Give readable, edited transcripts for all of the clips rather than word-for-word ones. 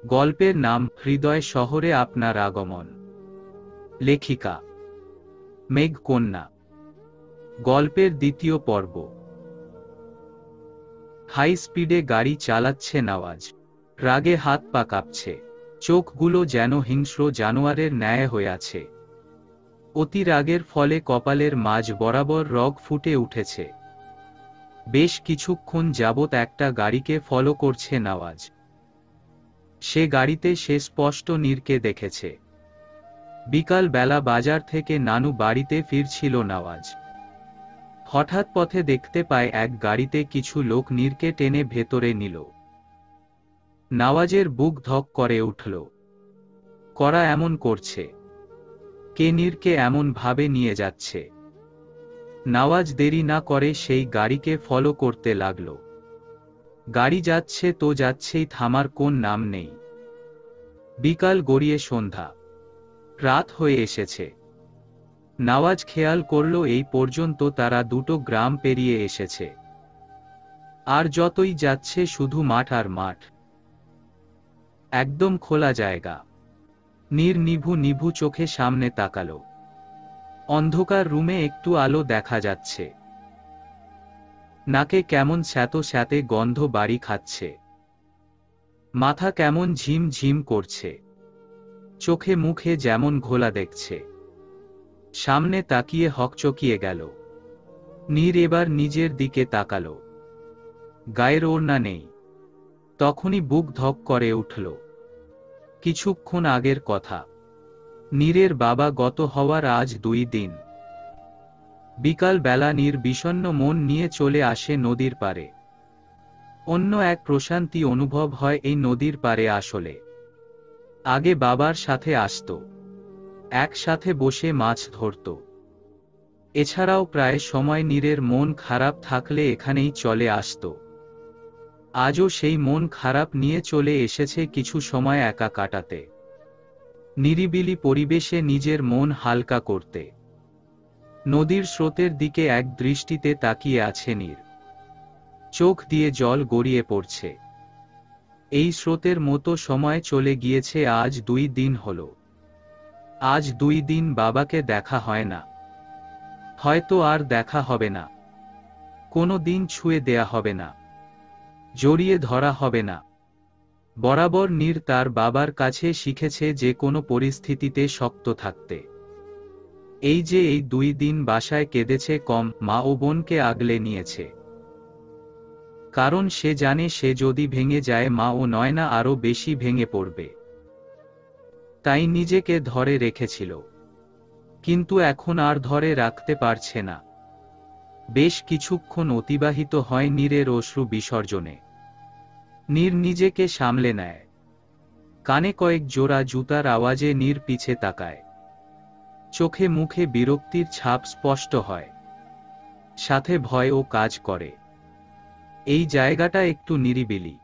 গল্পের নাম হৃদয় শহরে আপনার আগমন। লেখিকা মেঘ কন্যা। গল্পের দ্বিতীয় পর্ব। হাই স্পিডে গাড়ি চালাচ্ছে নওয়াজ। রাগে হাত পা কাঁপছে, চোখগুলো যেন হিংস্র জানোয়ারের ন্যায় হয়ে আছে। অতি রাগের ফলে কপালের মাঝ বরাবর রগ ফুটে উঠেছে। বেশ কিছুক্ষণ যাবৎ একটা গাড়িকে ফলো করছে নওয়াজ। সে গাড়িতে সে স্পষ্ট নীরকে দেখেছে। বিকাল বেলা বাজার থেকে নানু বাড়িতে ফিরছিল নওয়াজ। হঠাৎ পথে দেখতে পায় এক গাড়িতে কিছু লোক নীরকে টেনে ভেতরে নিল। নওয়াজের বুক ধক করে উঠল। করা এমন করছে? কে নীরকে এমন ভাবে নিয়ে যাচ্ছে? নওয়াজ দেরি না করে সেই গাড়িকে ফলো করতে লাগল। গাড়ি যাচ্ছে তো যাচ্ছেই, থামার কোন নাম নেই। বিকাল গড়িয়ে সন্ধ্যা, রাত হয়ে এসেছে। নওয়াজ খেয়াল করল এই পর্যন্ত তারা দুটো গ্রাম পেরিয়ে এসেছে। আর যতই যাচ্ছে শুধু মাঠ আর মাঠ। একদম খোলা জায়গা। নীর নিভু নিভু চোখে সামনে তাকালো। অন্ধকার রুমে একটু আলো দেখা যাচ্ছে। নাকে কেমন স্যাঁতো স্যাঁতে গন্ধ বাড়ি খাচ্ছে। মাথা কেমন ঝিম ঝিম করছে। চোখে মুখে যেমন ঘোলা দেখছে। সামনে তাকিয়ে হকচকিয়ে গেল। নীর এবার নিজের দিকে তাকালো। গায়ের ওড়না নেই। তখনই বুক ধক করে উঠল। কিছুক্ষণ আগের কথা। নীরের বাবা গত হওয়ার আজ 2 দিন। বিকাল বেলা নীর বিষণ্ণ মন নিয়ে চলে আসে নদীর পারে। অন্য এক প্রশান্তি অনুভব হয় এই নদীর পারে আসলে। আগে বাবার সাথে আসতো, একসাথে বসে মাছ ধরত। এছাড়াও প্রায় সময় নীরের মন খারাপ থাকলে এখানেই চলে আসতো। আজও সেই মন খারাপ নিয়ে চলে এসেছে কিছু সময় একা কাটাতে, নিরিবিলি পরিবেশে নিজের মন হালকা করতে। নদীর স্রোতের দিকে এক দৃষ্টিতে তাকিয়ে আছে নীর। চোখ দিয়ে জল গড়িয়ে পড়ছে। এই স্রোতের মতো সময় চলে গিয়েছে আজ 2 দিন হলো। আজ 2 দিন বাবাকে দেখা হয় না। হয়তো আর দেখা হবে না। কোনো দিন ছুঁয়ে দেয়া হবে না, জড়িয়ে ধরা হবে না। বরাবর নীর তার বাবার কাছে শিখেছে যে কোনো পরিস্থিতিতে শক্ত থাকতে। এই যে এই 2 দিন বাসায় কেঁদেছে কম, মা ও বোনকে আগলে নিয়েছে। কারণ সে জানে সে যদি ভেঙে যায় মা ও নয়না আরো বেশি ভেঙে পড়বে। তাই নিজেকে ধরে রেখেছিল, কিন্তু এখন আর ধরে রাখতে পারছে না। বেশ কিছুক্ষণ অতিবাহিত হয় নীরের অশ্রু বিসর্জনে। নীর নিজেকে সামলে নেয়। কানে কয়েক জোড়া জুতার আওয়াজে নীর পিছে তাকায়। চোখে মুখে বিরক্তির ছাপ স্পষ্ট হয়, সাথে ভয়ও কাজ করে। এই জায়গাটা একটু নিরিবিলি,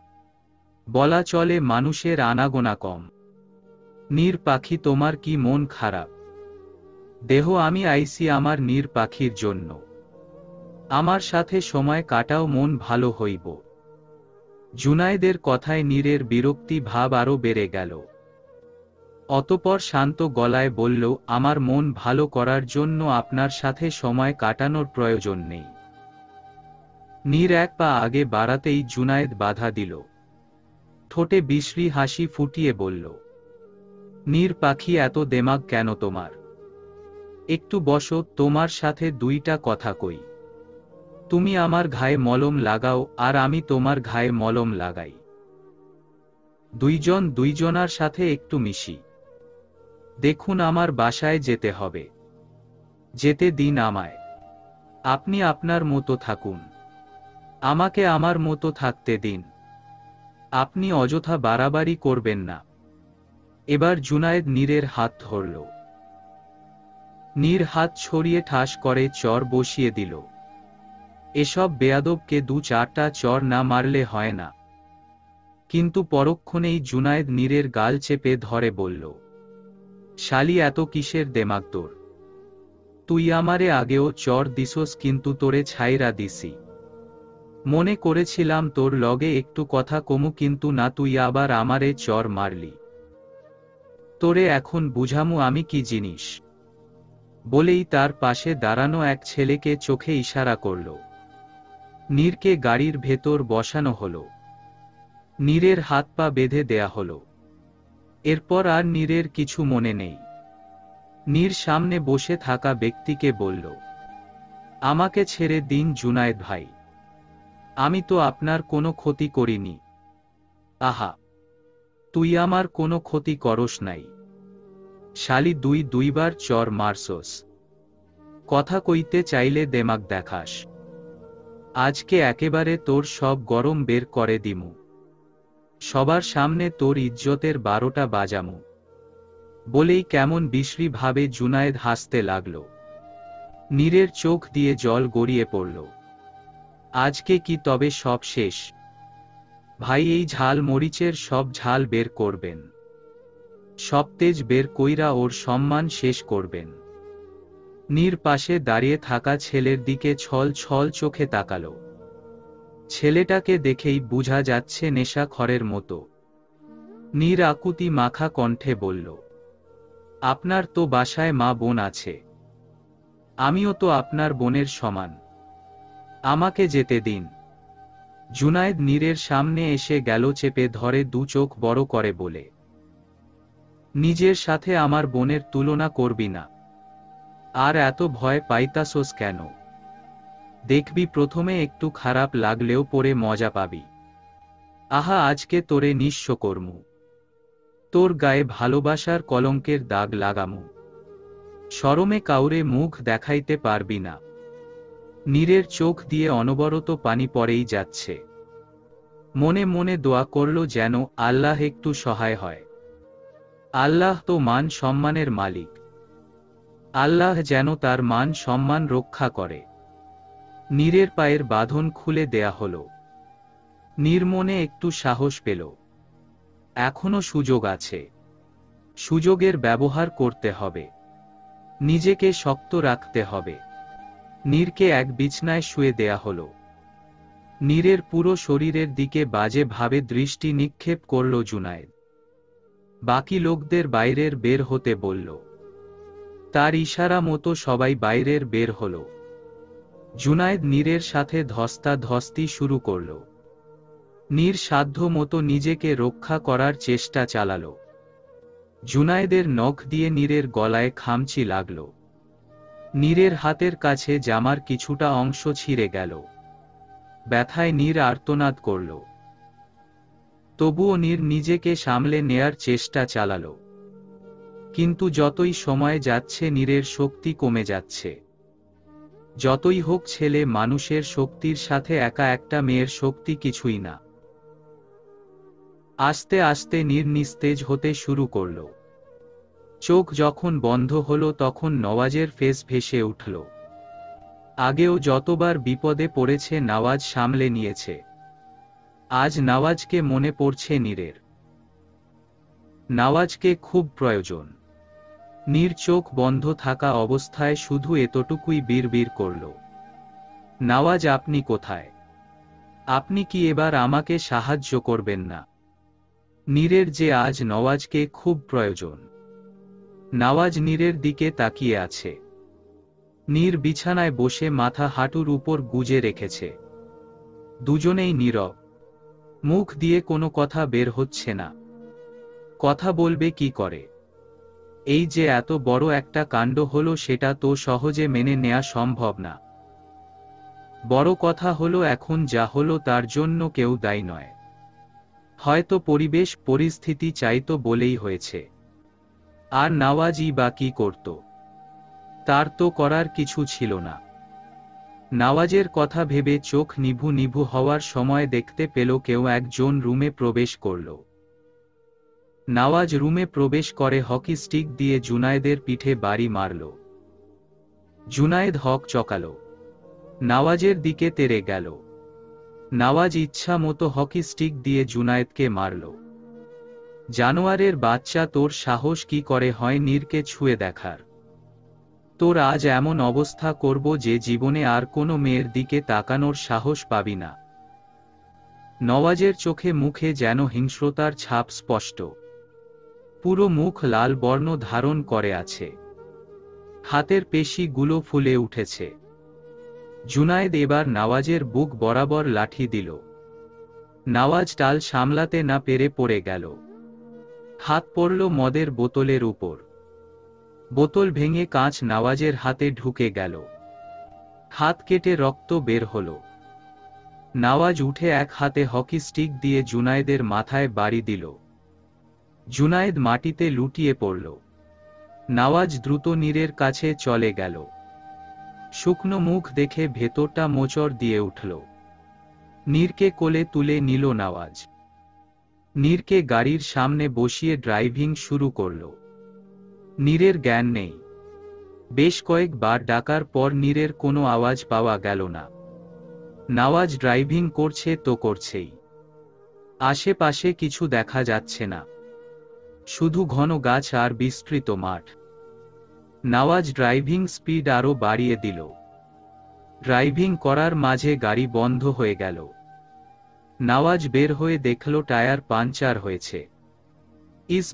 বলা চলে মানুষের আনাগোনা কম। নীর পাখি, তোমার কি মন খারাপ? দেহ আমি আইসি আমার নীর পাখির জন্য। আমার সাথে সময় কাটাও, মন ভালো হইব। জুনায়েদের কথায় নীরের বিরক্তি ভাব আরো বেড়ে গেল। অতপর শান্ত গলায় বলল, আমার মন ভালো করার জন্য আপনার সাথে সময় কাটানোর প্রয়োজন নেই। নীর এক পা আগে বাড়াতেই জুনায়েদ বাধা দিল। ঠোঁটে বিশ্রী হাসি ফুটিয়ে বলল, নীর পাখি, এত দেমাগ কেন তোমার? একটু বসো, তোমার সাথে 2টা কথা কই। তুমি আমার ঘায়ে মলম লাগাও আর আমি তোমার ঘায়ে মলম লাগাই। 2জন দুইজনার সাথে একটু মিশি। দেখুন, আমার বাসায় যেতে হবে। যেতে দিন আমায়। আপনি আপনার মতো থাকুন, আমাকে আমার মতো থাকতে দিন। আপনি অযথা বাড়াবাড়ি করবেন না। এবার জুনায়েদ নীরের হাত ধরল। নীর হাত ছড়িয়ে ঠাস করে চর বসিয়ে দিল। এসব বেয়াদবকে 2-4টা চর না মারলে হয় না। কিন্তু পরক্ষণেই জুনায়েদ নীরের গাল চেপে ধরে বলল, শালি, এত কিসের দেমাগ তোর? তুই আমারে আগেও চর দিছস, কিন্তু তোরে ছাইরা দিছি। মনে করেছিলাম তোর লগে একটু কথা কমু, কিন্তু না, তুই আবার আমারে চর মারলি। তোরে এখন বুঝামু আমি কি জিনিস। বলেই তার পাশে দাঁড়ানো এক ছেলেকে চোখে ইশারা করল। নীরকে গাড়ির ভেতর বসানো হলো। নীরের হাত পা বেঁধে দেয়া হলো। এরপর আর নীরের কিছু মনে নেই। নীর সামনে বসে থাকা ব্যক্তিকে বলল, আমাকে ছেড়ে দিন জুনায়েদ ভাই, আমি তো আপনার কোনো ক্ষতি করিনি। আহা, তুই আমার কোনো ক্ষতি করস নাই। শালি দুইবার চর মারছস। কথা কইতে চাইলে দেমাগ দেখাস। আজকে একেবারে তোর সব গরম বের করে দিমু। সবার সামনে তোর ইজ্জতের 12টা বাজামু। বলেই কেমন বিশ্রী ভাবে জুনায়েদ হাসতে লাগল। নীরের চোখ দিয়ে জল গড়িয়ে পড়ল। আজকে কি তবে সব শেষ? ভাই, এই ঝাল মরিচের সব ঝাল বের করবেন। সব তেজ বের কইরা ওর সম্মান শেষ করবেন। নীর পাশে দাঁড়িয়ে থাকা ছেলের দিকে ছল ছল চোখে তাকালো। ছেলেটাকে দেখেই বুঝা যাচ্ছে নেশাখরের মতো। নীর আকুতি মাখা কণ্ঠে বলল, আপনার তো বাসায় মা বোন আছে। আমিও তো আপনার বোনের সমান। আমাকে যেতে দিন। জুনায়েদ নীরের সামনে এসে গেল, চেপে ধরে দু চোখ বড় করে বলে, নিজের সাথে আমার বোনের তুলনা করবি না। আর এত ভয় পাইতাছোস কেন? দেখবি প্রথমে একটু খারাপ লাগলেও পরে মজা পাবি। আহা, আজকে তোরে নিঃস্ব করমু। তোর গায়ে ভালোবাসার কলঙ্কের দাগ লাগামু। শরমে কাউরে মুখ দেখাইতে পারবি না। নীরের চোখ দিয়ে অনবরত পানি পড়েই যাচ্ছে। মনে মনে দোয়া করল যেন আল্লাহ একটু সহায় হয়। আল্লাহ তো মান সম্মানের মালিক। আল্লাহ যেন তার মান সম্মান রক্ষা করে। নীরের পায়ের বাঁধন খুলে দেয়া হলো। নীর মনে একটু সাহস পেল। এখনো সুযোগ আছে। সুযোগের ব্যবহার করতে হবে। নিজেকে শক্ত রাখতে হবে। নীরকে এক বিছনায় শুয়ে দেয়া হলো। নীরের পুরো শরীরের দিকে বাজে ভাবে দৃষ্টি নিক্ষেপ করল জুনায়েদ। বাকি লোকদের বাইরের বের হতে বলল। তার ইশারা মতো সবাই বাইরের বের হলো। জুনায়েদ নীরের সাথে ধস্তাধস্তি শুরু করল। নীর সাধ্য মতো নিজেকে রক্ষা করার চেষ্টা চালালো। জুনায়েদের নখ দিয়ে নীরের গলায় খামচি লাগল। নীরের হাতের কাছে জামার কিছুটা অংশ ছিঁড়ে গেল। ব্যথায় নীর আর্তনাদ করল। তবুও নীর নিজেকে সামলে নেয়ার চেষ্টা চালালো। কিন্তু যতই সময় যাচ্ছে নীরের শক্তি কমে যাচ্ছে। যতই হোক, ছেলে মানুষের শক্তির সাথে একা একটা মেয়ের শক্তি কিছুই না। আস্তে আস্তে নীর নিস্তেজ হতে শুরু করল। চোখ যখন বন্ধ হলো তখন নওয়াজের ফেস ভেসে উঠল। আগেও যতবার বিপদে পড়েছে নওয়াজ সামলে নিয়েছে। আজ নওয়াজকে মনে পড়ছে নীরের। নওয়াজকে খুব প্রয়োজন। নীর চোখ বন্ধ থাকা অবস্থায় শুধু এতটুকুই বিড়বিড় করল, নওয়াজ, আপনি কোথায়? আপনি কি এবার আমাকে সাহায্য করবেন না? নীরের যে আজ নওয়াজকে খুব প্রয়োজন। নওয়াজ নীরের দিকে তাকিয়ে আছে। নীর বিছানায় বসে মাথা হাঁটুর উপর গুজে রেখেছে। দুজনেই নীরব। মুখ দিয়ে কোনো কথা বের হচ্ছে না। কথা বলবে কি করে? এই যে এত বড় একটা কাণ্ড হলো, সেটা তো সহজে মেনে নেওয়া সম্ভব না। বড় কথা হলো, এখন যা হলো তার জন্য কেউ দায়ী নয়। হয়তো পরিবেশ পরিস্থিতি চাইতো বলেই হয়েছে। আর নওয়াজই বা কি করত? তার তো করার কিছু ছিল না। নওয়াজের কথা ভেবে চোখ নিভু নিভু হওয়ার সময় দেখতে পেল কেউ একজন রুমে প্রবেশ করল। নওয়াজ রুমে প্রবেশ করে হকি স্টিক দিয়ে জুনায়েদের পিঠে বাড়ি মারল। জুনায়েদ হক চকাল। নওয়াজের দিকে তেড়ে গেল। নওয়াজ ইচ্ছা মতো হকি স্টিক দিয়ে জুনায়েদকে মারল। জানোয়ারের বাচ্চা, তোর সাহস কি করে হয় নীরকে ছুঁয়ে দেখার? তোর আজ এমন অবস্থা করব যে জীবনে আর কোনো মেয়ের দিকে তাকানোর সাহস পাবি না। নওয়াজের চোখে মুখে যেন হিংস্রতার ছাপ স্পষ্ট। পুরো মুখ লাল বর্ণ ধারণ করে আছে। হাতের পেশিগুলো ফুলে উঠেছে। জুনায়েদ এবার নওয়াজের বুক বরাবর লাঠি দিল। নওয়াজ টাল সামলাতে না পেরে পড়ে গেল। হাত পড়ল মদের বোতলের উপর। বোতল ভেঙে কাঁচ নওয়াজের হাতে ঢুকে গেল। হাত কেটে রক্ত বের হল। নওয়াজ উঠে এক হাতে হকি স্টিক দিয়ে জুনায়েদের মাথায় বাড়ি দিল। জুনায়েদ মাটিতে লুটিয়ে পড়ল। নওয়াজ দ্রুত নীরের কাছে চলে গেল। শুকনো মুখ দেখে ভেতরটা মোচড় দিয়ে উঠল। নীরকে কোলে তুলে নিল নওয়াজ। নীরকে গাড়ির সামনে বসিয়ে ড্রাইভিং শুরু করল। নীরের জ্ঞান নেই। বেশ কয়েকবার ডাকার পর নীরের কোনো আওয়াজ পাওয়া গেল না। নওয়াজ ড্রাইভিং করছে তো করছেই। আশেপাশে কিছু দেখা যাচ্ছে না, শুধু ঘন গাছ আর বিস্তৃত মাঠ। নওয়াজ ড্রাইভিং স্পিড আরও বাড়িয়ে দিল। ড্রাইভিং করার মাঝে গাড়ি বন্ধ হয়ে গেল। নওয়াজ বের হয়ে দেখল টায়ার পাংচার হয়েছে।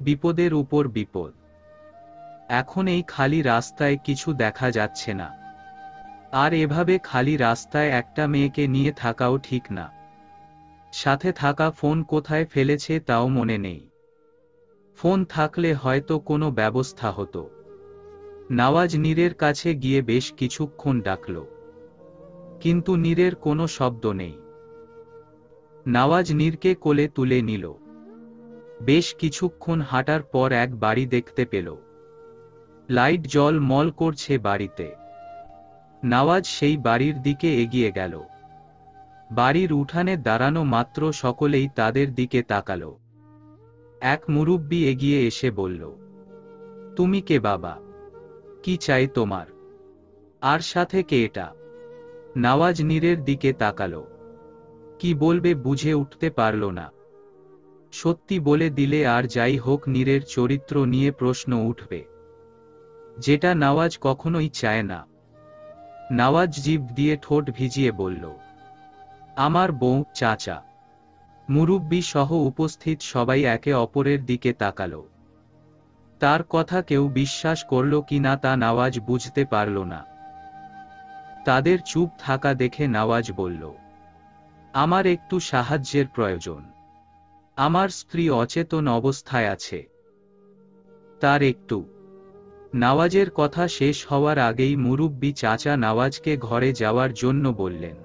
বিপদের উপর বিপদ। এখন এই খালি রাস্তায় কিছু দেখা যাচ্ছে না। আর এভাবে খালি রাস্তায় একটা মেয়েকে নিয়ে থাকাও ঠিক না। সাথে থাকা ফোন কোথায় ফেলেছে তাও মনে নেই। ফোন থাকলে হয়তো কোনো ব্যবস্থা হতো। নওয়াজ নীরের কাছে গিয়ে বেশ কিছুক্ষণ ডাকল, কিন্তু নীরের কোনো শব্দ নেই। নওয়াজ নীরকে কোলে তুলে নিল। বেশ কিছুক্ষণ হাঁটার পর এক বাড়ি দেখতে পেল। লাইট জল মল করছে বাড়িতে। নওয়াজ সেই বাড়ির দিকে এগিয়ে গেল। বাড়ির উঠানে দাঁড়ানো মাত্র সকলেই তাদের দিকে তাকালো। এক মুরুব্বি এগিয়ে এসে বলল, তুমি কে বাবা? কি চাই তোমার? আর সাথে কে এটা? নওয়াজ নীরের দিকে তাকালো। কি বলবে বুঝে উঠতে পারল না। সত্যি বলে দিলে আর যাই হোক নীরের চরিত্র নিয়ে প্রশ্ন উঠবে, যেটা নওয়াজ কখনোই চায় না। নওয়াজ জিভ দিয়ে ঠোঁট ভিজিয়ে বলল, আমার বউ, চাচা। মুরুব্বি সহ উপস্থিত সবাই একে অপরের দিকে তাকালো। তার কথা কেউ বিশ্বাস করল কি না তা নওয়াজ বুঝতে পারল না। তাদের চুপ থাকা দেখে নওয়াজ বলল, আমার একটু সাহায্যের প্রয়োজন। আমার স্ত্রী অচেতন অবস্থায় আছে। তার একটু। নওয়াজের কথা শেষ হওয়ার আগেই মুরুব্বি চাচা নওয়াজকে ঘরে যাওয়ার জন্য বললেন।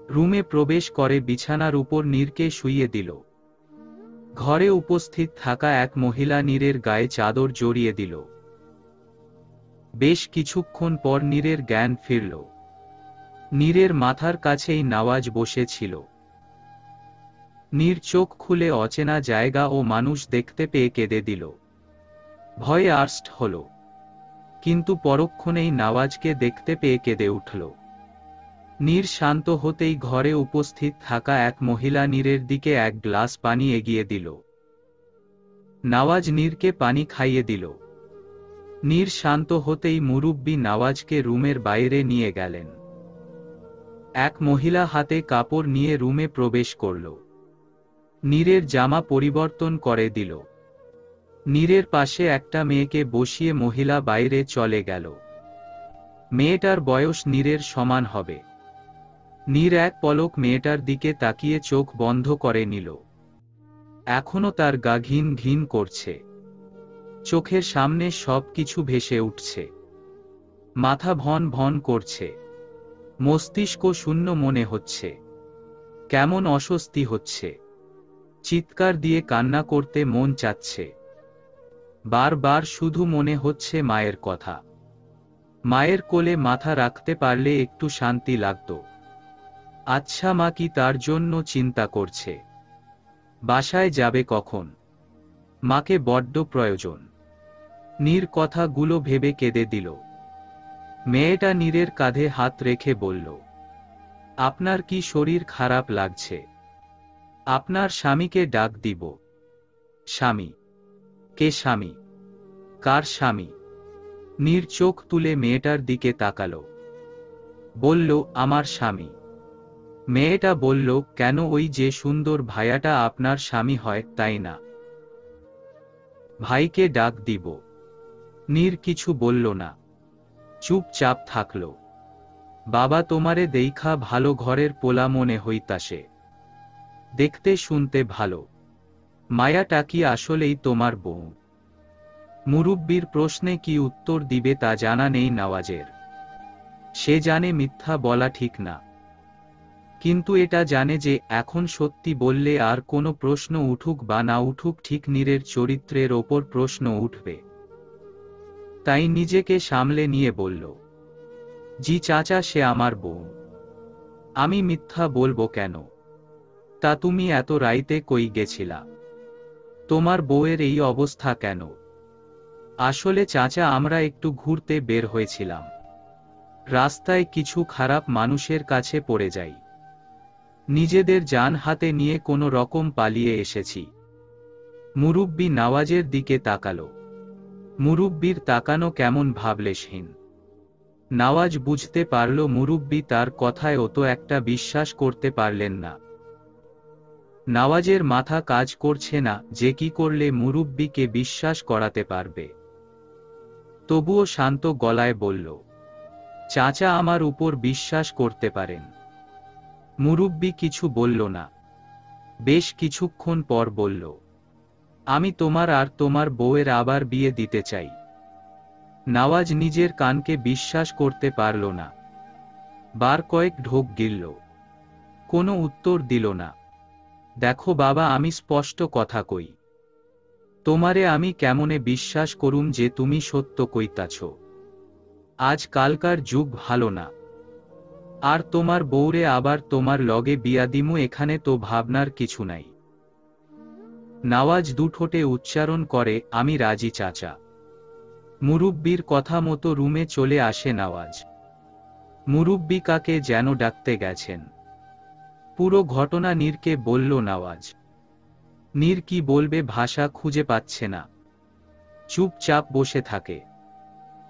রুমে প্রবেশ করে বিছানার উপর নীরকে শুইয়ে দিল। ঘরে উপস্থিত থাকা এক মহিলা নীরের গায়ে চাদর জড়িয়ে দিল। বেশ কিছুক্ষণ পর নীরের জ্ঞান ফিরল। নীরের মাথার কাছেই নওয়াজ বসেছিল। নীর চোখ খুলে অচেনা জায়গা ও মানুষ দেখতে পেয়ে কেঁদে দিল। ভয়ে আর্স্ট হল, কিন্তু পরক্ষণেই নওয়াজকে দেখতে পেয়ে কেঁদে উঠল। নীর শান্ত হতেই ঘরে উপস্থিত থাকা এক মহিলা নীরের দিকে এক গ্লাস পানি এগিয়ে দিল। নওয়াজ নীরকে পানি খাইয়ে দিল। নীর শান্ত হতেই মুরুব্বি নওয়াজকে রুমের বাইরে নিয়ে গেলেন। এক মহিলা হাতে কাপড় নিয়ে রুমে প্রবেশ করল। নীরের জামা পরিবর্তন করে দিল। নীরের পাশে একটা মেয়েকে বসিয়ে মহিলা বাইরে চলে গেল। মেয়েটার বয়স নীরের সমান হবে। নীর এক পলক মেয়েটার দিকে তাকিয়ে চোখ বন্ধ করে নিল। এখনো তার গা ঘিন ঘিন করছে। চোখের সামনে সব কিছু ভেসে উঠছে। মাথা ভন ভন করছে। মস্তিষ্ক শূন্য মনে হচ্ছে। কেমন অস্বস্তি হচ্ছে। চিৎকার দিয়ে কান্না করতে মন চাচ্ছে। বারবার শুধু মনে হচ্ছে মায়ের কথা। মায়ের কোলে মাথা রাখতে পারলে একটু শান্তি লাগত। আচ্ছা, মা কি তার জন্য চিন্তা করছে? বাসায় যাবে কখন? মাকে বড্ড প্রয়োজন। নীর কথাগুলো ভেবে কেঁদে দিল। মেয়েটা নীরের কাঁধে হাত রেখে বলল, আপনার কি শরীর খারাপ লাগছে? আপনার স্বামীকে ডাক দিব। স্বামী? কে স্বামী? কার স্বামী? নীর চোখ তুলে মেয়েটার দিকে তাকালো। বলল, আমার স্বামী। মেয়েটা বলল, কেন, ওই যে সুন্দর ভাইয়াটা আপনার স্বামী হয়, তাই না? ভাইকে ডাক দিব। নীর কিছু বলল না, চুপচাপ থাকল। বাবা, তোমারে দেইখা ভালো ঘরের পোলা মনে হইতাসে, দেখতে শুনতে ভালো। মায়াটা কি আসলেই তোমার বউ? মুরুব্বির প্রশ্নে কি উত্তর দিবে তা জানা নেই নওয়াজের। সে জানে মিথ্যা বলা ঠিক না, কিন্তু এটা জানে যে এখন সত্যি বললে আর কোনো প্রশ্ন উঠুক বা না উঠুক, ঠিক নীরের চরিত্রের ওপর প্রশ্ন উঠবে। তাই নিজেকে সামলে নিয়ে বলল, জি চাচা, সে আমার বউ। আমি মিথ্যা বলবো কেন? তা তুমি এত রাইতে কই গেছিলা? তোমার বউয়ের এই অবস্থা কেন? আসলে চাচা, আমরা একটু ঘুরতে বের হয়েছিলাম, রাস্তায় কিছু খারাপ মানুষের কাছে পড়ে যাই, নিজেদের জান হাতে নিয়ে কোনো রকম পালিয়ে এসেছি। মুরুব্বি নওয়াজের দিকে তাকালো। মুরুব্বির তাকানো কেমন ভাবলেশহীন। নওয়াজ বুঝতে পারল মুরুব্বি তার কথায় অত একটা বিশ্বাস করতে পারলেন না। নওয়াজের মাথা কাজ করছে না যে কি করলে মুরুব্বিকে বিশ্বাস করাতে পারবে। তবুও শান্ত গলায় বলল, চাচা, আমার উপর বিশ্বাস করতে পারেন। মুরুব্বি কিছু বলল না। বেশ কিছুক্ষণ পর বলল, আমি তোমার আর তোমার বউয়ের আবার বিয়ে দিতে চাই। নওয়াজ নিজের কানকে বিশ্বাস করতে পারল না। বার কয়েক ঢোক গিলল, কোনো উত্তর দিল না। দেখো বাবা, আমি স্পষ্ট কথা কই, তোমারে আমি কেমনে বিশ্বাস করুম যে তুমি সত্য কইতাছ? আজকালকার যুগ ভালো না। আর তোমার বউরে আবার তোমার লগে বিয়া দিমু, এখানে তো ভাবনার কিছু নাই। নওয়াজ দুঠোঁটে উচ্চারণ করে, আমি রাজি চাচা। মুরুব্বির কথা মতো রুমে চলে আসে নওয়াজ। মুরুব্বি কাকে যেন ডাকতে গেছেন। পুরো ঘটনা নীরকে বলল নওয়াজ। নীর কি বলবে ভাষা খুঁজে পাচ্ছে না, চুপচাপ বসে থাকে।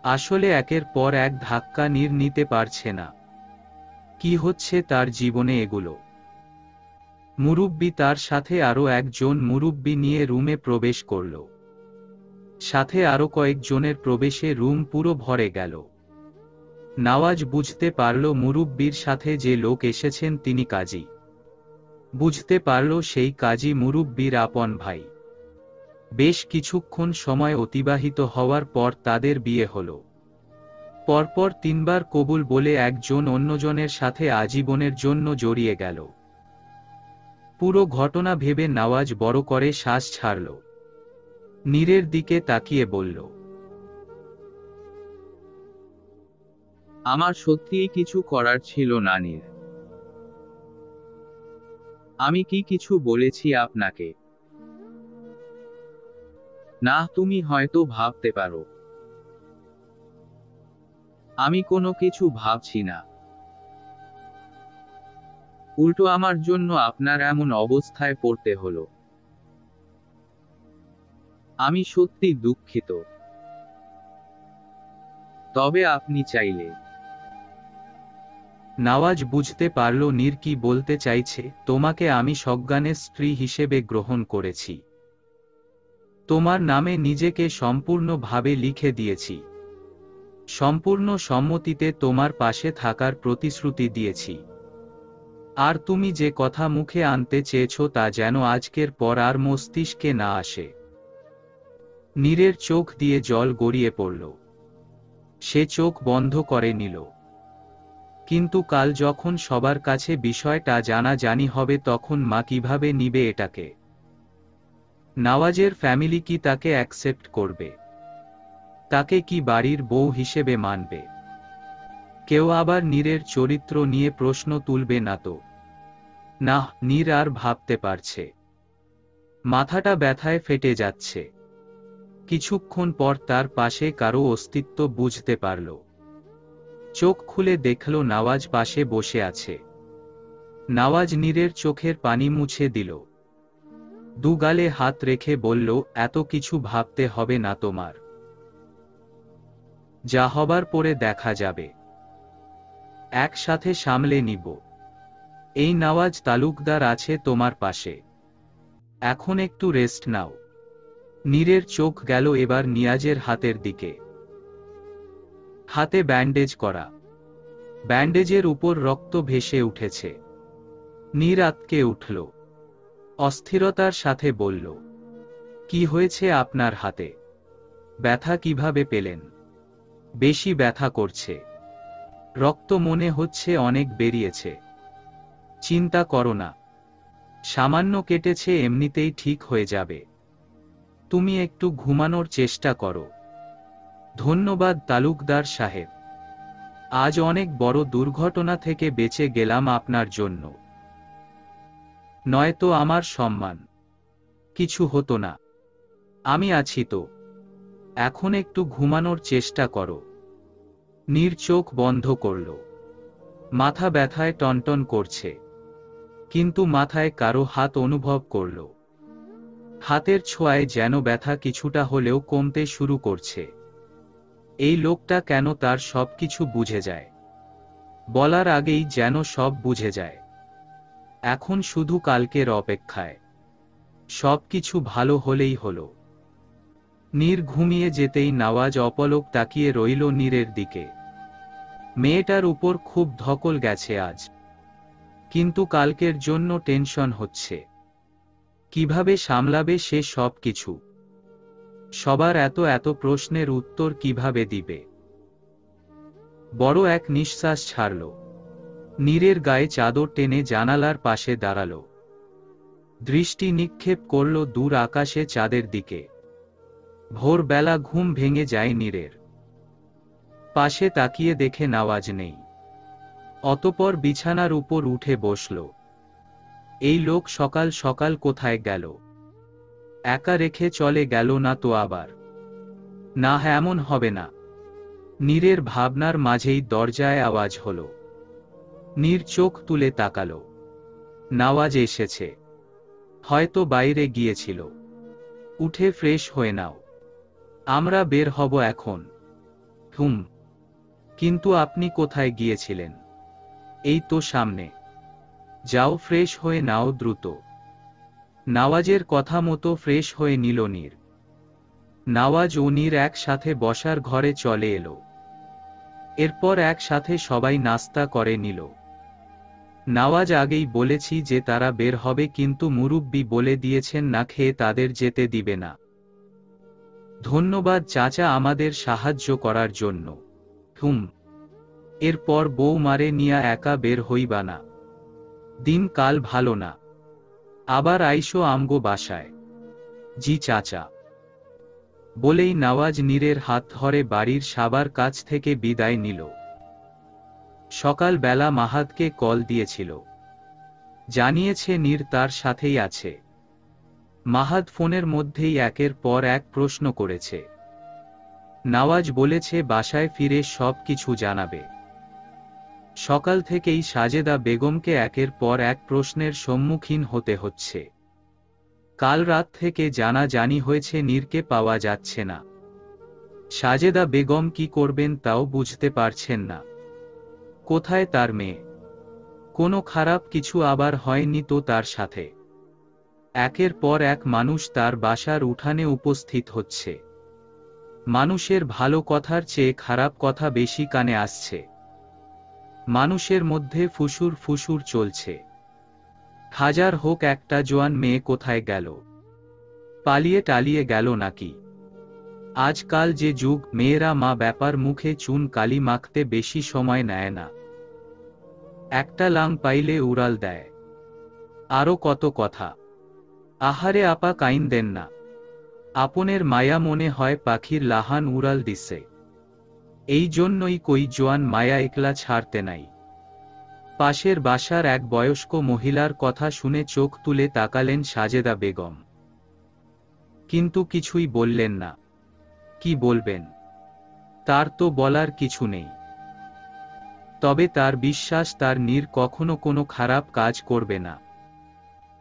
আসলে একের পর এক ধাক্কা নীর নিতে পারছে না। কি হচ্ছে তার জীবনে এগুলো? মুরুব্বি তার সাথে আরো একজন মুরুব্বি নিয়ে রুমে প্রবেশ করল। সাথে আরো কয়েকজনের প্রবেশে রুম পুরো ভরে গেল। নওয়াজ বুঝতে পারল মুরুব্বির সাথে যে লোক এসেছেন তিনি কাজী। বুঝতে পারল সেই কাজী মুরুব্বির আপন ভাই। বেশ কিছুক্ষণ সময় অতিবাহিত হওয়ার পর তাদের বিয়ে হল। পরপর 3 বার কবুল বলে একজন অন্যজনের সাথে আজীবনের জন্য জড়িয়ে গেল। পুরো ঘটনা ভেবে নওয়াজ বড় করে শ্বাস ছাড়ল। নীরের দিকে তাকিয়ে বলল, আমার সত্যিই কিছু করার ছিল না নীর। আমি কি কিছু বলেছি আপনাকে? না, তুমি হয়তো ভাবতে পারো আমি কোনো কিছু ভাবছি না। উল্টো আমার জন্য আপনার এমন অবস্থায় পড়তে হলো। আমি সত্যি দুঃখিত। তবে আপনি চাইলে। নওয়াজ বুঝতে পারল নীর কি বলতে চাইছে। তোমাকে আমি সজ্ঞানের স্ত্রী হিসেবে গ্রহণ করেছি, তোমার নামে নিজেকে সম্পূর্ণভাবে লিখে দিয়েছি, সম্পূর্ণ সম্মতিতে তোমার পাশে থাকার প্রতিশ্রুতি দিয়েছি। আর তুমি যে কথা মুখে আনতে চেয়েছ তা যেন আজকের পর আর মস্তিষ্কে না আসে। নীরের চোখ দিয়ে জল গড়িয়ে পড়ল। সে চোখ বন্ধ করে নিল। কিন্তু কাল যখন সবার কাছে বিষয়টা জানাজানি হবে তখন মা কিভাবে নিবে এটাকে? নওয়াজের ফ্যামিলি কি তাকে অ্যাকসেপ্ট করবে? তাকে কি বাড়ির বউ হিসেবে মানবে? কেউ আবার নীরের চরিত্র নিয়ে প্রশ্ন তুলবে না তো? না, নীর আর ভাবতে পারছে। মাথাটা ব্যথায় ফেটে যাচ্ছে। কিছুক্ষণ পর তার পাশে কারো অস্তিত্ব বুঝতে পারল। চোখ খুলে দেখল নওয়াজ পাশে বসে আছে। নওয়াজ নীরের চোখের পানি মুছে দিল। দুগালে হাত রেখে বলল, এত কিছু ভাবতে হবে না তোমার, যা হবার পরে দেখা যাবে, একসাথে সামলে নিব। এই নওয়াজ তালুকদার আছে তোমার পাশে, এখন একটু রেস্ট নাও। নীরের চোখ গেল এবার নিয়াজের হাতের দিকে। হাতে ব্যান্ডেজ করা, ব্যান্ডেজের উপর রক্ত ভেসে উঠেছে। নীর আঁতকে উঠল, অস্থিরতার সাথে বলল, কি হয়েছে আপনার হাতে? ব্যথা কিভাবে পেলেন? বেশি ব্যথা করছে, রক্ত মনে হচ্ছে অনেক বেরিয়েছে। চিন্তা করো না, সামান্য কেটেছে, এমনিতেই ঠিক হয়ে যাবে। তুমি একটু ঘুমানোর চেষ্টা করো। ধন্যবাদ তালুকদার সাহেব, আজ অনেক বড় দুর্ঘটনা থেকে বেঁচে গেলাম আপনার জন্য। নয়তো আমার সম্মান কিছু হতো না। আমি আছি তো, এখন একটু ঘুমানোর চেষ্টা করো। নীর চোখ বন্ধ করল। মাথা ব্যথায় টনটন করছে, কিন্তু মাথায় কারো হাত অনুভব করল। হাতের ছোঁয়ায় যেন ব্যথা কিছুটা হলেও কমতে শুরু করছে। এই লোকটা কেন তার সবকিছু বুঝে যায়, বলার আগেই যেন সব বুঝে যায়। এখন শুধু কালকের অপেক্ষায়। সবকিছু ভালো হলেই হলো। নীর ঘুমিয়ে যেতেই নওয়াজ অপলক তাকিয়ে রইল নীরের দিকে। মেয়েটার উপর খুব ধকল গেছে আজ, কিন্তু কালকের জন্য টেনশন হচ্ছে। কিভাবে সামলাবে সে সব কিছু? সবার এত এত প্রশ্নের উত্তর কিভাবে দিবে? বড় এক নিঃশ্বাস ছাড়ল। নীরের গায়ে চাদর টেনে জানালার পাশে দাঁড়াল। দৃষ্টি নিক্ষেপ করল দূর আকাশে চাঁদের দিকে। ভোরবেলা ঘুম ভেঙে যায় নীরের। পাশে তাকিয়ে দেখে নওয়াজ নেই। অতঃপর বিছানার উপর উঠে বসল। এই লোক সকাল সকাল কোথায় গেল? একা রেখে চলে গেল না তো আবার? না, এমন হবে না। নীরের ভাবনার মাঝেই দরজায় আওয়াজ হলো। নীর চোখ তুলে তাকাল। নওয়াজ এসেছে, হয়তো বাইরে গিয়েছিল। উঠে ফ্রেশ হয়ে নাও, আমরা বের হব এখন। হুম, কিন্তু আপনি কোথায় গিয়েছিলেন? এই তো সামনে। যাও, ফ্রেশ হয়ে নাও দ্রুত। নওয়াজের কথা মতো ফ্রেশ হয়ে নিল নীর। নওয়াজ ও নীর একসাথে বসার ঘরে চলে এলো। এরপর একসাথে সবাই নাস্তা করে নিল। নওয়াজ আগেই বলেছি যে তারা বের হবে, কিন্তু মুরুব্বি বলে দিয়েছেন না খেয়ে তাদের যেতে দিবে না। ধন্যবাদ চাচা আমাদের সাহায্য করার জন্য। হুম, এরপর বৌমারে নিয়া একা বের হইবা না। দিন কাল ভালো না, আবার আইসো আমগো বাসায়। জি চাচা। বলেই নওয়াজ নীরের হাত ধরে বাড়ির সবার কাছ থেকে বিদায় নিল। সকাল বেলা মাহাতকে কল দিয়েছিল, জানিয়েছে নীর তার সাথেই আছে। মাহাত ফোনের মধ্যেই একের পর এক প্রশ্ন করেছে। নওয়াজ বলেছে বাসায় ফিরে সব কিছু জানাবে। সকাল থেকেই সাজেদা বেগমকে একের পর এক প্রশ্নের সম্মুখীন হতে হচ্ছে। কাল রাত থেকে জানাজানি হয়েছে নীরকে পাওয়া যাচ্ছে না। সাজেদা বেগম কি করবেন তাও বুঝতে পারছেন না। কোথায় তার মেয়ে? কোনো খারাপ কিছু আবার হয়নি তো তার সাথে? একের পর এক মানুষ তার বাসার উঠানে উপস্থিত হচ্ছে। মানুষের ভালো কথার চেয়ে খারাপ কথা বেশি কানে আসছে। মানুষের মধ্যে ফুসুর ফুসুর চলছে। হাজার হোক, একটা জোয়ান মেয়ে কোথায় গেল? পালিয়ে টালিয়ে গেল নাকি? আজকাল যে যুগ, মেয়েরা মা ব্যাপার মুখে চুন কালি মাখতে বেশি সময় নেয় না। একটা লাং পাইলে উড়াল দেয়। আরো কত কথা। আহারে আপা কাইন দেন না, আপনের মায়া মনে হয় পাখির লাহান উড়াল দিছে। এই জন্যই কই জোয়ান মায়া একলা ছাড়তে নাই। পাশের বাসার এক বয়স্ক মহিলার কথা শুনে চোখ তুলে তাকালেন সাজেদা বেগম, কিন্তু কিছুই বললেন না। কি বলবেন? তার তো বলার কিছু নেই। তবে তার বিশ্বাস তার নীর কখনো কোনো খারাপ কাজ করবে না।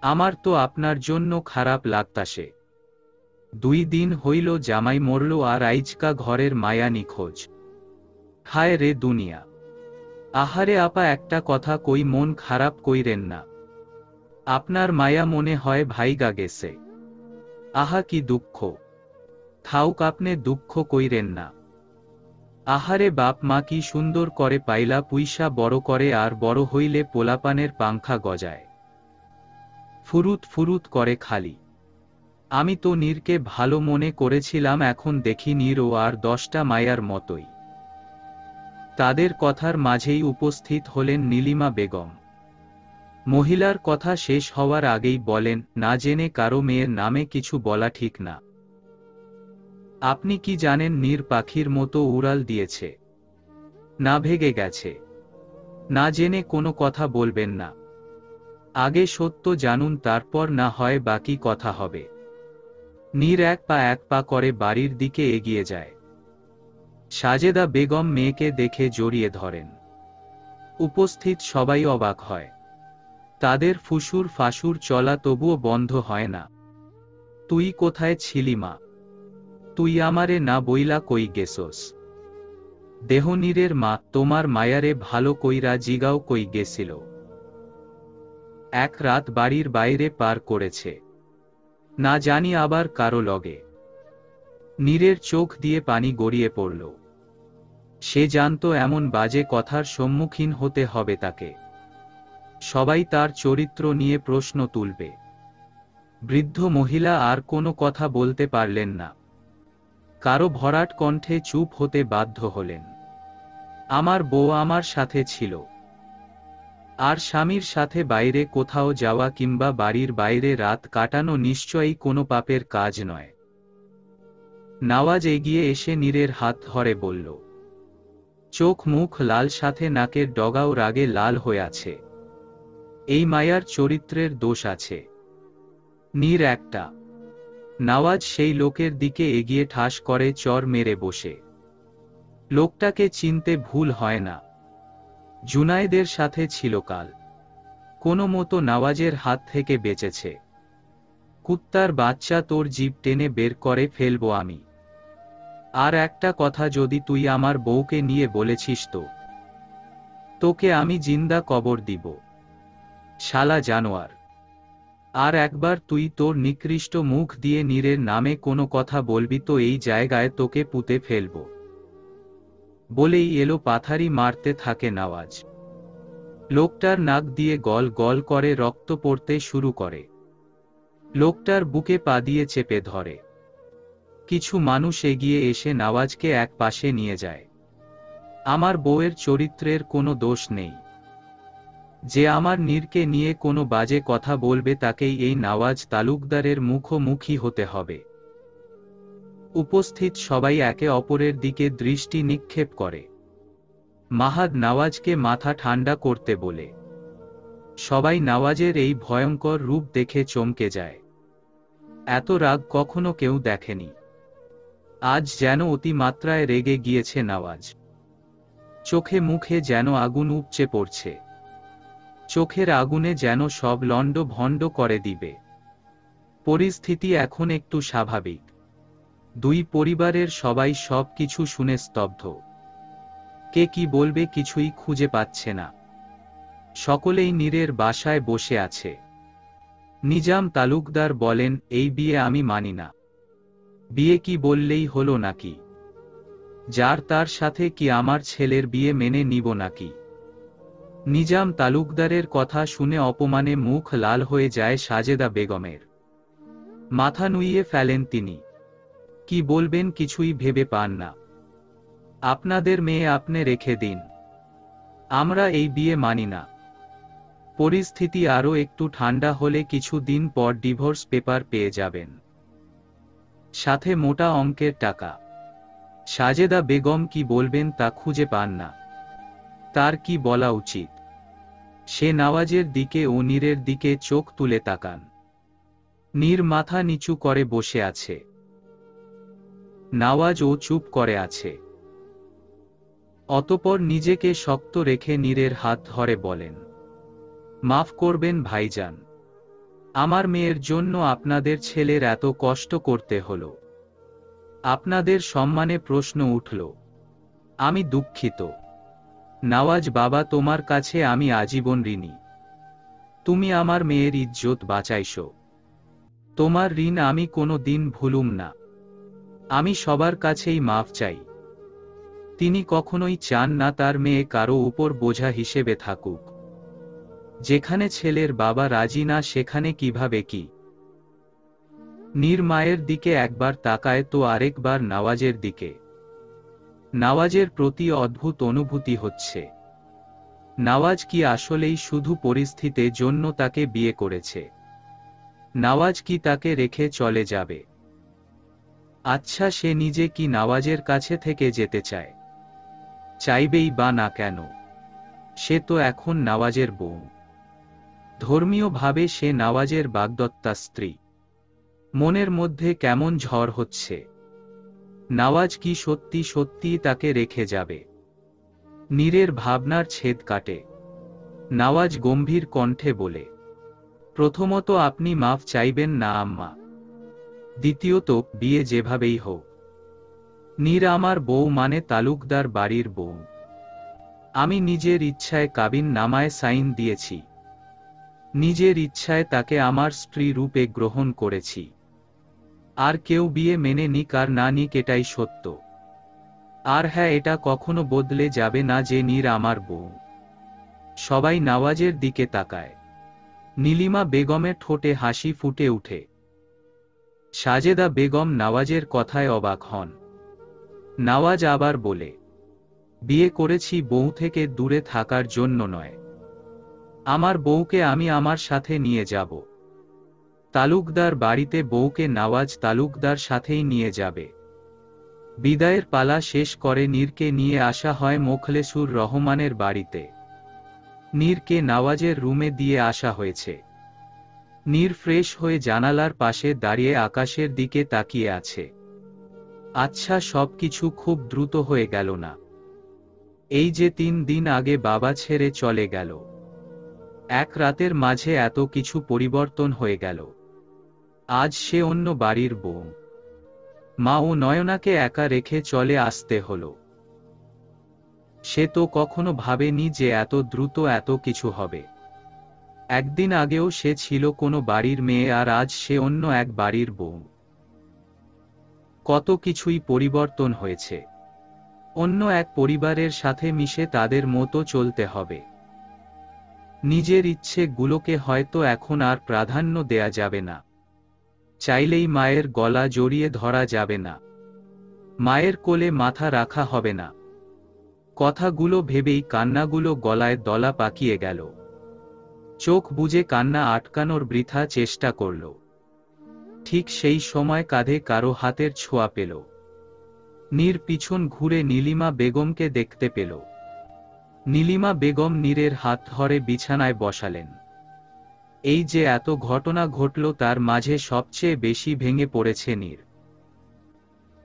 আমার তো আপনার জন্য খারাপ লাগতাসে। 2 দিন হইল জামাই মরল আর আইজকা ঘরের মায়া নিখোঁজ। হায় রে দুনিয়া, আহারে আপা, একটা কথা কই, মন খারাপ কইরেন না। আপনার মায়া মনে হয় ভাইগা গেছে। আহা কি দুঃখ। থাউক, আপনি দুঃখ কইরেন না। আহারে বাপ মা কি সুন্দর করে পাইলা পুইসা বড় করে, আর বড় হইলে পোলাপানের পাংখা গজায়। ফুরুত ফুরুত করে খালি। আমি তো নীরকে ভালো মনে করেছিলাম, এখন দেখি নীরও আর 10টা মায়ার মতোই। তাদের কথার মাঝেই উপস্থিত হলেন নীলিমা বেগম। মহিলার কথা শেষ হওয়ার আগেই বলেন, না জেনে কারো মেয়ের নামে কিছু বলা ঠিক না। আপনি কি জানেন নীর পাখির মতো উড়াল দিয়েছে, না ভেগে গেছে। না জেনে কোনো কথা বলবেন না। আগে সত্য জানুন, তারপর না হয় বাকি কথা হবে। নীর এক পা করে বাড়ির দিকে এগিয়ে যায়। সাজেদা বেগম মেয়েকে দেখে জড়িয়ে ধরেন। উপস্থিত সবাই অবাক হয়। তাদের ফুসুর ফাসুর চলা তবুও বন্ধ হয় না। তুই কোথায় ছিলি মা? তুই আমারে না বইলা কই গেছস? দেহনীরের মা, তোমার মায়ারে ভালো কইরা জিগাও কই গেছিল। এক রাত বাড়ির বাইরে পার করেছে, না জানি আবার কারো লগে। নীরের চোখ দিয়ে পানি গড়িয়ে পড়ল। সে জানতো এমন বাজে কথার সম্মুখীন হতে হবে তাকে। সবাই তার চরিত্র নিয়ে প্রশ্ন তুলবে। বৃদ্ধ মহিলা আর কোনো কথা বলতে পারলেন না। কারো ভরাট কণ্ঠে চুপ হতে বাধ্য হলেন। আমার বউ আমার সাথে ছিল। আর স্বামীর সাথে বাইরে কোথাও যাওয়া কিংবা বাড়ির বাইরে রাত কাটানো নিশ্চয়ই কোনো পাপের কাজ নয়। নওয়াজ এগিয়ে এসে নীরের হাত ধরে বলল। চোখ মুখ লাল, সাথে নাকের ডগাও রাগে লাল হয়ে আছে। এই মায়ার চরিত্রের দোষ আছে। নীর একটা। নওয়াজ সেই লোকের দিকে এগিয়ে ঠাস করে চর মেরে বসে। লোকটাকে চিনতে ভুল হয় না। জুনায়েদের সাথে ছিল কাল। কোনো মতো নওয়াজের হাত থেকে বেঁচেছে। কুত্তার বাচ্চা, তোর জিভ টেনে বের করে ফেলবো আমি। আর একটা কথা, যদি তুই আমার বউকে নিয়ে বলেছিস তো তোকে আমি জিন্দা কবর দিব, শালা জানোয়ার। আর একবার তুই তোর নিকৃষ্ট মুখ দিয়ে নীরের নামে কোনো কথা বলবি তো এই জায়গায় তোকে পুঁতে ফেলব। বলেই এলো পাথারি মারতে থাকে নওয়াজ। লোকটার নাক দিয়ে গল গল করে রক্ত পড়তে শুরু করে। লোকটার বুকে পা দিয়ে চেপে ধরে। কিছু মানুষ এগিয়ে এসে নওয়াজকে এক পাশে নিয়ে যায়। আমার বউয়ের চরিত্রের কোনো দোষ নেই। যে আমার নীরকে নিয়ে কোনো বাজে কথা বলবে তাকেই এই নওয়াজ তালুকদারের মুখোমুখি হতে হবে। উপস্থিত সবাই একে অপরের দিকে দৃষ্টি নিক্ষেপ করে। মাহাদ নওয়াজকে মাথা ঠান্ডা করতে বলে। সবাই নওয়াজের এই ভয়ঙ্কর রূপ দেখে চমকে যায়। এত রাগ কখনো কেউ দেখেনি। আজ যেন অতিমাত্রায় রেগে গিয়েছে নওয়াজ। চোখে মুখে যেন আগুন উপচে পড়ছে। চোখের আগুনে যেন সব লণ্ড ভণ্ড করে দিবে। পরিস্থিতি এখন একটু স্বাভাবিক। দুই পরিবারের সবাই সব কিছু শুনে স্তব্ধ। কে কি বলবে কিছুই খুঁজে পাচ্ছে না। সকলেই নীরের বাসায় বসে আছে। নিজাম তালুকদার বলেন, এই বিয়ে আমি মানি না। বিয়ে কি বললেই হলো নাকি? যার তার সাথে কি আমার ছেলের বিয়ে মেনে নিব নাকি? নিজাম তালুকদারের কথা শুনে অপমানে মুখ লাল হয়ে যায় সাজেদা বেগমের। মাথা নুইয়ে ফেলেন তিনি। কি বলবেন কিছুই ভেবে পান না। আপনাদের মেয়ে আপনি রেখে দিন। আমরা এই বিয়ে মানি না। পরিস্থিতি আরও একটু ঠান্ডা হলে কিছু দিন পর ডিভোর্স পেপার পেয়ে যাবেন, সাথে মোটা অঙ্কের টাকা। সাজেদা বেগম কি বলবেন তা খুঁজে পান না। তার কি বলা উচিত? সে নওয়াজের দিকে ও নীরের দিকে চোখ তুলে তাকান। নীর মাথা নিচু করে বসে আছে। নওয়াজ ও চুপ করে আছে। অতঃপর নিজেকে শক্ত রেখে নীরের হাত ধরে বলেন, মাফ করবেন ভাইজান। আমার মেয়ের জন্য আপনাদের ছেলের এত কষ্ট করতে হলো। আপনাদের সম্মানে প্রশ্ন উঠল। আমি দুঃখিত। নওয়াজ বাবা, তোমার কাছে আমি আজীবন ঋণী। তুমি আমার মেয়ের ইজ্জত বাঁচাইছো। তোমার ঋণ আমি কোনো দিন ভুলুম না। আমি সবার কাছেই মাফ চাই। তিনি কখনোই চান না তার মেয়ে কারো উপর বোঝা হিসেবে থাকুক। যেখানে ছেলের বাবা রাজি না সেখানে কিভাবে কি? নীর মায়ের দিকে একবার তাকায় তো আরেকবার নওয়াজের দিকে। নওয়াজের প্রতি অদ্ভুত অনুভূতি হচ্ছে। নওয়াজ কি আসলেই শুধু পরিস্থিতির জন্য তাকে বিয়ে করেছে? নওয়াজ কি তাকে রেখে চলে যাবে? আচ্ছা, সে নিজে কি নওয়াজের কাছে থেকে যেতে চায়? চাইবেই বা না কেন? সে তো এখন নওয়াজের বউ। ধর্মীয়ভাবে সে নওয়াজের বাগদত্তা স্ত্রী। মনের মধ্যে কেমন ঝড় হচ্ছে। নওয়াজ কি সত্যি সত্যি তাকে রেখে যাবে? নীরের ভাবনার ছেদ কাটে। নওয়াজ গম্ভীর কণ্ঠে বলে, প্রথমত আপনি মাফ চাইবেন না আম্মা। দ্বিতীয়ত, বিয়ে যেভাবেই হোক, নীর আমার বউ, মানে তালুকদার বাড়ির বউ। আমি নিজের ইচ্ছায় কাবিন নামায় সাইন দিয়েছি। নিজের ইচ্ছায় তাকে আমার স্ত্রী রূপে গ্রহণ করেছি। আর কেউ বিয়ে মেনে নিক আর না নিক, এটাই সত্য। আর হ্যাঁ, এটা কখনো বদলে যাবে না যে নীর আমার বউ। সবাই নওয়াজের দিকে তাকায়। নীলিমা বেগমের ঠোঁটে হাসি ফুটে উঠে। সাজেদা বেগম নওয়াজের কথায় অবাক হন। নওয়াজ আবার বলে, বিয়ে করেছি বউ থেকে দূরে থাকার জন্য নয়। আমার বউকে আমি আমার সাথে নিয়ে যাব। তালুকদার বাড়িতে বউকে নওয়াজ তালুকদার সাথেই নিয়ে যাবে। বিদায়ের পালা শেষ করে নীরকে নিয়ে আসা হয় মোখলেসুর রহমানের বাড়িতে। নীরকে নওয়াজের রুমে দিয়ে আসা হয়েছে। নীর ফ্রেশ হয়ে জানালার পাশে দাঁড়িয়ে আকাশের দিকে তাকিয়ে আছে। আচ্ছা, সবকিছু খুব দ্রুত হয়ে গেল না? এই যে 3 দিন আগে বাবা ছেড়ে চলে গেল, এক রাতের মাঝে এত কিছু পরিবর্তন হয়ে গেল। আজ সে অন্য বাড়ির বউ। মা ও নয়নাকে একা রেখে চলে আসতে হলো। সে তো কখনো ভাবেনি যে এত দ্রুত এত কিছু হবে। একদিন আগেও সে ছিল কোনো বাড়ির মেয়ে, আর আজ সে অন্য এক বাড়ির বউ। কত কিছুই পরিবর্তন হয়েছে। অন্য এক পরিবারের সাথে মিশে তাদের মতো চলতে হবে। নিজের ইচ্ছেগুলোকে হয়তো এখন আর প্রাধান্য দেয়া যাবে না। চাইলেই মায়ের গলা জড়িয়ে ধরা যাবে না। মায়ের কোলে মাথা রাখা হবে না। কথাগুলো ভেবেই কান্নাগুলো গলায় দলা পাকিয়ে গেল। চোখ বুজে কান্না আটকানোর বৃথা চেষ্টা করল। ঠিক সেই সময় কাঁধে কারো হাতের ছোঁয়া পেল। নীর পিছন ঘুরে নীলিমা বেগমকে দেখতে পেল। নীলিমা বেগম নীরের হাত ধরে বিছানায় বসালেন। এই যে এত ঘটনা ঘটল, তার মাঝে সবচেয়ে বেশি ভেঙে পড়েছে নীর।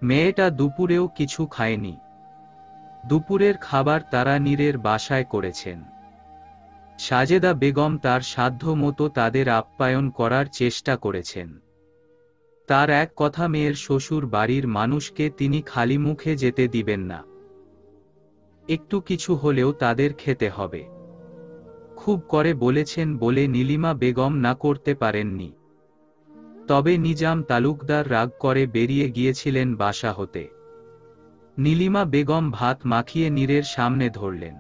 মেয়েটা দুপুরেও কিছু খায়নি। দুপুরের খাবার তারা নীরের বাসায় করেছেন। সাজেদা বেগম তার সাধ্য মতো তাদের আপ্যায়ন করার চেষ্টা করেছেন। তার এক কথা, মেয়ের শ্বশুর বাড়ির মানুষকে তিনি খালি মুখে যেতে দিবেন না। একটু কিছু হলেও তাদের খেতে হবে। খুব করে বলেছেন বলে নীলিমা বেগম না করতে পারেননি। তবে নিজাম তালুকদার রাগ করে বেরিয়ে গিয়েছিলেন বাসা হতে। নীলিমা বেগম ভাত মাখিয়ে নীরের সামনে ধরলেন।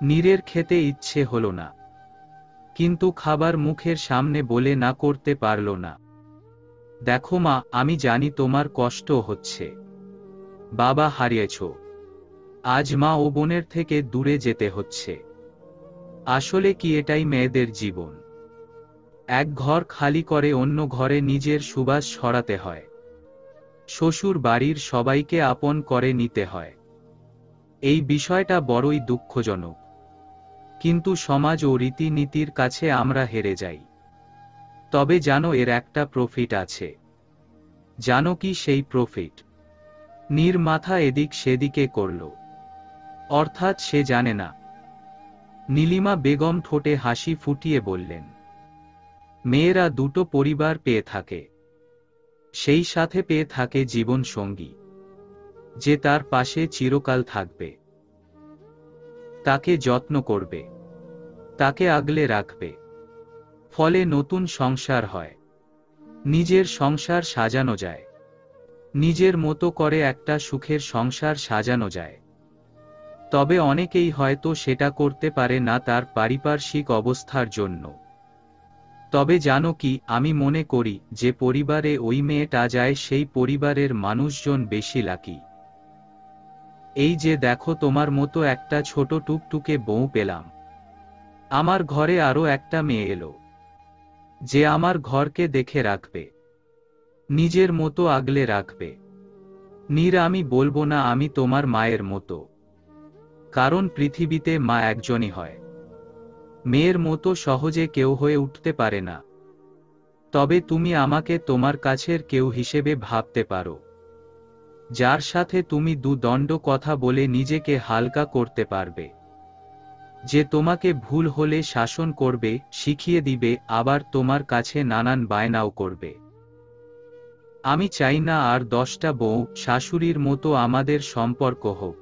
নীরের খেতে ইচ্ছে হলো না, কিন্তু খাবার মুখের সামনে বলে না করতে পারল না। দেখো মা, আমি জানি তোমার কষ্ট হচ্ছে। বাবা হারিয়েছ, আজ মা ও বোনের থেকে দূরে যেতে হচ্ছে। আসলে কি এটাই মেয়েদের জীবন? এক ঘর খালি করে অন্য ঘরে নিজের সুবাস ছড়াতে হয়। শ্বশুর বাড়ির সবাইকে আপন করে নিতে হয়। এই বিষয়টা বড়ই দুঃখজনক, কিন্তু সমাজ ও রীতিনীতির কাছে আমরা হেরে যাই। তবে জানো, এর একটা প্রফিট আছে। জানো কি সেই প্রফিট? নীর মাথা এদিক সেদিকে করল। অর্থাৎ সে জানে না। নীলিমা বেগম ঠোঁটে হাসি ফুটিয়ে বললেন, মেয়েরা দুটো পরিবার পেয়ে থাকে, সেই সাথে পেয়ে থাকে জীবন সঙ্গী, যে তার পাশে চিরকাল থাকবে। তাকে যত্ন করবে, তাকে আগলে রাখবে। ফলে নতুন সংসার হয়, নিজের সংসার সাজানো যায়, নিজের মতো করে একটা সুখের সংসার সাজানো যায়। তবে অনেকেই হয়তো সেটা করতে পারে না তার পারিপার্শ্বিক অবস্থার জন্য। তবে জানো কি, আমি মনে করি যে পরিবারে ওই মেয়েটা যায় সেই পরিবারের মানুষজন বেশি লাকি। এই যে দেখো, তোমার মতো একটা ছোট টুকটুকে বউ পেলাম, আমার ঘরে আরো একটা মেয়ে এলো, যে আমার ঘরকে দেখে রাখবে, নিজের মতো আগলে রাখবে। নীর, আমি বলবো না আমি তোমার মায়ের মতো, কারণ পৃথিবীতে মা একজনই হয়, মেয়ের মতো সহজে কেউ হয়ে উঠতে পারে না। তবে তুমি আমাকে তোমার কাছের কেউ হিসেবে ভাবতে পারো, যার সাথে তুমি দুদণ্ড কথা বলে নিজেকে হালকা করতে পারবে, যে তোমাকে ভুল হলে শাসন করবে, শিখিয়ে দিবে, আবার তোমার কাছে নানান বায়নাও করবে। আমি চাই না আর 10টা বউ শাশুড়ির মতো আমাদের সম্পর্ক হোক।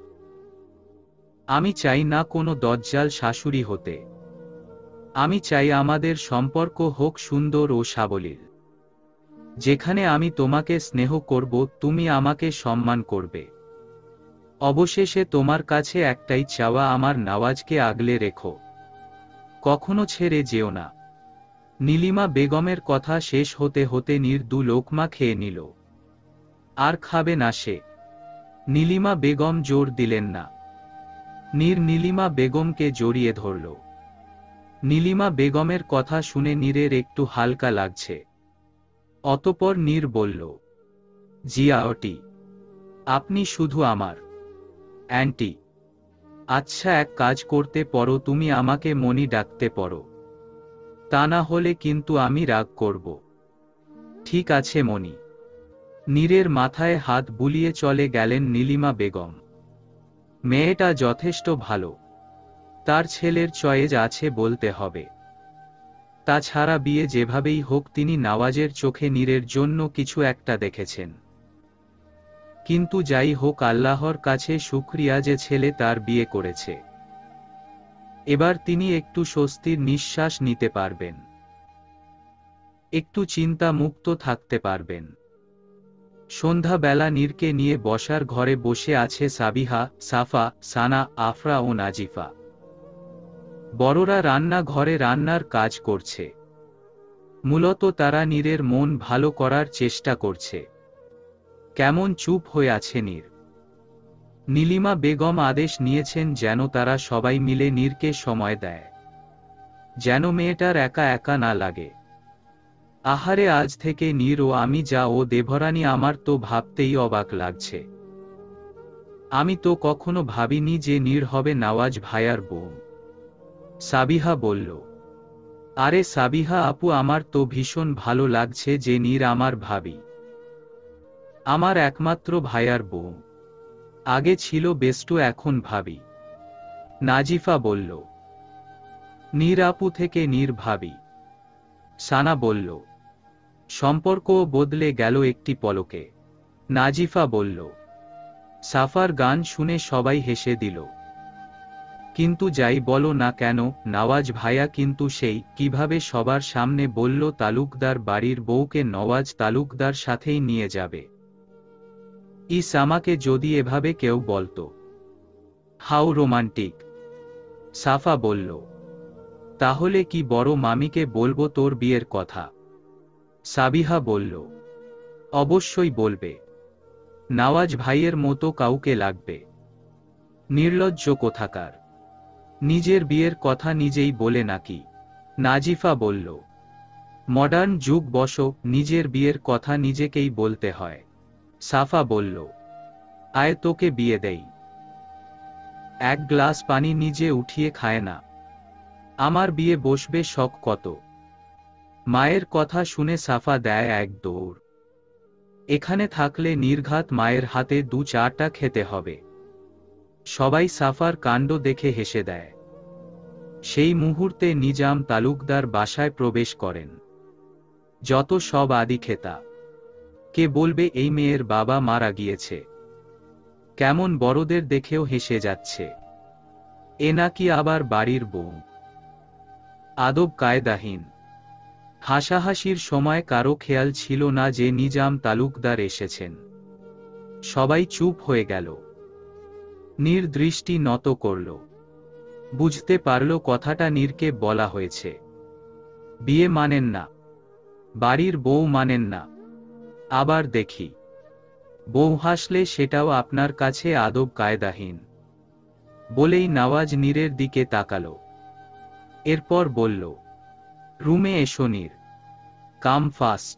আমি চাই না কোনো দজ্জাল শাশুড়ি হতে। আমি চাই আমাদের সম্পর্ক হোক সুন্দর ও সাবলীল, যেখানে আমি তোমাকে স্নেহ করব, তুমি আমাকে সম্মান করবে। অবশেষে তোমার কাছে একটাই চাওয়া, আমার নওয়াজকে আগলে রেখো, কখনো ছেড়ে যেও না। নীলিমা বেগমের কথা শেষ হতে হতে নীর 2 লোকমা খেয়ে নিল। আর খাবে না সে। নীলিমা বেগম জোর দিলেন না। নীর নীলিমা বেগমকে জড়িয়ে ধরল। নীলিমা বেগমের কথা শুনে নীরের একটু হালকা লাগছে। অতঃপর নীর বলল, জিয়া আন্টি, আপনি শুধু আমার অ্যান্টি। আচ্ছা, এক কাজ করতে পারো, তুমি আমাকে মনি ডাকতে পারো, তা না হলে কিন্তু আমি রাগ করব। ঠিক আছে মনি। নীরের মাথায় হাত বুলিয়ে চলে গেলেন নীলিমা বেগম। মেয়েটা যথেষ্ট ভালো, তার ছেলের চয়েজ আছে বলতে হবে। তাছাড়া বিয়ে যেভাবেই হোক, তিনি নওয়াজের চোখে নীরের জন্য কিছু একটা দেখেছেন। কিন্তু যাই হোক, আল্লাহর কাছে শুকরিয়া যে ছেলে তার বিয়ে করেছে। এবার তিনি একটু স্বস্তির নিঃশ্বাস নিতে পারবেন, একটু চিন্তা মুক্ত থাকতে পারবেন। সন্ধ্যাবেলা নীরকে নিয়ে বসার ঘরে বসে আছে সাবিহা, সাফা, সানা, আফরা ও নাজিফা। বড়রা রান্না ঘরে রান্নার কাজ করছে। মূলত তারা নীরের মন ভালো করার চেষ্টা করছে। কেমন চুপ হয়ে আছে নীর। নীলিমা বেগম আদেশ নিয়েছেন যেন তারা সবাই মিলে নীরকে সময় দেয়, যেন মেয়েটার একা একা না লাগে। আহারে, আজ থেকে নীর ও আমি যা ও দেবরানী, আমার তো ভাবতেই অবাক লাগছে। আমি তো কখনো ভাবিনি যে নীর হবে নওয়াজ ভাইয়ার বউ। সাবিহা বলল, আরে সাবিহা আপু, আমার তো ভীষণ ভালো লাগছে যে নীর আমার ভাবি, আমার একমাত্র ভাইয়ার বউ। আগে ছিল বেস্টু, এখন ভাবি। নাজিফা বলল, নীর আপু থেকে নীর ভাবি। সানা বলল, সম্পর্কও বদলে গেল একটি পলকে। নাজিফা বলল, সাফার গান শুনে সবাই হেসে দিল। কিন্তু যাই বলো না কেন, নওয়াজ ভাইয়া কিন্তু সেই কিভাবে সবার সামনে বলল তালুকদার বাড়ির বউকে নওয়াজ তালুকদার সাথেই নিয়ে যাবে। ইস, আমাকে যদি এভাবে কেউ বলতো। How romantic. সাফা বলল, তাহলে কি বড় মামিকে বলবো তোর বিয়ের কথা? সাবিহা বলল, অবশ্যই বলবে, নওয়াজ ভাইয়ের মতো কাউকে লাগবে। নির্লজ্জ কোথাকার, নিজের বিয়ের কথা নিজেই বলে নাকি? নাজিফা বলল, মডার্ন যুগ বসো, নিজের বিয়ের কথা নিজেকেই বলতে হয়। সাফা বলল, আয় তোকে বিয়ে দেই। এক গ্লাস পানি নিজে উঠিয়ে খায় না, আমার বিয়ে বসবে শখ কত। মায়ের কথা শুনে সাফা দেয় এক দৌড়। এখানে থাকলে নির্ঘাত মায়ের হাতে 2-4টা খেতে হবে। সবাই সাফার কাণ্ড দেখে হেসে দেয়। সেই মুহূর্তে নিজাম তালুকদার বাসায় প্রবেশ করেন। যত সব আদিখেতা। কে বলবে এই মেয়ের বাবা মারা গিয়েছে? কেমন বড়দের দেখেও হেসে যাচ্ছে। এ নাকি আবার বাড়ির বউ? আদব কায়দাহীন। হাসাহাসির সময় কারো খেয়াল ছিল না যে নিজাম তালুকদার এসেছেন। সবাই চুপ হয়ে গেল। নীর দৃষ্টি নত করল। বুঝতে পারল কথাটা নীরকে বলা হয়েছে। বিয়ে মানেন না, বাড়ির বউ মানেন না। আবার দেখি, বউ হাসলে সেটাও আপনার কাছে আদব কায়দাহীন। বলেই নওয়াজ নীরের দিকে তাকালো। এরপর বলল, রুমে এসো Neer, come fast,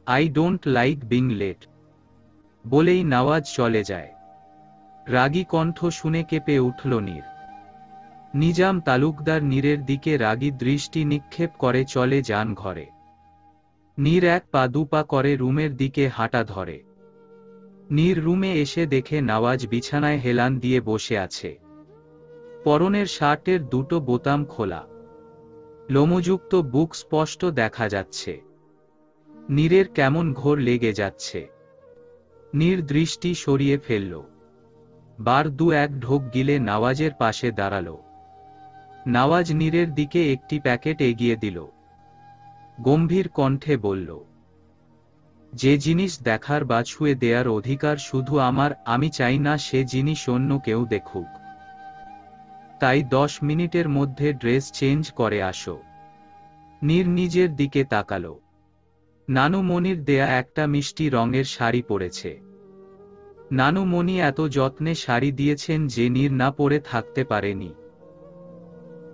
I don't like being late. বলেই নওয়াজ চলে যায়। রাগী কণ্ঠ শুনে কেঁপে উঠল নীর। নিজাম তালুকদার নীরের দিকে রাগী দৃষ্টি নিক্ষেপ করে চলে যান ঘরে। নীর এক পা দুপা করে রুমের দিকে হাঁটা ধরে। নীর রুমে এসে দেখে নওয়াজ বিছানায় হেলান দিয়ে বসে আছে। পরনের শার্টের দুটো বোতাম খোলা, লোমযুক্ত বুক স্পষ্ট দেখা যাচ্ছে। নীরের কেমন ঘোর লেগে যাচ্ছে। নীর দৃষ্টি সরিয়ে ফেলল। বার দু এক ঢোক গিলে নওয়াজের পাশে দাঁড়ালো। নওয়াজ নীরের দিকে একটি প্যাকেট এগিয়ে দিল। গম্ভীর কণ্ঠে বলল, যে জিনিস দেখার বা ছুঁয়ে দেয়ার অধিকার শুধু আমার, আমি চাই না সে জিনিস অন্য কেউ দেখুক। তাই 10 মিনিটের মধ্যে ড্রেস চেঞ্জ করে আসো। নীর নিজের দিকে তাকালো। নানু মনির দেয়া একটা মিষ্টি রঙের শাড়ি পরেছে। নানু মনি এত যত্নে শাড়ি দিয়েছেন যে নীর না পরে থাকতে পারেনি।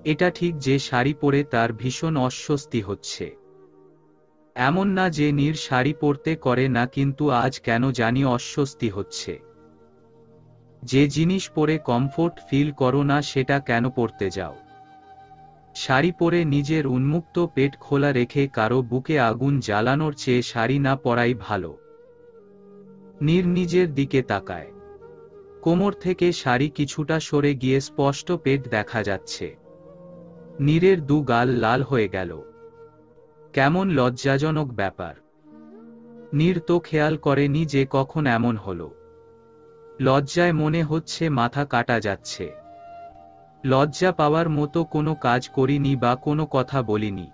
এটা ঠিক যে শাড়ি পরে তার ভীষণ অস্বস্তি হচ্ছে। এমন না যে নীর শাড়ি পরতে করে না, কিন্তু আজ কেন জানি অস্বস্তি হচ্ছে। যে জিনিস পরে কমফোর্ট ফিল করো না সেটা কেন পরতে যাও? শাড়ি পরে নিজের উন্মুক্ত পেট খোলা রেখে কারো বুকে আগুন জ্বালানোর চেয়ে শাড়ি না পরাই ভালো। নীর নিজের দিকে তাকায়। কোমর থেকে শাড়ি কিছুটা সরে গিয়ে স্পষ্ট পেট দেখা যাচ্ছে। নীরের দু গাল লাল হয়ে গেল। কেমন লজ্জাজনক ব্যাপার। নীর তো খেয়াল করেনি যে কখন এমন হলো। লজ্জায় মনে হচ্ছে মাথা কাটা যাচ্ছে। লজ্জা পাওয়ার মতো কোনো কাজ করিনি বা কোনো কথা বলিনি।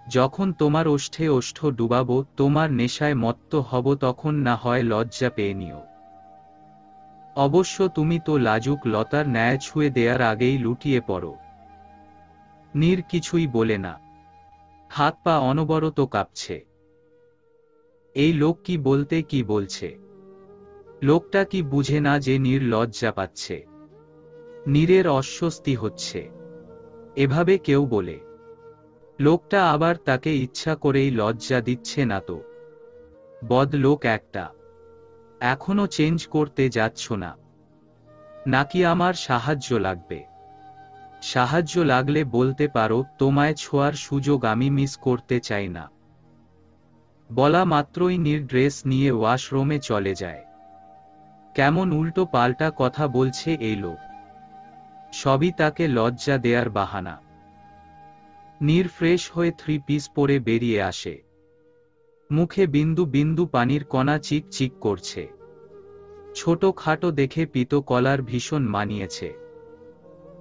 যখন তোমার ওষ্ঠে ওষ্ঠ ডুবাবো, তোমার নেশায় মত্ত হব, তখন না হয় লজ্জা পেয়ে নিও। অবশ্য তুমি তো লাজুক লতার ন্যায় ছুঁয়ে দেয়ার আগেই লুটিয়ে পড়ো। নীর কিছুই বলে না। হাত পা অনবরত কাঁপছে। এই লোক কি বলতে কি বলছে? লোকটা কি বুঝে না যে নীর লজ্জা পাচ্ছে? নীরের অস্বস্তি হচ্ছে। এভাবে কেউ বলে? লোকটা আবার তাকে ইচ্ছা করেই লজ্জা দিচ্ছে না তো? বদ লোক একটা। এখনো চেঞ্জ করতে যাচ্ছ না? নাকি আমার সাহায্য লাগবে? সাহায্য লাগলে বলতে পারো, তোমায় ছোঁয়ার সুযোগ আমি মিস করতে চাই না। বলা মাত্রই নীর ড্রেস নিয়ে ওয়াশরুমে চলে যায়। কেমন উল্টো পাল্টা কথা বলছে এই লোক। সবই তাকে লজ্জা দেয়ার বাহানা। নীর ফ্রেশ হয়ে 3 পিস পরে বেরিয়ে আসে। মুখে বিন্দু বিন্দু পানির কণা চিক চিক করছে। ছোট খাটো দেখে পিতো কলার ভীষণ মানিয়েছে।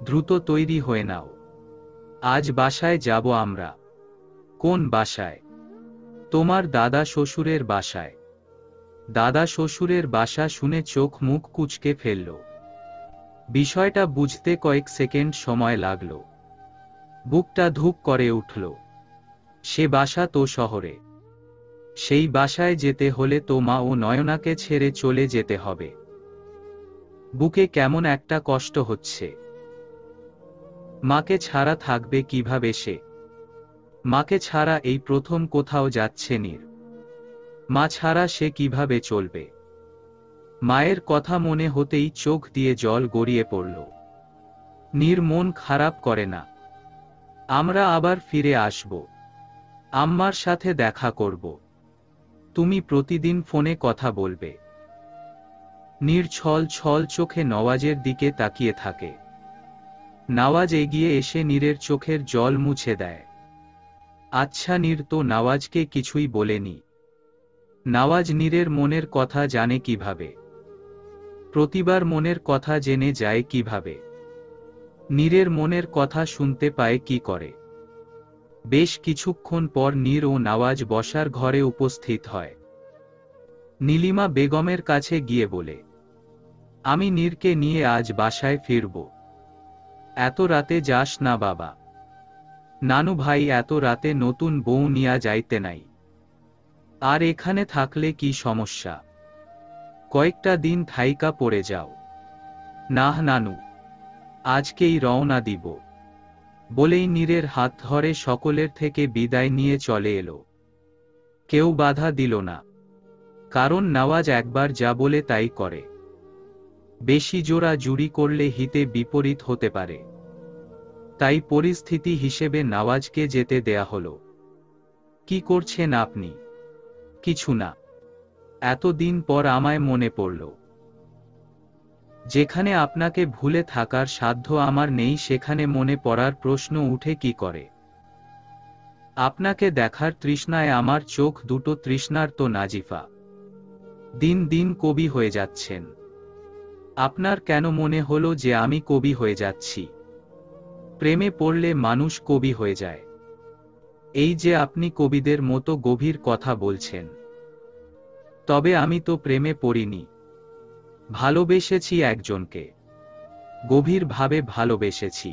দ্রুত তৈরি হয়ে নাও, আজ বাসায় যাব আমরা। কোন বাসায়? তোমার দাদা শ্বশুরের বাসায়। দাদা শ্বশুরের বাসা শুনে চোখ মুখ কুঁচকে ফেলল। বিষয়টা বুঝতে কয়েক সেকেন্ড সময় লাগল। বুকটা ধুপ করে উঠল। সে বাসা তো শহরে। সেই বাসায় যেতে হলে তো মা ও নয়নাকে ছেড়ে চলে যেতে হবে। বুকে কেমন একটা কষ্ট হচ্ছে। মাকে ছাড়া থাকবে কিভাবে সে? মাকে ছাড়া এই প্রথম কোথাও যাচ্ছে নীর। মা ছাড়া সে কিভাবে চলবে? মায়ের কথা মনে হতেই চোখ দিয়ে জল গড়িয়ে পড়ল। নীর মন খারাপ করে না। আমরা আবার ফিরে আসব। আম্মার সাথে দেখা করব। তুমি প্রতিদিন ফোনে কথা বলবে। নীর ছল ছল চোখে নওয়াজের দিকে তাকিয়ে থাকে। নওয়াজ এগিয়ে এসে নীরের চোখের জল মুছে দেয়। আচ্ছা, নীর তো নওয়াজকে কিছুই বলেনি। নওয়াজ নীরের মনের কথা জানে কিভাবে? প্রতিবার মনের কথা জেনে যায় কিভাবে? নীরের মনের কথা শুনতে পায় কি করে। বেশ কিছুক্ষণ পর নীর ও নওয়াজ বসার ঘরে উপস্থিত হয়। নীলিমা বেগমের কাছে গিয়ে বলে, আমি নীরকে নিয়ে আজ বাসায় ফিরব। এত রাতে যাস না বাবা। নানু ভাই, এত রাতে নতুন বউ নিয়া যাইতে নাই। আর এখানে থাকলে কি সমস্যা? কয়েকটা দিন থাইকা পড়ে যাও। না নানু, আজকেই রওনা দিব। বলেই নীরের হাত ধরে সকলের থেকে বিদায় নিয়ে চলে এলো। কেউ বাধা দিল না, কারণ নওয়াজ একবার যা বলে তাই করে। বেশি জোরা জুরি করলে হিতে বিপরীত হতে পারে। তাই পরিস্থিতি হিসেবে নওয়াজকে যেতে দেয়া হলো। কি করছেন আপনি? কিছু না। এতদিন পর আমায় মনে পড়ল। যেখানে আপনাকে ভুলে থাকার সাধ্য আমার নেই সেখানে মনে পড়ার প্রশ্ন উঠে কি করে? আপনাকে দেখার তৃষ্ণায় আমার চোখ দুটো তৃষ্ণার্ত নাজিফা। দিন দিন কবি হয়ে যাচ্ছেন। আপনার কেন মনে হলো যে আমি কবি হয়ে যাচ্ছি? প্রেমে পড়লে মানুষ কবি হয়ে যায়। এই যে আপনি কবিদের মতো গভীর কথা বলছেন। তবে আমি তো প্রেমে পড়িনি। ভালোবেসেছি একজনকে। গভীরভাবে ভালোবেসেছি,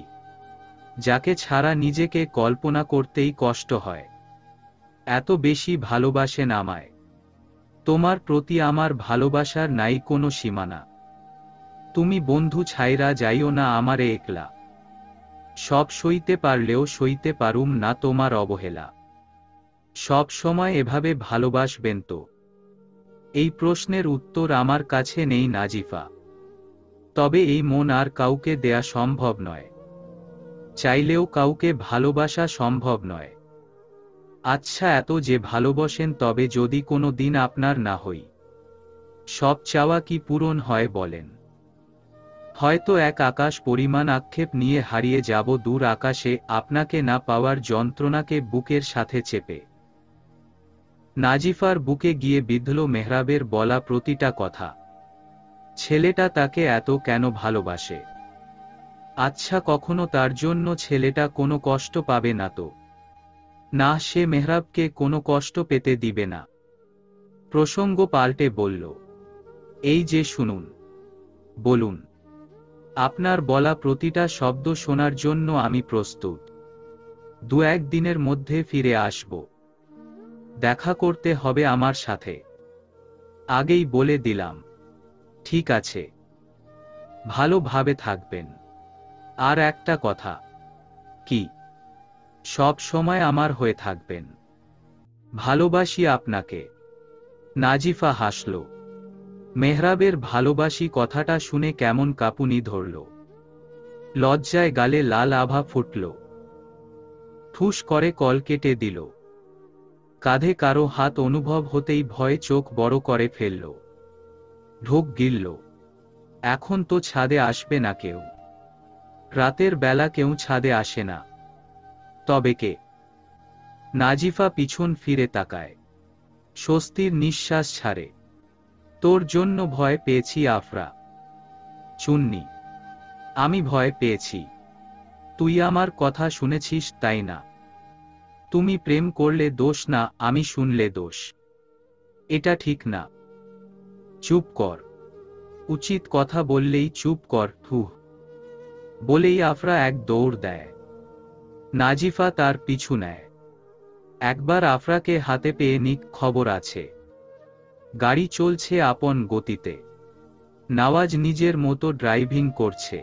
যাকে ছাড়া নিজেকে কল্পনা করতেই কষ্ট হয়। এত বেশি ভালোবাসেন আমায়। তোমার প্রতি আমার ভালোবাসার নাই কোনো সীমানা। তুমি বন্ধু ছাইরা যাইও না আমারে একলা। সব সইতে পারলেও সইতে পারুম না তোমার অবহেলা। সব সময় এভাবে ভালোবাসবেন তো? এই প্রশ্নের উত্তর আমার কাছে নেই নাজিফা। তবে এই মন আর কাউকে দেয়া সম্ভব নয়। চাইলেও কাউকে ভালোবাসা সম্ভব নয়। আচ্ছা, এত যে ভালোবাসেন, তবে যদি কোনো দিন আপনার না হই, সব চাওয়া কি পূরণ হয় বলেন? হয়তো এক আকাশ পরিমাণ আক্ষেপ নিয়ে হারিয়ে যাব দূর আকাশে, আপনাকে না পাওয়ার যন্ত্রণাকে বুকের সাথে চেপে। নাজিফার বুকে গিয়ে বিঁধল মেহরাবের বলা প্রতিটা কথা। ছেলেটা তাকে এত কেন ভালোবাসে? আচ্ছা, কখনো তার জন্য ছেলেটা কোনো কষ্ট পাবে না তো? না, সে মেহরাবকে কোনো কষ্ট পেতে দিবে না। প্রসঙ্গ পাল্টে বলল, এই যে শুনুন। বলুন। আপনার বলা প্রতিটা শব্দ শোনার জন্য আমি প্রস্তুত। 2-1 দিনের মধ্যে ফিরে আসব। দেখা করতে হবে আমার সাথে। আগেই বলে দিলাম। ঠিক আছে। ভালোভাবে থাকবেন। আর একটা কথা। কি? সব সময় আমার হয়ে থাকবেন। ভালোবাসি আপনাকে। নাজিফা হাসল। মেহরাবের ভালোবাসি কথাটা শুনে কেমন কাঁপুনি ধরল। লজ্জায় গালে লাল আভা ফুটল। ঠুস করে কল কেটে দিল। কাঁধে কারো হাত অনুভব হতেই ভয়ে চোখ বড় করে ফেলল। ঢোক গিলল। এখন তো ছাদে আসবে না কেউ। রাতের বেলা কেউ ছাদে আসে না। তবে কে? নাজিফা পিছন ফিরে তাকায়। স্বস্তির নিঃশ্বাস ছাড়ে। তোর জন্য ভয় পেয়েছি আফরা। চুন্নি, আমি ভয় পেয়েছি। তুই আমার কথা শুনেছিস তাই না? তুমি প্রেম করলে দোষ না, আমি শুনলে দোষ। এটা ঠিক না। চুপ কর। উচিত কথা বললেই চুপ কর। থুহ। বলেই আফরা এক দৌড় দেয়। নাজিফা তার পিছু নেয়। একবার আফরাকে হাতে পেয়ে নিক, খবর আছে। গাড়ি চলছে আপন গতিতে। নওয়াজ নিজের মতো ড্রাইভিং করছে।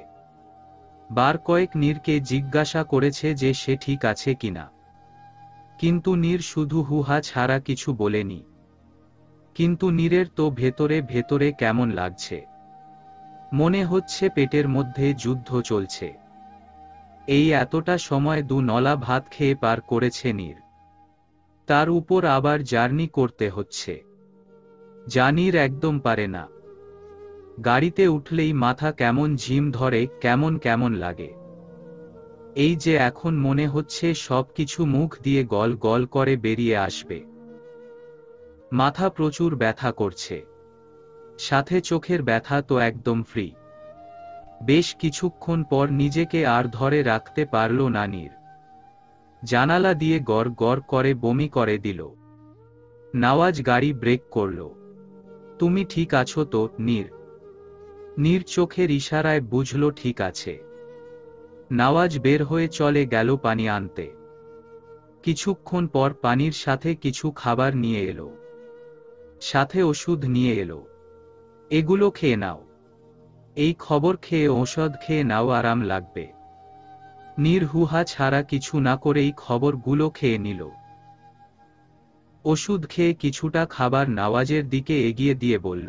বার কয়েক নীরকে জিজ্ঞাসা করেছে যে সে ঠিক আছে কিনা। কিন্তু নীর শুধু হুহা ছাড়া কিছু বলেনি। কিন্তু নীরের তো ভেতরে ভেতরে কেমন লাগছে। মনে হচ্ছে পেটের মধ্যে যুদ্ধ চলছে। এই এতটা সময় 2 নলা ভাত খেয়ে পার করেছে নীর। তার উপর আবার জার্নি করতে হচ্ছে। জানির একদম পারে না। গাড়িতে উঠলেই মাথা কেমন ঝিম ধরে, কেমন কেমন লাগে। এই যে এখন মনে হচ্ছে সবকিছু মুখ দিয়ে গল গল করে বেরিয়ে আসবে। মাথা প্রচুর ব্যথা করছে। সাথে চোখের ব্যথা তো একদম ফ্রি। বেশ কিছুক্ষণ পর নিজেকে আর ধরে রাখতে পারল না নীর। জানালা দিয়ে গড় গড় করে বমি করে দিল। নওয়াজ গাড়ি ব্রেক করল। তুমি ঠিক আছো তো নীর? নীর চোখের ইশারায় বুঝল ঠিক আছে। নওয়াজ বের হয়ে চলে গেল পানি আনতে। কিছুক্ষণ পর পানির সাথে কিছু খাবার নিয়ে এলো, সাথে ওষুধ নিয়ে এলো। এগুলো খেয়ে নাও, এই খবর খেয়ে ঔষধ খেয়ে নাও, আরাম লাগবে। নীর হুহা ছাড়া কিছু না করেই খবরগুলো খেয়ে নিল। ওষুধ খেয়ে কিছুটা খাবার নওয়াজের দিকে এগিয়ে দিয়ে বলল,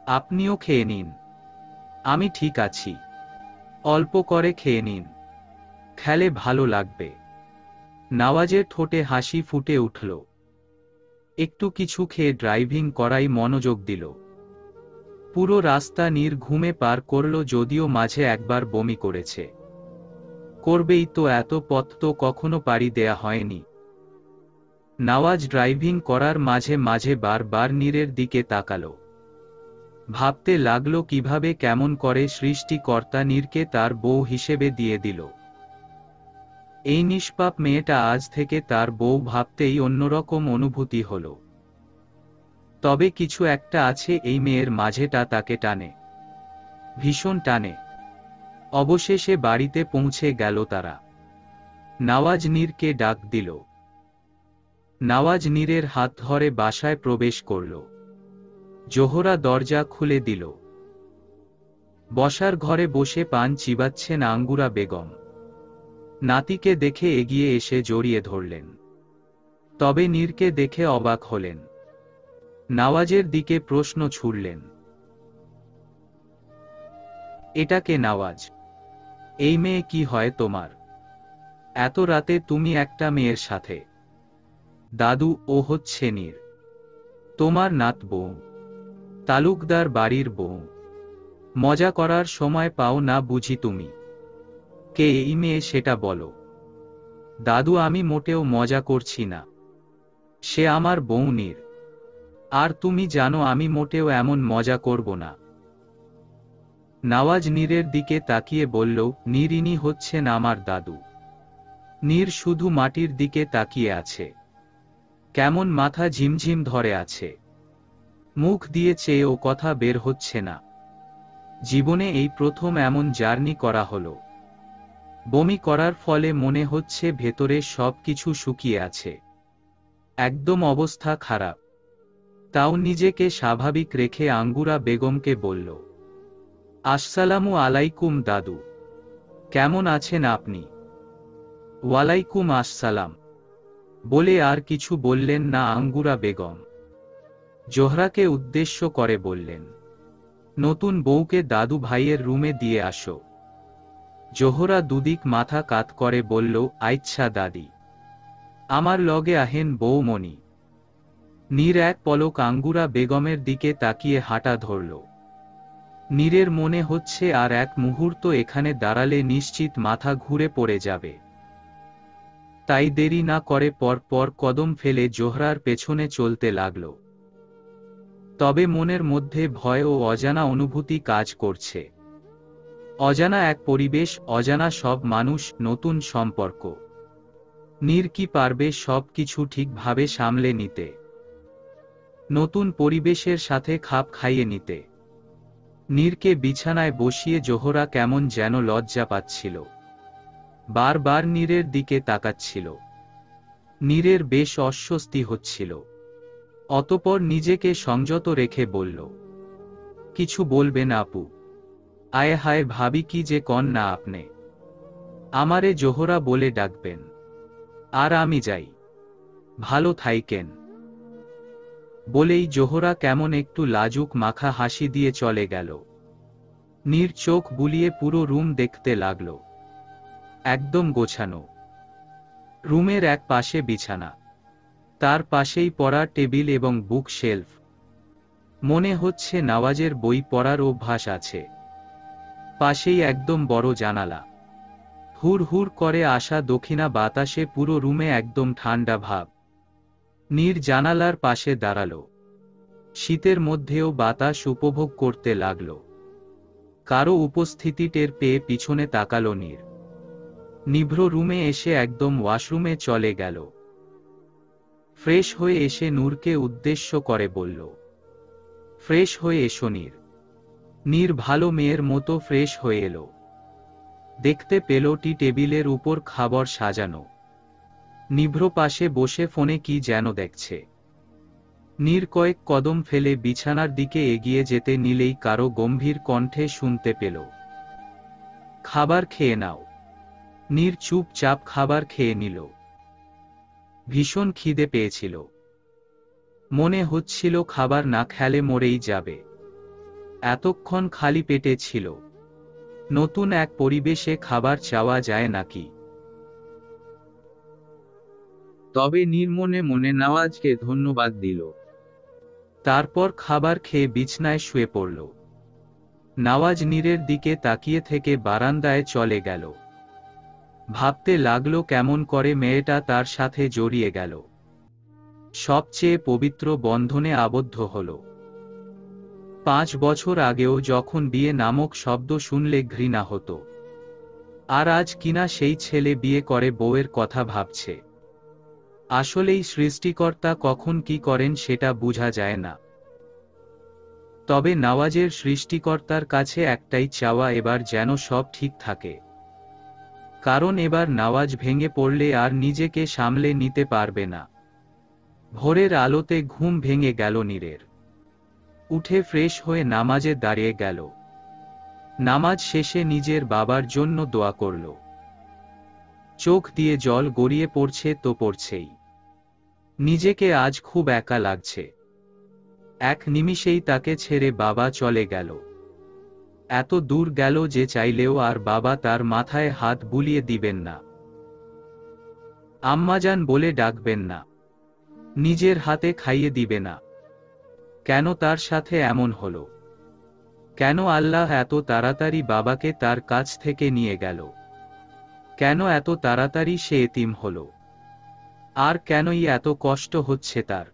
আপনিও খেয়ে নিন, আমি ঠিক আছি, অল্প করে খেয়ে নিন, খেলে ভালো লাগবে। নওয়াজের ঠোঁটে হাসি ফুটে উঠল। একটু কিছু খেয়ে ড্রাইভিং করাই মনোযোগ দিল। পুরো রাস্তা নীর ঘুমে পার করল, যদিও মাঝে একবার বমি করেছে। করবেই তো, এত পথ তো কখনো পাড়ি দেয়া হয়নি। নওয়াজ ড্রাইভিং করার মাঝে মাঝে বারবার নীরের দিকে তাকালো। ভাবতে লাগলো কিভাবে কেমন করে সৃষ্টিকর্তা নীরকে তার বউ হিসেবে দিয়ে দিল। এই নিষ্পাপ মেয়েটা আজ থেকে তার বউ ভাবতেই অন্যরকম অনুভূতি হলো। তবে কিছু একটা আছে এই মেয়ের মাঝেটা তাকে টানে, ভীষণ টানে। অবশেষে বাড়িতে পৌঁছে গেল তারা। নওয়াজ নীরকে ডাক দিল। নওয়াজ নীরের হাত ধরে বাসায় প্রবেশ করল। জোহরা দরজা খুলে দিল। বসার ঘরে বসে পান চিবাচ্ছেন আঙ্গুরা বেগম। নাতিকে দেখে এগিয়ে এসে জড়িয়ে ধরলেন। তবে নীরকে দেখে অবাক হলেন। নওয়াজের দিকে প্রশ্ন ছুড়লেন, এটা কে নওয়াজ? এই মেয়ে কি হয় তোমার? এত রাতে তুমি একটা মেয়ের সাথে? দাদু, ও হচ্ছে নীর, তোমার নাত বউ, তালুকদার বাড়ির বউ। মজা করার সময় পাও না বুঝি তুমি? কে এই মেয়ে সেটা বলো। দাদু, আমি মোটেও মজা করছি না, সে আমার বউ নীর। আর তুমি জানো আমি মোটেও এমন মজা করব না। নওয়াজ নীরের দিকে তাকিয়ে বলল, নীর, ইনি হচ্ছেন আমার দাদু। নীর শুধু মাটির দিকে তাকিয়ে আছে। কেমন মাথা ঝিমঝিম ধরে আছে। মুখ দিয়ে চেয়েও কথা বের হচ্ছে না। জীবনে এই প্রথম এমন জার্নি করা হলো। বমি করার ফলে মনে হচ্ছে ভেতরে সব কিছু শুকিয়ে আছে, একদম অবস্থা খারাপ। তাও নিজেকে স্বাভাবিক রেখে আঙ্গুরা বেগমকে বলল, আসসালামু আলাইকুম দাদু, কেমন আছেন আপনি? ওয়ালাইকুম আসসালাম বলে আর কিছু বললেন না আঙ্গুরা বেগম। জোহরাকে উদ্দেশ্য করে বললেন, নতুন বউকে দাদু ভাইয়ের রুমে দিয়ে আসো। জোহরা দুদিক মাথা কাত করে বলল, আচ্ছা দাদি, আমার লগে আহেন বউমণি। নীর এক পলক আঙ্গুরা বেগমের দিকে তাকিয়ে হাঁটা ধরল। নীরের মনে হচ্ছে আর এক মুহূর্ত এখানে দাঁড়ালে নিশ্চিত মাথা ঘুরে পড়ে যাবে। তাই দেরি না করে পর পর কদম ফেলে জোহরার পেছনে চলতে লাগল। তবে মনের মধ্যে ভয় ও অজানা অনুভূতি কাজ করছে। অজানা এক পরিবেশ, অজানা সব মানুষ, নতুন সম্পর্ক। নীর কি পারবে সব কিছু ঠিকভাবে সামলে নিতে? নতুন পরিবেশের সাথে খাপ খাইয়ে নিতে? নীরকে বিছানায় বসিয়ে জোহরা কেমন যেন লজ্জা পাচ্ছিল। বারবার নীরের দিকে তাকাচ্ছিল। নীরের বেশ অস্বস্তি হচ্ছিল। অতঃপর নিজেকে সংযত রেখে বলল, কিছু বলবেন আপু? আয় হায়, ভাবি কি যে কন না আপনি। আমারে জোহরা বলে ডাকবেন। আর আমি যাই, ভালো থাইকেন। বলেই জোহরা কেমন একটু লাজুক মাখা হাসি দিয়ে চলে গেল। নীর চোখ বুলিয়ে পুরো রুম দেখতে লাগল। একদম গোছানো। রুমের এক পাশে বিছানা, তার পাশেই পড়ার টেবিল এবং বুক শেলফ। মনে হচ্ছে নওয়াজের বই পড়ার অভ্যাস আছে। পাশেই একদম বড় জানালা। হুর হুর করে আসা দক্ষিণা বাতাসে পুরো রুমে একদম ঠান্ডা ভাব। নীর জানালার পাশে দাঁড়ালো। শীতের মধ্যেও বাতাস উপভোগ করতে লাগল। কারো উপস্থিতি টের পেয়ে পিছনে তাকালো নীর। নিভ্র রুমে এসে একদম ওয়াশরুমে চলে গেল। ফ্রেশ হয়ে এসে নূরকে উদ্দেশ্য করে বলল, ফ্রেশ হয়ে এসো নীর। নীর ভালো মেয়ের মতো ফ্রেশ হয়ে এলো। দেখতে পেল টি টেবিলের উপর খাবার সাজানো। নিভ্র পাশে বসে ফোনে কি যেন দেখছে। নীর কয়েক কদম ফেলে বিছানার দিকে এগিয়ে যেতে নিলেই কারো গম্ভীর কণ্ঠে শুনতে পেল, খাবার খেয়ে নাও। নীর চুপচাপ খাবার খেয়ে নিল। ভীষণ খিদে পেয়েছিল। মনে হচ্ছিল খাবার না খেলে মরেই যাবে। এতক্ষণ খালি পেটে ছিল। নতুন এক পরিবেশে খাবার চাওয়া যায় নাকি? তবে নীর মনে মনে নওয়াজকে ধন্যবাদ দিল। তারপর খাবার খেয়ে বিছনায় শুয়ে পড়ল। নওয়াজ নীরের দিকে তাকিয়ে থেকে বারান্দায় চলে গেল। ভাবতে লাগলো কেমন করে মেয়েটা তার সাথে জড়িয়ে গেল, সবচেয়ে পবিত্র বন্ধনে আবদ্ধ হল। 5 বছর আগেও যখন বিয়ে নামক শব্দ শুনলে ঘৃণা হতো, আর আজ কিনা সেই ছেলে বিয়ে করে বউয়ের কথা ভাবছে। আসলেই সৃষ্টিকর্তা কখন কি করেন সেটা বোঝা যায় না। তবে নওয়াজের সৃষ্টিকর্তার কাছে একটাই চাওয়া, এবার যেন সব ঠিক থাকে। কারণ এবার নওয়াজ ভেঙে পড়লে আর নিজেকে সামলে নিতে পারবে না। ভোরের আলোতে ঘুম ভেঙে গেল নীরের। উঠে ফ্রেশ হয়ে নামাজে দাঁড়িয়ে গেল। নামাজ শেষে নিজের বাবার জন্য দোয়া করল। চোখ দিয়ে জল গড়িয়ে পড়ছে তো পড়ছেই। নিজেকে আজ খুব একা লাগছে। এক নিমিষেই তাকে ছেড়ে বাবা চলে গেল। এত দূর গেল যে চাইলেও আর বাবা তার মাথায় হাত বুলিয়ে দিবেন না, আম্মাজান বলে ডাকবেন না, নিজের হাতে খাইয়ে দিবে না। কেন তার সাথে এমন হলো? কেন আল্লাহ এত তাড়াতাড়ি বাবাকে তার কাছ থেকে নিয়ে গেল? কেন এত তাড়াতাড়ি সে এতিম হলো? আর কেনই এত কষ্ট হচ্ছে তার?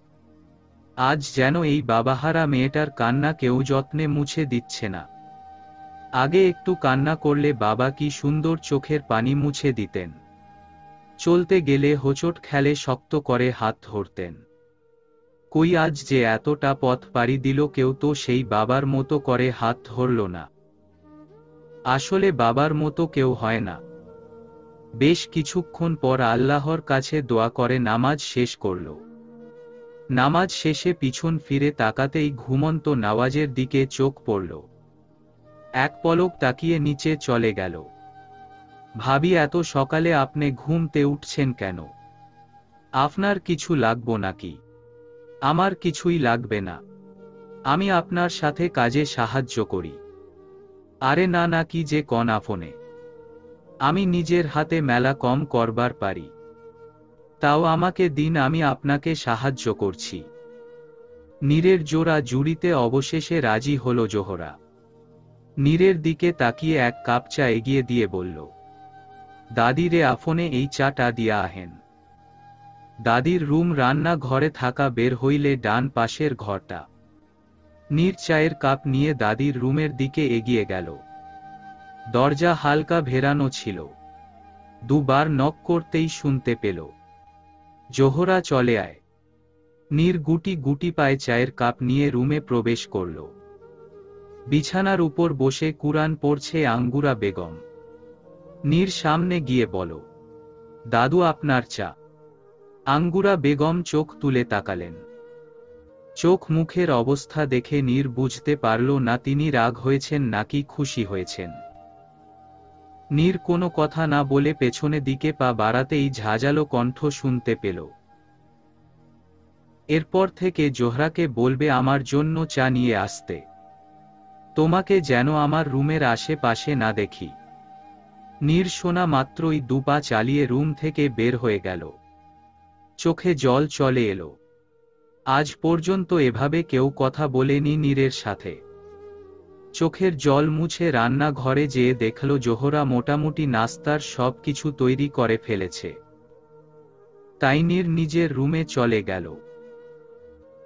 আজ যেন এই বাবাহারা মেয়েটার কান্না কেউ যত্নে মুছে দিচ্ছে না। আগে একটু কান্না করলে বাবা কি সুন্দর চোখের পানি মুছে দিতেন। চলতে গেলে হোঁচট খেলে শক্ত করে হাত ধরতেন। কই আজ যে এতটা পথ পাড়ি দিল, কেউ তো সেই বাবার মতো করে হাত ধরল না। আসলে বাবার মতো কেউ হয় না। বেশ কিছুক্ষণ পর আল্লাহর কাছে দোয়া করে নামাজ শেষ করল। নামাজ শেষে পিছন ফিরে তাকাতেই ঘুমন্ত নওয়াজের দিকে চোখ পড়ল। এক পলক তাকিয়ে নিচে চলে গেল। ভাবি, এত সকালে আপনি ঘুমতে উঠছেন কেন? আপনার কিছু লাগবো নাকি? আমার কিছুই লাগবে না, আমি আপনার সাথে কাজে সাহায্য করি। আরে না না, কি যে কন আপনে। আমি নিজের হাতে মেলা কম করবার পারি, তাও আমাকে দিন, আমি আপনাকে সাহায্য করছি। নীরের জোড়া জুড়িতে অবশেষে রাজি হল জোহরা। নীরের দিকে তাকিয়ে এক কাপ চা এগিয়ে দিয়ে বলল, দাদি রে, আফনে এই চাটা দিয়া আহেন। দাদির রুম রান্না ঘরে থাকা, বের হইলে ডান পাশের ঘরটা। নীর চায়ের কাপ নিয়ে দাদির রুমের দিকে এগিয়ে গেল। দরজা হালকা ভেরানো ছিল। দুবার নক করতেই শুনতে পেল, জোহরা চলে আয়। নীর গুটি গুটি পায়ে চায়ের কাপ নিয়ে রুমে প্রবেশ করল। বিছানার উপর বসে কুরআন পড়ছে আঙ্গুরা বেগম। নীর সামনে গিয়ে বল, দাদু আপনার চা। আঙ্গুরা বেগম চোখ তুলে তাকালেন। চোখ মুখের অবস্থা দেখে নীর বুঝতে পারল না তিনি রাগ হয়েছেন নাকি খুশি হয়েছেন। নীর কোনো কথা না বলে পেছনে দিকে পা বাড়াতেই ঝাঁঝালো কণ্ঠ শুনতে পেল, এরপর থেকে জোহরাকে বলবে আমার জন্য চা নিয়ে আসতে। তোমাকে যেন আমার রুমের আশেপাশে না দেখি। নীর শোনা মাত্রই দুপা চালিয়ে রুম থেকে বের হয়ে গেল। চোখে জল চলে এলো। আজ পর্যন্ত এভাবে কেউ কথা বলেনি নীরের সাথে। চোখের জল মুছে রান্নাঘরে যেয়ে দেখল জোহরা মোটামুটি নাস্তার সব কিছু তৈরি করে ফেলেছে। তাই নীর নিজের রুমে চলে গেল।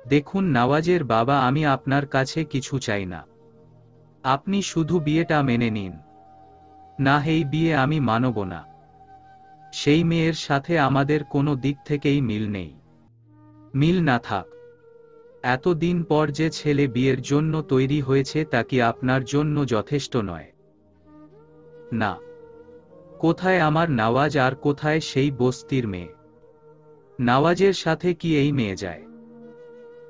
দেখুন নওয়াজের বাবা, আমি আপনার কাছে কিছু চাই না। আপনি শুধু বিয়েটা মেনে নিন। না, এই বিয়ে আমি মানব না। সেই মেয়ের সাথে আমাদের কোনো দিক থেকেই মিল নেই। মিল না থাক, এতদিন পর যে ছেলে বিয়ের জন্য তৈরি হয়েছে তা কি আপনার জন্য যথেষ্ট নয়? না। কোথায় আমার নওয়াজ আর কোথায় সেই বস্তির মেয়ে? নওয়াজের সাথে কি এই মেয়ে যায়?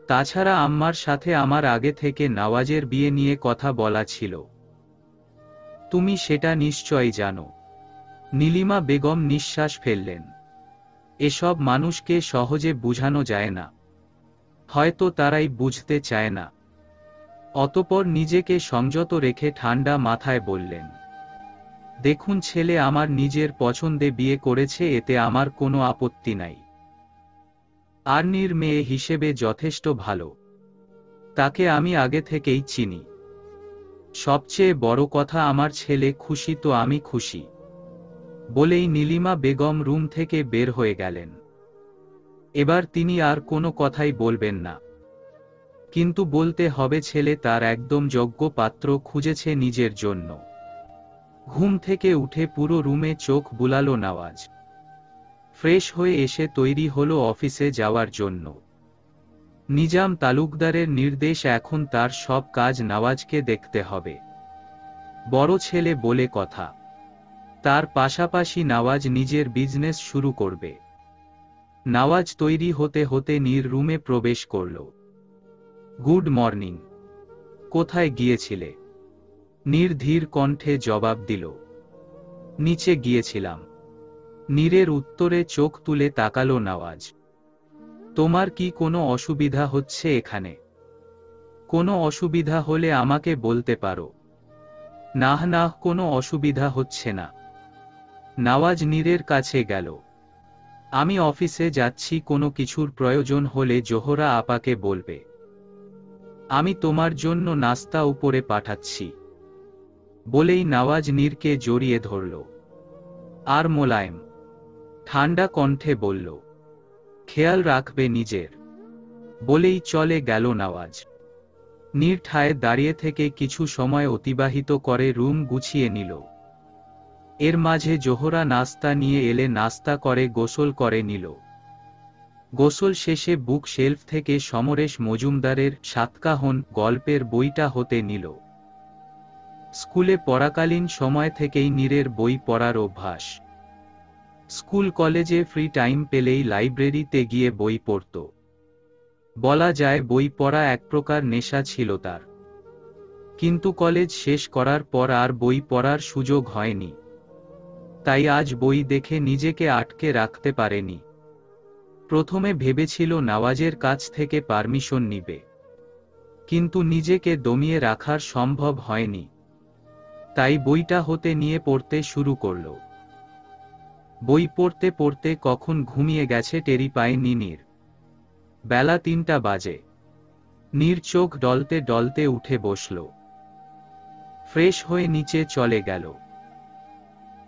তাছাড়া আম্মার সাথে আমার আগে থেকে নওয়াজের বিয়ে নিয়ে কথা বলা ছিল। তুমি সেটা নিশ্চয়ই জানো। নীলিমা বেগম নিঃশ্বাস ফেললেন। এসব মানুষকে সহজে বুঝানো যায় না, হয়তো তারাই বুঝতে চায় না। অতঃপর নিজেকে সংযত রেখে ঠান্ডা মাথায় বললেন, দেখুন, ছেলে আমার নিজের পছন্দে বিয়ে করেছে, এতে আমার কোনো আপত্তি নাই। আর্নির মেয়ে হিসেবে যথেষ্ট ভালো, তাকে আমি আগে থেকেই চিনি। সবচেয়ে বড় কথা, আমার ছেলে খুশি তো আমি খুশি। বলেই নীলিমা বেগম রুম থেকে বের হয়ে গেলেন। এবার তিনি আর কোনো কথাই বলবেন না। কিন্তু বলতে হবে, ছেলে তার একদম যোগ্য পাত্র খুঁজেছে নিজের জন্য। ঘুম থেকে উঠে পুরো রুমে চোখ বুলালো নওয়াজ। ফ্রেশ হয়ে এসে তৈরি হলো অফিসে যাওয়ার জন্য। নিজাম তালুকদারের নির্দেশ, এখন তার সব কাজ নওয়াজকে দেখতে হবে। বড় ছেলে বলে কথা। তার পাশাপাশি নওয়াজ নিজের বিজনেস শুরু করবে। নওয়াজ তৈরি হতে হতে নীর রুমে প্রবেশ করল। Good morning. কোথায় গিয়েছিলে? নীর ধীর কণ্ঠে জবাব দিল, নিচে গিয়েছিলাম। নীরের উত্তরে চোখ তুলে তাকালো নওয়াজ। তোমার কি কোনো অসুবিধা হচ্ছে এখানে? কোনো অসুবিধা হলে আমাকে বলতে পারো। না না, কোনো অসুবিধা হচ্ছে না। নওয়াজ নীরের কাছে গেল। আমি অফিসে যাচ্ছি, কোনো কিছুর প্রয়োজন হলে জোহরা আপাকে বলবে। আমি তোমার জন্য নাস্তা উপরে পাঠাচ্ছি। বলেই নওয়াজ নীরকে জড়িয়ে ধরল। আর মোলায়েম, ঠান্ডা কণ্ঠে বলল, খেয়াল রাখবে নিজের। বলেই চলে গেল নওয়াজ। নীর ঠায় দাঁড়িয়ে থেকে কিছু সময় অতিবাহিত করে রুম গুছিয়ে নিল। এর মাঝে জোহরা নাস্তা নিয়ে এলে নাস্তা করে গোসল করে নিল। গোসল শেষে বুক শেলফ থেকে সমরেশ মজুমদারের সাতকাহন গল্পের বইটা হতে নিল। স্কুলে পড়াকালীন সময় থেকেই নীরের বই পড়ার অভ্যাস। স্কুল কলেজে ফ্রি টাইম পেলেই লাইব্রেরিতে গিয়ে বই পড়ত। বলা যায় বই পড়া এক প্রকার নেশা ছিল তার। কিন্তু কলেজ শেষ করার পর আর বই পড়ার সুযোগ হয়নি। তাই আজ বই দেখে নিজেকে আটকে রাখতে পারেনি। প্রথমে ভেবেছিল নওয়াজের কাছ থেকে পারমিশন নিবে, কিন্তু নিজেকে দমিয়ে রাখার সম্ভব হয়নি। তাই বইটা হতে নিয়ে পড়তে শুরু করল। বই পড়তে পড়তে কখন ঘুমিয়ে গেছে টেরি পায়নি নীর। বেলা 3টা বাজে। নীর চোখ ডলতে ডলতে উঠে বসল। ফ্রেশ হয়ে নিচে চলে গেল।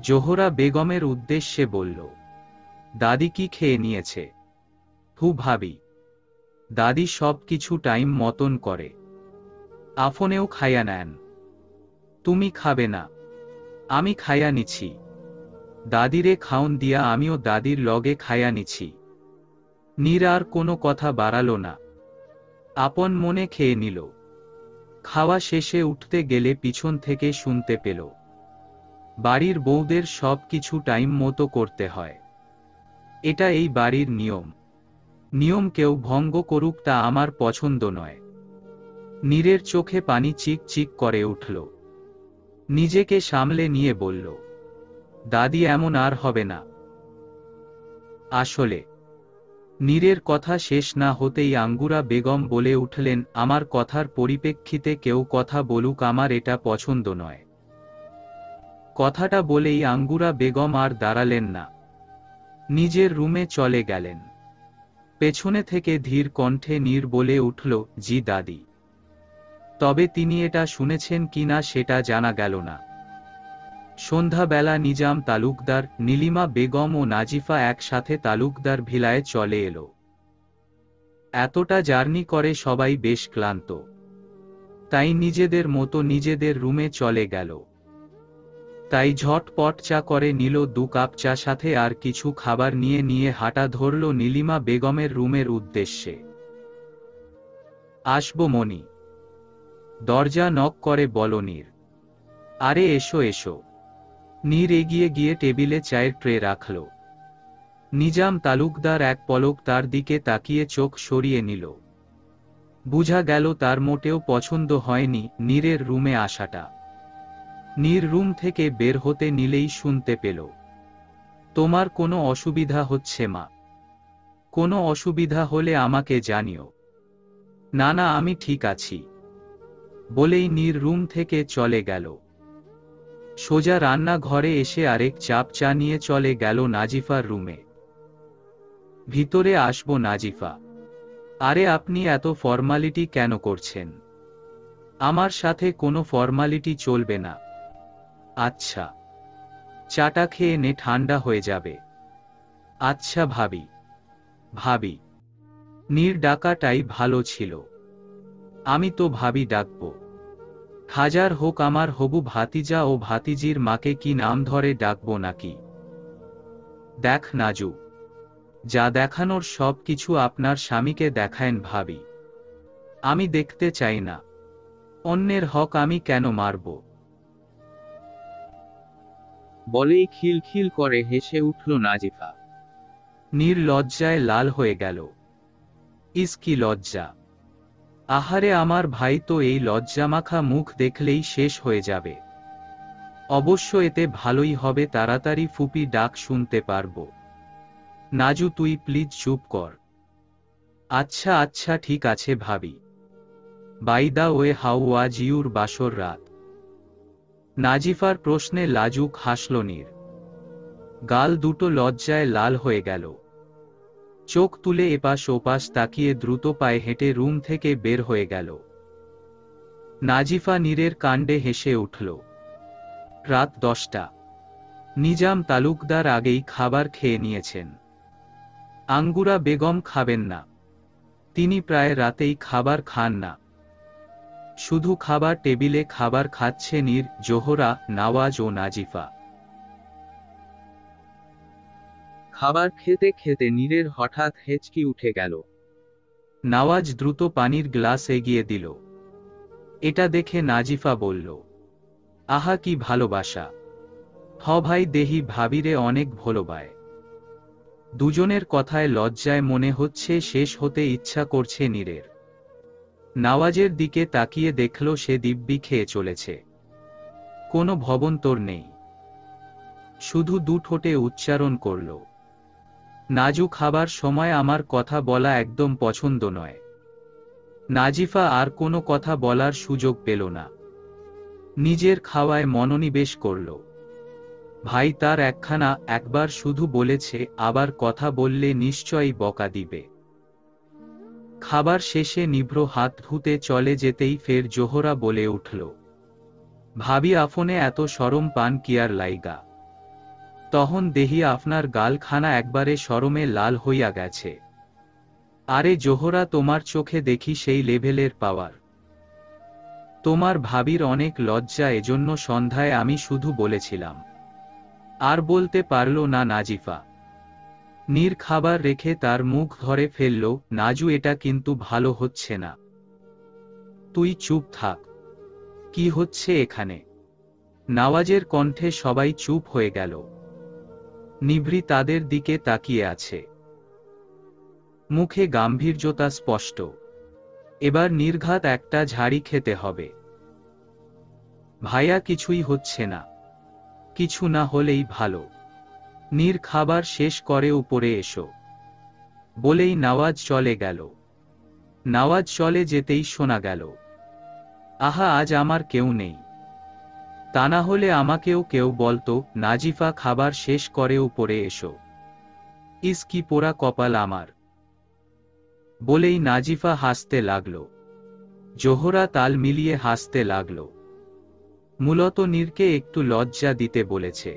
জোহরা বেগমের উদ্দেশ্যে বলল, দাদি কি খেয়ে নিয়েছে? ভাবি, দাদি সব কিছু টাইম মতন করে। আফনেও খাইয়া নেন। তুমি খাবে না? আমি খাইয়া নিছি। দাদিরে খাওন দিয়া আমিও দাদির লগে খাইয়া নিছি। নীর আর কোনো কথা বাড়ালো না, আপন মনে খেয়ে নিল। খাওয়া শেষে উঠতে গেলে পিছন থেকে শুনতে পেল, বাড়ির বউদের সব কিছু টাইম মতো করতে হয়। এটা এই বাড়ির নিয়ম। নিয়ম কেউ ভঙ্গ করুক তা আমার পছন্দ নয়। নীরের চোখে পানি চিক চিক করে উঠল। নিজেকে সামলে নিয়ে বলল, দাদি এমন আর হবে না। আসলে নীরের কথা শেষ না হতেই আঙ্গুরা বেগম বলে উঠলেন, আমার কথার পরিপ্রেক্ষিতে কেউ কথা বলুক, আমার এটা পছন্দ নয়। কথাটা বলেই আঙ্গুরা বেগম আর দাঁড়ালেন না, নিজের রুমে চলে গেলেন। পেছনে থেকে ধীর কণ্ঠে নীর বলে উঠল, জি দাদি। তবে তিনি এটা শুনেছেন কিনা সেটা জানা গেল না। সন্ধ্যাবেলা নিজাম তালুকদার, নীলিমা বেগম ও নাজিফা একসাথে তালুকদার ভিলায় চলে এলো। এতটা জার্নি করে সবাই বেশ ক্লান্ত। তাই নিজেদের মতো নিজেদের রুমে চলে গেল। তাই ঝটপট চা করে নিল 2 কাপ চা, সাথে আর কিছু খাবার নিয়ে নিয়ে হাঁটা ধরল নীলিমা বেগমের রুমের উদ্দেশ্যে। আসবো মনি? দরজা নক করে বলল নীর। আরে এসো এসো। নীর এগিয়ে গিয়ে টেবিলে চায়ের ট্রে রাখল। নিজাম তালুকদার এক পলক তার দিকে তাকিয়ে চোখ সরিয়ে নিল। বুঝা গেল তার মোটেও পছন্দ হয়নি নীরের রুমে আসাটা। নীর রুম থেকে বের হতে নিলেই শুনতে পেল, তোমার কোনো অসুবিধা হচ্ছে মা? কোনো অসুবিধা হলে আমাকে জানিও। না না, আমি ঠিক আছি, বলেই নীর রুম থেকে চলে গেল। সোজা রান্নাঘরে এসে আরেক চাপ চা নিয়ে চলে গেল নাজিফার রুমে। ভিতরে আসবো নাজিফা? আরে আপনি এত ফর্মালিটি কেন করছেন? আমার সাথে কোনো ফর্মালিটি চলবে না। আচ্ছা, চাটা খেয়ে নে, ঠান্ডা হয়ে যাবে। আচ্ছা ভাবি। ভাবি? নীর ডাকাটাই ভালো ছিল। আমি তো ভাবি ডাকব। হাজার হোক আমার হবু ভাতিজা ও ভাতিজির মাকে কি নাম ধরে ডাকবো নাকি? দেখ নাজু, যা দেখানোর সব কিছু আপনার স্বামীকে দেখায়েন ভাবি। আমি দেখতে চাই না। অন্যের হক আমি কেন মারব? বলেই খিলখিল করে হেসে উঠল নাজিফা। নীর লজ্জায় লাল হয়ে গেল। ইস কি লজ্জা! আহারে, আমার ভাই তো এই লজ্জামাখা মুখ দেখলেই শেষ হয়ে যাবে। অবশ্য এতে ভালোই হবে, তাড়াতাড়ি ফুপি ডাক শুনতে পারবো। নাজু তুই প্লিজ চুপ কর। আচ্ছা আচ্ছা ঠিক আছে ভাবি। By the way, how was your বাসর রাত? নাজিফার প্রশ্নে লাজুক হাসল নীর। গাল দুটো লজ্জায় লাল হয়ে গেল। চোখ তুলে এপাশ ওপাশ তাকিয়ে দ্রুত পায়ে হেঁটে রুম থেকে বের হয়ে গেল। নাজিফা নীরের কাণ্ডে হেসে উঠল। রাত 10টা। নিজাম তালুকদার আগেই খাবার খেয়ে নিয়েছেন। আঙ্গুরা বেগম খাবেন না। তিনি প্রায় রাতেই খাবার খান না। শুধু খাবার টেবিলে খাবার খাচ্ছে নীর, জোহরা, নওয়াজ ও নাজিফা। খাবার খেতে খেতে নীরের হঠাৎ হেঁচকি উঠে গেল। নওয়াজ দ্রুত পানির গ্লাস এগিয়ে দিল। এটা দেখে নাজিফা বলল, আহা কি ভালোবাসা! হ ভাই দেহি ভাবিরে অনেক ভালোবায়। দুজনের কথায় লজ্জায় মনে হচ্ছে শেষ হতে ইচ্ছা করছে নীরের। নওয়াজের দিকে তাকিয়ে দেখল সে দিব্যি খেয়ে চলেছে। কোনো ভবন্তর নেই। শুধু 2 ঠোঁটে উচ্চারণ করল, নাজু খাবার সময় আমার কথা বলা একদম পছন্দ নয়। নাজিফা আর কোনো কথা বলার সুযোগ পেল না। নিজের খাওয়ায় মনোনিবেশ করল। ভাই তার একখানা, একবার শুধু বলেছে, আবার কথা বললে নিশ্চয়ই বকা দিবে। খাবার শেষে নিভ্র হাত ধুতে চলে যেতেই ফের জোহরা বলে উঠল, ভাবি আফনে এত শরম পান কিয়ার লাইগা? তখন দেহি আপনার গালখানা একবারে শরমে লাল হইয়া গেছে। আরে জোহরা, তোমার চোখে দেখি সেই লেভেলের পাওয়ার। তোমার ভাবির অনেক লজ্জা, এজন্য সন্ধ্যায় আমি শুধু বলেছিলাম। আর বলতে পারল না নাজিফা। নীর খাবার রেখে তার মুখ ধরে ফেলল, নাজু এটা কিন্তু ভালো হচ্ছে না। তুই চুপ থাক। কি হচ্ছে এখানে? নওয়াজের কণ্ঠে সবাই চুপ হয়ে গেল। নিভৃ তাদের দিকে তাকিয়ে আছে। মুখে গাম্ভীর্যতা স্পষ্ট। এবার নির্ঘাত একটা ঝাড়ি খেতে হবে। ভাইয়া কিছুই হচ্ছে না। কিছু না হলেই ভালো। নীর খাবার শেষ করে উপরে এসো, বলেই নওয়াজ চলে গেল। নওয়াজ চলে যেতেই শোনা গেল, আহা আজ আমার কেউ নেই। তা না হলে আমাকেও কেউ বলতো, নাজিফা খাবার শেষ করে উপরে এসো। ইস কি পোড়া কপাল আমার। বলেই নাজিফা হাসতে লাগল। জোহরা তাল মিলিয়ে হাসতে লাগল। মূলত নীরকে একটু লজ্জা দিতে বলেছে।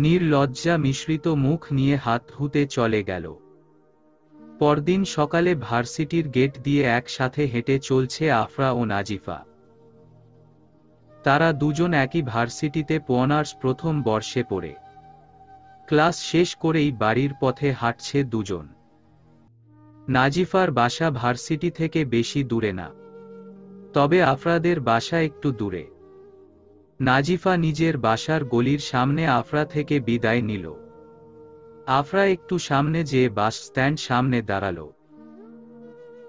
নীর লজ্জা মিশ্রিত মুখ নিয়ে হাত ধুতে চলে গেল। পরদিন সকালে ভার্সিটির গেট দিয়ে একসাথে হেঁটে চলছে আফরা ও নাজিফা। তারা দুজন একই ভার্সিটিতে অনার্স প্রথম বর্ষে পড়ে। ক্লাস শেষ করেই বাড়ির পথে হাঁটছে দুজন। নাজিফার বাসা ভার্সিটি থেকে বেশি দূরে না, তবে আফরাদের বাসা একটু দূরে। নাজিফা নিজের বাসার গলির সামনে আফরা থেকে বিদায় নিল। আফরা একটু সামনে যেয়ে বাস স্ট্যান্ড সামনে দাঁড়ালো।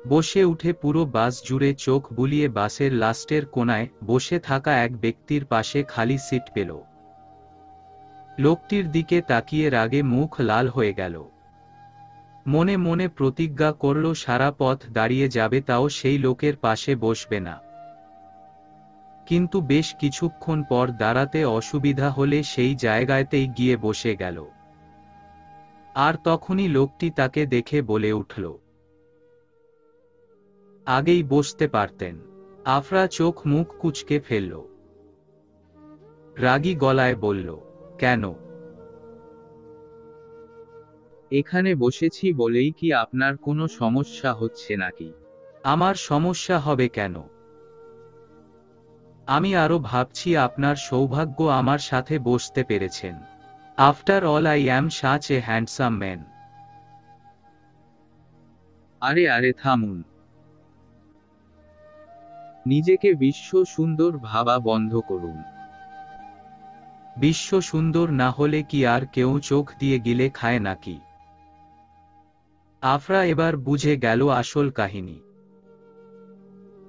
বসে উঠে পুরো বাস জুড়ে চোখ বুলিয়ে বাসের লাস্টের কোনায় বসে থাকা এক ব্যক্তির পাশে খালি সিট পেল। লোকটির দিকে তাকিয়ে রাগে মুখ লাল হয়ে গেল। মনে মনে প্রতিজ্ঞা করল সারা পথ দাঁড়িয়ে যাবে, তাও সেই লোকের পাশে বসবে না। কিন্তু বেশ কিছুক্ষণ পর দাঁড়াতে অসুবিধা হলে সেই জায়গাতেই গিয়ে বসে গেল। আর তখনই লোকটি তাকে দেখে বলে উঠল, আগেই বসতে পারতেন। আফরা চোখ মুখ কুঁচকে ফেলল। রাগী গলায় বলল, কেন? এখানে বসেছি বলেই কি আপনার কোনো সমস্যা হচ্ছে নাকি? আমার সমস্যা হবে কেন? আমি আরো ভাবছি আপনার সৌভাগ্য আমার সাথে বসতে পেরেছেন। After all I am such a handsome man. আরে আরে থামুন। নিজেকে বিশ্ব সুন্দর ভাবা বন্ধ করুন। বিশ্ব সুন্দর না হলে কি আর কেউ চোখ দিয়ে গিলে খায় নাকি? আফরা এবার বুঝে গেল আসল কাহিনী।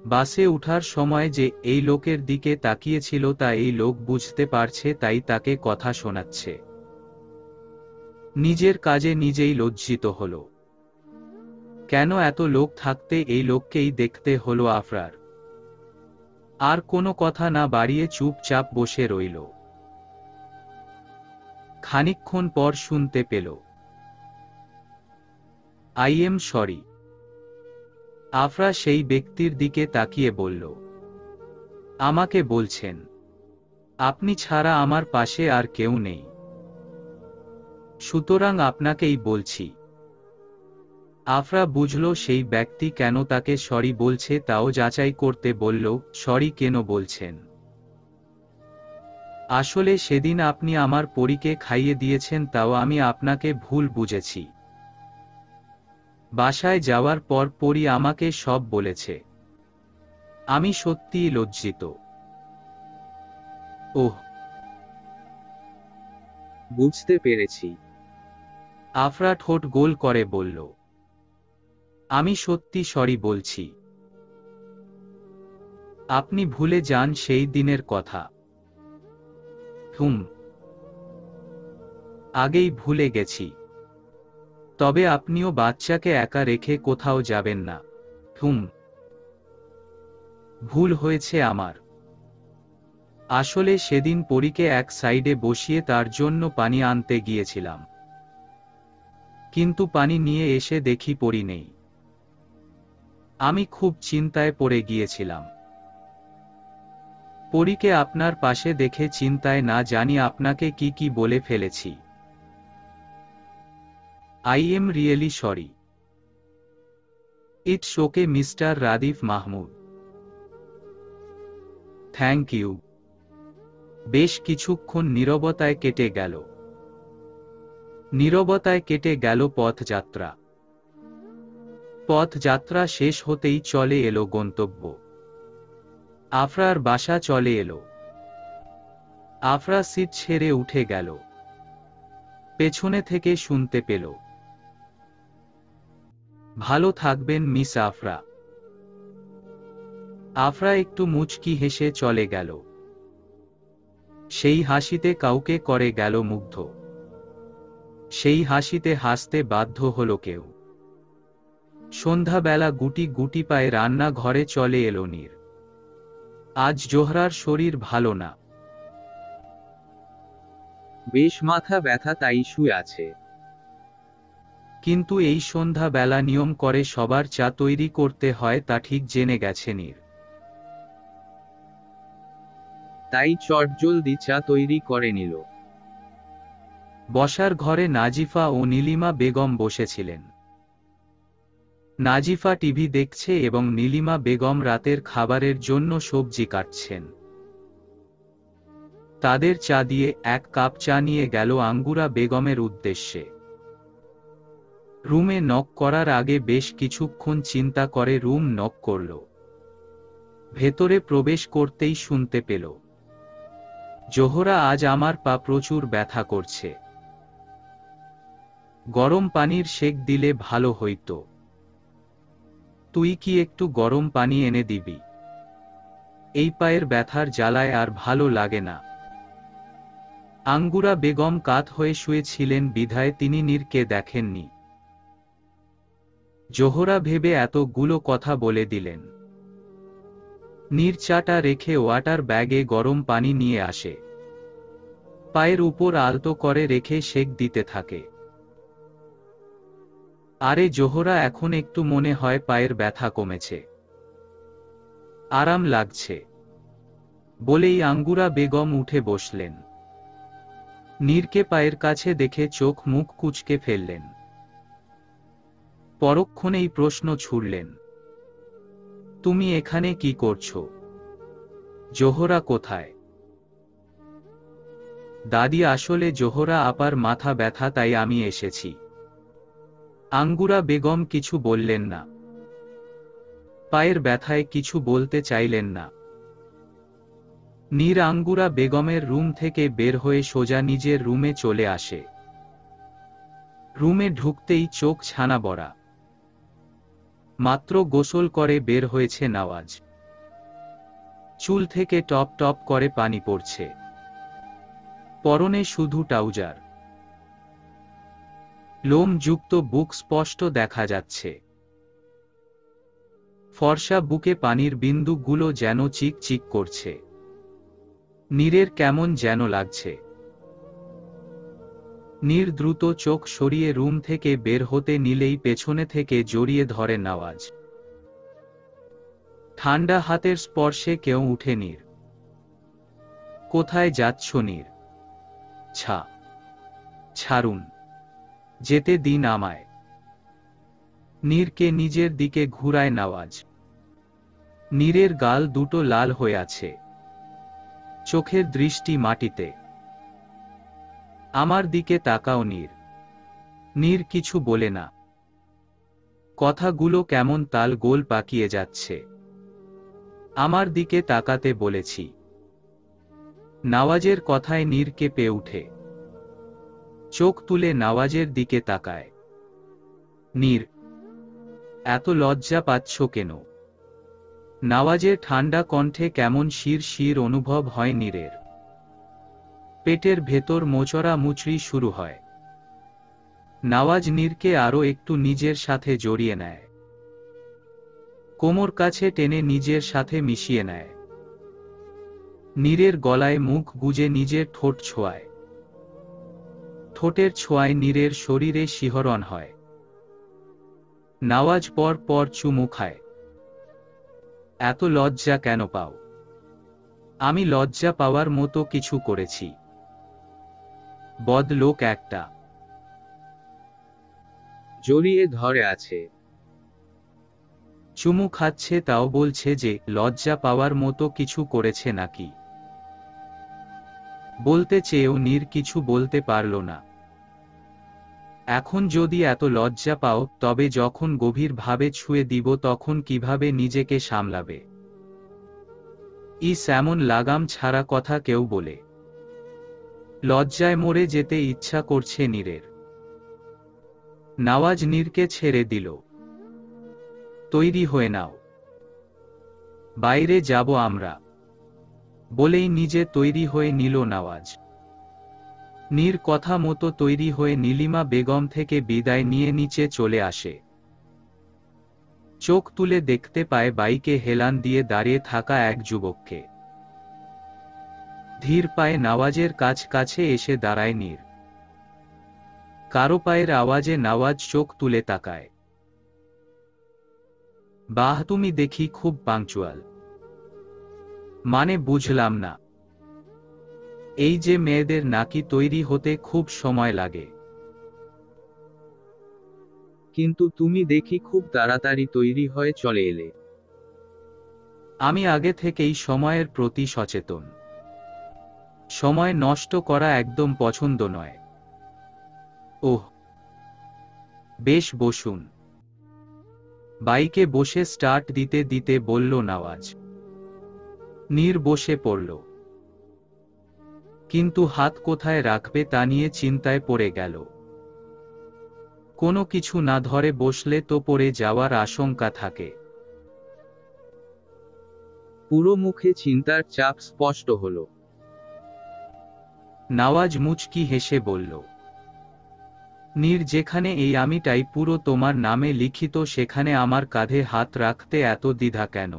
বাসে উঠার সময় যে এই লোকের দিকে তাকিয়েছিল তা এই লোক বুঝতে পারছে, তাই তাকে কথা শোনাচ্ছে। নিজের কাজে নিজেই লজ্জিত হল। কেন এত লোক থাকতে এই লোককেই দেখতে হলো আফরার। আর কোনো কথা না বাড়িয়ে চুপচাপ বসে রইল। খানিকক্ষণ পর শুনতে পেল, আই এম সরি। আফরা সেই ব্যক্তির দিকে তাকিয়ে বলল, আমাকে বলছেন? আপনি ছাড়া আমার পাশে আর কেউ নেই, সুতরাং আপনাকেই বলছি। আফরা বুঝল সেই ব্যক্তি কেন তাকে সরি বলছে, তাও যাচাই করতে বলল, সরি কেন বলছেন? আসলে সেদিন আপনি আমার পরীকে খাইয়ে দিয়েছেন, তাও আমি আপনাকে ভুল বুঝেছি। বাসায় যাওয়ার পর পরী আমাকে সব বলেছে। আমি সত্যিই লজ্জিত। ওহ, বুঝতে পেরেছি। আফরা ঠোঁট গোল করে বলল, আমি সত্যি সরি বলছি। আপনি ভুলে যান সেই দিনের কথা। আগেই ভুলে গেছি। তবে আপনিও বাচ্চাকে একা রেখে কোথাও যাবেন না। ভুল হয়েছে আমার। আসলে সেদিন পরীকে এক সাইডে বসিয়ে তার জন্য পানি আনতে গিয়েছিলাম, কিন্তু পানি নিয়ে এসে দেখি পরী নেই। আমি খুব চিন্তায় পড়ে গিয়েছিলাম। পরীকে আপনার পাশে দেখে চিন্তায় না জানি আপনাকে কি কি বলে ফেলেছি। I am really sorry. It's okay mister Radif Mahmud. Thank you. বেশ কিছুক্ষণ নীরবতায় কেটে গেল। নীরবতায় কেটে গেল পথযাত্রা। পথযাত্রা শেষ হতেই চলে এলো গন্তব্য। আফরার বাসা চলে এলো। আফরা সিট ছেড়ে উঠে গেল। পেছনে থেকে শুনতে পেল, ভালো থাকবেন মিস আফরা। আফরা একটু মুচকি হেসে চলে গেল। সেই হাসিতে কাউকে করে গেল মুগ্ধ। সেই হাসিতে হাসতে বাধ্য হলো কেউ। সন্ধ্যাবেলা গুটি গুটি পায়ে রান্না ঘরে চলে এলো নীর। আজ জোহরার শরীর ভালো না। বেশ মাথা ব্যথা, তাই শুয়ে আছে। কিন্তু এই সন্ধ্যাবেলা নিয়ম করে সবার চা তৈরি করতে হয় তা ঠিক জেনে গেছে নীর। তাই চটজলদি চা তৈরি করে নিল। বসার ঘরে নাজিফা ও নীলিমা বেগম বসেছিলেন। নাজিফা টিভি দেখছে এবং নীলিমা বেগম রাতের খাবারের জন্য সবজি কাটছেন। তাদের চা দিয়ে এক কাপ চা নিয়ে গেল আঙ্গুরা বেগমের উদ্দেশ্যে। রুমে নক করার আগে বেশ কিছুক্ষণ চিন্তা করে রুম নক করল। ভেতরে প্রবেশ করতেই শুনতে পেল, জোহরা, আজ আমার পা প্রচুর ব্যথা করছে। গরম পানির সেক দিলে ভালো হইতো। তুই কি একটু গরম পানি এনে দিবি? এই পায়ের ব্যথার জ্বালায় আর ভালো লাগে না। আঙ্গুরা বেগম কাত হয়ে শুয়েছিলেন বিধায় তিনি নীরকে দেখেননি। জোহরা ভেবে এতগুলো কথা বলে দিলেন। নীর চাটা রেখে ওয়াটার ব্যাগে গরম পানি নিয়ে আসে। পায়ের উপর আলতো করে রেখে সেক দিতে থাকে। আরে জোহরা, এখন একটু মনে হয় পায়ের ব্যথা কমেছে, আরাম লাগছে বলেই আঙ্গুরা বেগম উঠে বসলেন। নীরকে পায়ের কাছে দেখে চোখ মুখ কুঁচকে ফেললেন। পরক্ষণেই প্রশ্ন ছুড়লেন, তুমি এখানে কি করছো? জোহরা কোথায়? দাদি, আসলে জোহরা আপার মাথা ব্যথা, তাই আমি এসেছি। আঙ্গুরা বেগম কিছু বললেন না। পায়ের ব্যথায় কিছু বলতে চাইলেন না। নীর আঙ্গুরা বেগমের রুম থেকে বের হয়ে সোজা নিজের রুমে চলে আসে। রুমে ঢুকতেই চোখ ছানা বড়া। মাত্র গোসল করে বের হয়েছে নওয়াজ। চুল থেকে টপ টপ করে পানি পড়ছে। পরনে শুধু ট্রাউজার। লোম যুক্ত বুক স্পষ্ট দেখা যাচ্ছে। ফর্সা বুকে পানির বিন্দুগুলো যেন চিক চিক করছে। নীরের কেমন যেন লাগছে। নীর দ্রুত চোখ সরিয়ে রুম থেকে বের হতে নিলেই পেছনে থেকে জড়িয়ে ধরে নওয়াজ। ঠান্ডা হাতের স্পর্শে কেউ উঠে নীর। কোথায় যাচ্ছ নীর? ছাড়ুন, যেতে দিন আমায়। নীরকে নিজের দিকে ঘুরায় নওয়াজ। নীরের গাল দুটো লাল হয়ে আছে, চোখের দৃষ্টি মাটিতে। আমার দিকে তাকাও নীর। নীর কিছু বলে না। কথাগুলো কেমন তাল গোল পাকিয়ে যাচ্ছে। আমার দিকে তাকাতে বলেছি। নওয়াজের কথায় নীর কেঁপে উঠে। চোখ তুলে নওয়াজের দিকে তাকায়। নীর, এত লজ্জা পাচ্ছ কেন? নওয়াজের ঠান্ডা কণ্ঠে কেমন শির শির অনুভব হয় নীরের। পেটের ভেতর মোচড়া মুচড়ি শুরু হয়। নওয়াজ নীরকে আরো একটু নিজের সাথে জড়িয়ে নেয়। কোমর কাছে টেনে নিজের সাথে মিশিয়ে নেয়। নীরের গলায় মুখ গুজে নিজের ঠোঁট ছোঁয়ায়। ঠোঁটের ছোঁয়ায় নীরের শরীরে শিহরণ হয়। নওয়াজ পর পর চুমু খায়। এত লজ্জা কেন পাও? আমি লজ্জা পাওয়ার মতো কিছু করেছি? বদলোক একটা। জড়িয়ে ধরে আছে। চুমু খাচ্ছে, তাও বলছে যে লজ্জা পাওয়ার মতো কিছু করেছে নাকি। বলতে চেয়েও নীর কিছু বলতে পারল না। এখন যদি এত লজ্জা পাও, তবে যখন গভীরভাবে ছুঁয়ে দিব তখন কিভাবে নিজেকে সামলাবে? এমন লাগাম ছাড়া কথা কেউ বলে? লজ্জায় মরে যেতে ইচ্ছা করছে নীরের। নওয়াজ নীরকে ছেড়ে দিল। তৈরি হয়ে নাও, বাইরে যাব আমরা, বলেই নিজে তৈরি হয়ে নিল নওয়াজ। নীর কথা মতো তৈরি হয়ে নীলিমা বেগম থেকে বিদায় নিয়ে নিচে চলে আসে। চোখ তুলে দেখতে পায় বাইকে হেলান দিয়ে দাঁড়িয়ে থাকা এক যুবককে। ধীর পায়ে নওয়াজের কাছে এসে দাঁড়ায় নীর। কারো পায়ের আওয়াজে নওয়াজ চোখ তুলে তাকায়। বাহ, তুমি দেখি খুব পাংচুয়াল। মানে বুঝলাম না। এই যে মেয়েদের নাকি তৈরি হতে খুব সময় লাগে। কিন্তু তুমি দেখি খুব তাড়াতাড়ি তৈরি হয়ে চলে এলে। আমি আগে থেকেই সময়ের প্রতি সচেতন। সময় নষ্ট করা একদম পছন্দ নয়। ওহ, বেশ, বসুন। বাইকে বসে স্টার্ট দিতে দিতে বলল নওয়াজ। নীর বসে পড়ল, কিন্তু হাত কোথায় রাখবে তা নিয়ে চিন্তায় পড়ে গেল। কোনো কিছু না ধরে বসলে তো পড়ে যাওয়ার আশঙ্কা থাকে। পুরো মুখে চিন্তার চাপ স্পষ্ট হলো। নওয়াজ মুচকি হেসে বলল, নীর, যেখানে এই আমিটাই পুরো তোমার নামে লিখিত সেখানে আমার কাঁধে হাত রাখতে এত দ্বিধা কেন?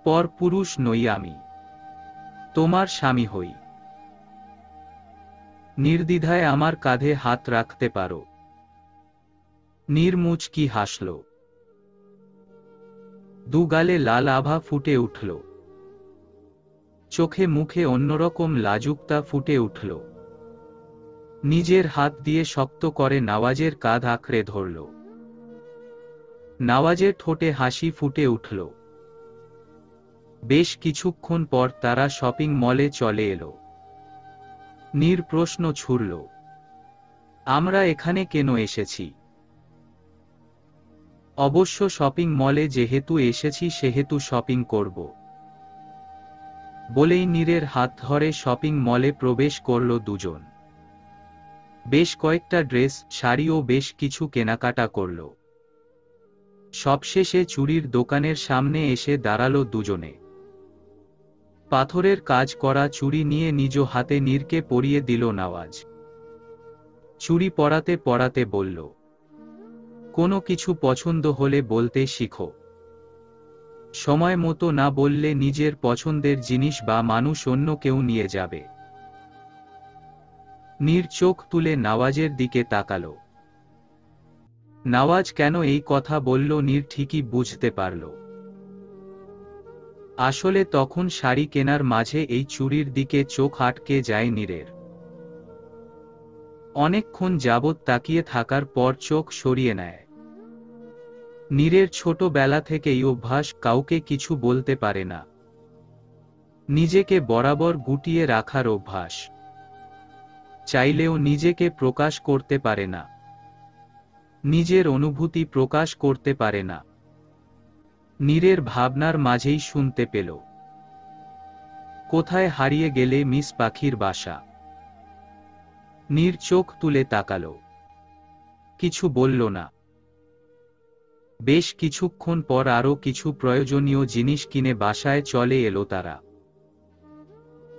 পরপুরুষ নই আমি, তোমার স্বামী হই। নির্দ্বিধায় আমার কাঁধে হাত রাখতে পারো। নীর মুচকি হাসল। দুগালে লাল আভা ফুটে উঠল, চোখে মুখে অন্যরকম লাজুকতা ফুটে উঠল। নিজের হাত দিয়ে শক্ত করে নওয়াজের কাঁধ আঁকড়ে ধরল। নওয়াজের ঠোঁটে হাসি ফুটে উঠল। বেশ কিছুক্ষণ পর তারা শপিং মলে চলে এলো। নীর প্রশ্ন ছুড়ল, আমরা এখানে কেন এসেছি? অবশ্য শপিং মলে যেহেতু এসেছি সেহেতু শপিং করব, বলেই নীরের হাত ধরে শপিং মলে প্রবেশ করল দুজন। বেশ কয়েকটা ড্রেস, শাড়ি ও বেশ কিছু কেনাকাটা করল। সবশেষে চুড়ির দোকানের সামনে এসে দাঁড়ালো দুজনে। পাথরের কাজ করা চুড়ি নিয়ে নিজ হাতে নীরকে পরিয়ে দিল নওয়াজ। চুড়ি পরাতে পরাতে বলল, কোনো কিছু পছন্দ হলে বলতে শিখো। সময় মতো না বললে নিজের পছন্দের জিনিস বা মানুষ অন্য কেউ নিয়ে যাবে। নীর চোখ তুলে নওয়াজের দিকে তাকালো। নওয়াজ কেন এই কথা বলল নীর ঠিকই বুঝতে পারল। আসলে তখন শাড়ি কেনার মাঝে এই চুড়ির দিকে চোখ আটকে যায় নীরের। অনেকক্ষণ যাবৎ তাকিয়ে থাকার পর চোখ সরিয়ে নেয়। নীরের ছোটবেলা থেকেই অভ্যাস, কাউকে কিছু বলতে পারে না। নিজেকে বরাবর গুটিয়ে রাখার অভ্যাস। চাইলেও নিজেকে প্রকাশ করতে পারে না। নিজের অনুভূতি প্রকাশ করতে পারে না। নীরের ভাবনার মাঝেই শুনতে পেল, কোথায় হারিয়ে গেলে মিস পাখির বাসা। নীর চোখ তুলে তাকালো, কিছু বলল না। বেশ কিছুক্ষণ পর আরও কিছু প্রয়োজনীয় জিনিস কিনে বাসায় চলে এলো তারা।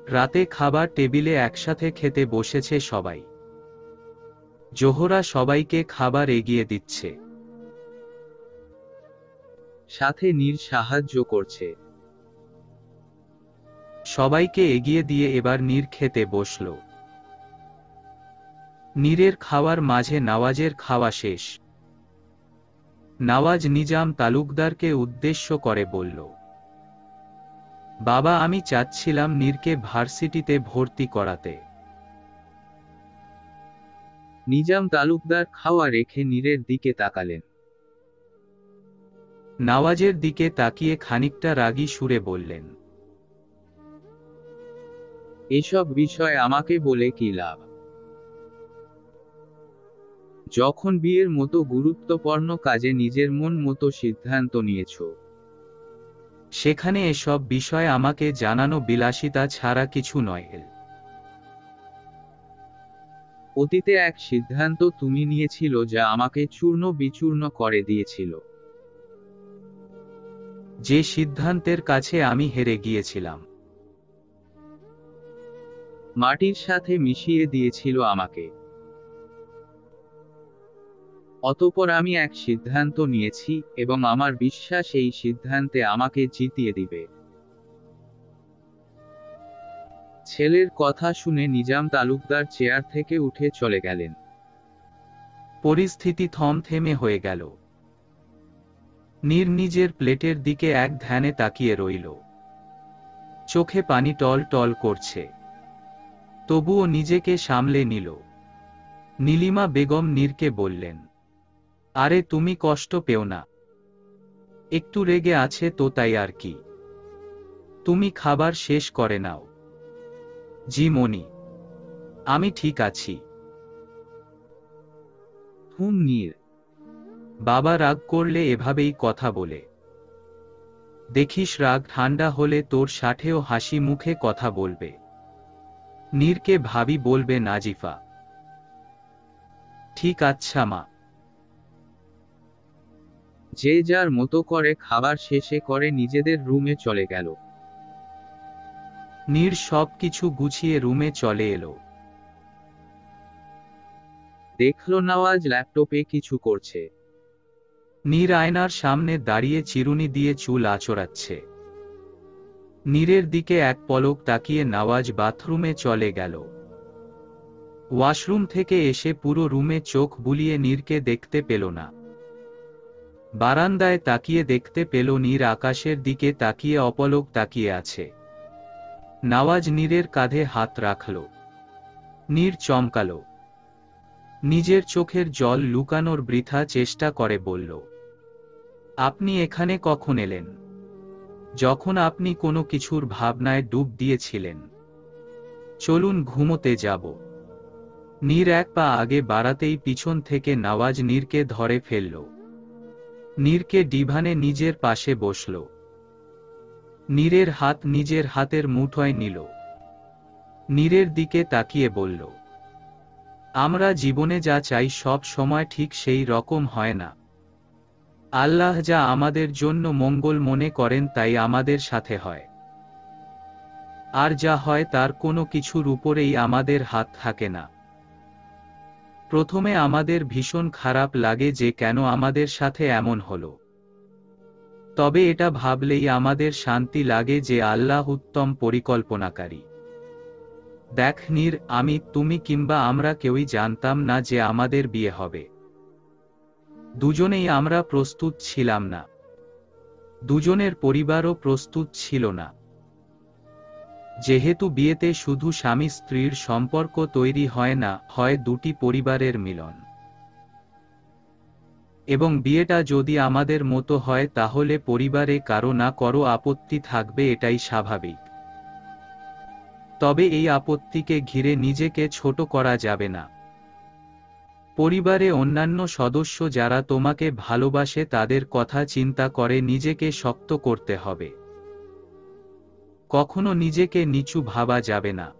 রাতে খাবার টেবিলে একসাথে খেতে বসেছে সবাই। জোহরা সবাইকে খাবার এগিয়ে দিচ্ছে, সাথে নীর সাহায্য করছে। সবাইকে এগিয়ে দিয়ে এবার নীর খেতে বসল। নীরের খাওয়ার মাঝে নওয়াজের খাওয়া শেষ। নওয়াজ নিজাম তালুকদারকে উদ্দেশ্য করে বলল, বাবা, আমি চাচ্ছিলাম নীরকে ভার্সিটিতে ভর্তি করাতে। নিজাম তালুকদার খাওয়া রেখে নীরের দিকে তাকালেন। নওয়াজের দিকে তাকিয়ে খানিকটা রাগী সুরে বললেন, এসব বিষয় আমাকে বলে কি লাভ? যখন বিয়ের মতো গুরুত্বপূর্ণ কাজে নিজের মন মতো সিদ্ধান্ত নিয়েছো, সেখানে এসব বিষয় আমাকে জানানো বিলাসিতা ছাড়া কিছু নয়। অতীতে এক সিদ্ধান্ত তুমি নিয়েছিল যা আমাকে চূর্ণ বিচূর্ণ করে দিয়েছিল। যে সিদ্ধান্তের কাছে আমি হেরে গিয়েছিলাম, মাটির সাথে মিশিয়ে দিয়েছিল আমাকে। অতঃপর আমি এক সিদ্ধান্ত নিয়েছি এবং আমার বিশ্বাস এই সিদ্ধান্তে আমাকে জিতিয়ে দিবে। ছেলের কথা শুনে নিজাম তালুকদার চেয়ার থেকে উঠে চলে গেলেন। পরিস্থিতি থমথেমে হয়ে গেল। নীর নিজের প্লেটের দিকে এক ধ্যানে তাকিয়ে রইল। চোখে পানি টল টল করছে, তবুও নিজেকে সামলে নিল। নীলিমা বেগম নীরকে বললেন, আরে তুমি কষ্ট পেও না, একটু রেগে আছে তো তাই আর কি, তুমি খাবার শেষ করে নাও। জি মনি, আমি ঠিক আছি। নীর, বাবা রাগ করলে এভাবেই কথা বলে, দেখিস রাগ ঠান্ডা হলে তোর সাথেও হাসি মুখে কথা বলবে। নীরকে ভাবি বলবে নাজিফা। ঠিক আচ্ছা মা। যে যার মতো করে খাবার শেষে করে নিজেদের রুমে চলে গেল। নীর সব কিছু গুছিয়ে রুমে চলে এলো। দেখলো নওয়াজ ল্যাপটপে কিছু করছে। নীর আয়নার সামনে দাঁড়িয়ে চিরুনি দিয়ে চুল আঁচড়াচ্ছে। নীরের দিকে এক পলক তাকিয়ে নওয়াজ বাথরুমে চলে গেল। ওয়াশরুম থেকে এসে পুরো রুমে চোখ বুলিয়ে নীরকে দেখতে পেল না। বারান্দায় তাকিয়ে দেখতে পেল নীর আকাশের দিকে তাকিয়ে অপলক তাকিয়ে আছে। নওয়াজ নীরের কাঁধে হাত রাখল। নীর চমকাল, নিজের চোখের জল লুকানোর বৃথা চেষ্টা করে বলল, আপনি এখানে কখন এলেন? যখন আপনি কোনো কিছুর ভাবনায় ডুব দিয়েছিলেন। চলুন ঘুমোতে যাব। নীর এক পা আগে বাড়াতেই পিছন থেকে নওয়াজ নীরকে ধরে ফেলল। নীরকে ডিভানে নিজের পাশে বসল। নীরের হাত নিজের হাতের মুঠোয় নিল। নীরের দিকে তাকিয়ে বলল, আমরা জীবনে যা চাই সব সময় ঠিক সেই রকম হয় না। আল্লাহ যা আমাদের জন্য মঙ্গল মনে করেন তাই আমাদের সাথে হয়। আর যা হয় তার কোনো কিছুর উপরেই আমাদের হাত থাকে না। প্রথমে আমাদের ভীষণ খারাপ লাগে যে কেন আমাদের সাথে এমন হলো। তবে এটা ভাবলেই আমাদের শান্তি লাগে যে আল্লাহ উত্তম পরিকল্পনাকারী। দেখ নীর, আমি, তুমি কিংবা আমরা কেউই জানতাম না যে আমাদের বিয়ে হবে। দুজনেই আমরা প্রস্তুত ছিলাম না। দুজনের পরিবারও প্রস্তুত ছিল না। যেহেতু বিয়েতে শুধু স্বামী স্ত্রীর সম্পর্ক তৈরি হয় না, হয় দুটি পরিবারের মিলন। এবং বিয়েটা যদি আমাদের মতো হয় তাহলে পরিবারে কারো না কারো আপত্তি থাকবে, এটাই স্বাভাবিক। তবে এই আপত্তিকে ঘিরে নিজেকে ছোট করা যাবে না। পরিবারে অন্যান্য সদস্য যারা তোমাকে ভালোবাসে তাদের কথা চিন্তা করে নিজেকে শক্ত করতে হবে। কখনো নিজেকে নিচু ভাবা যাবে না।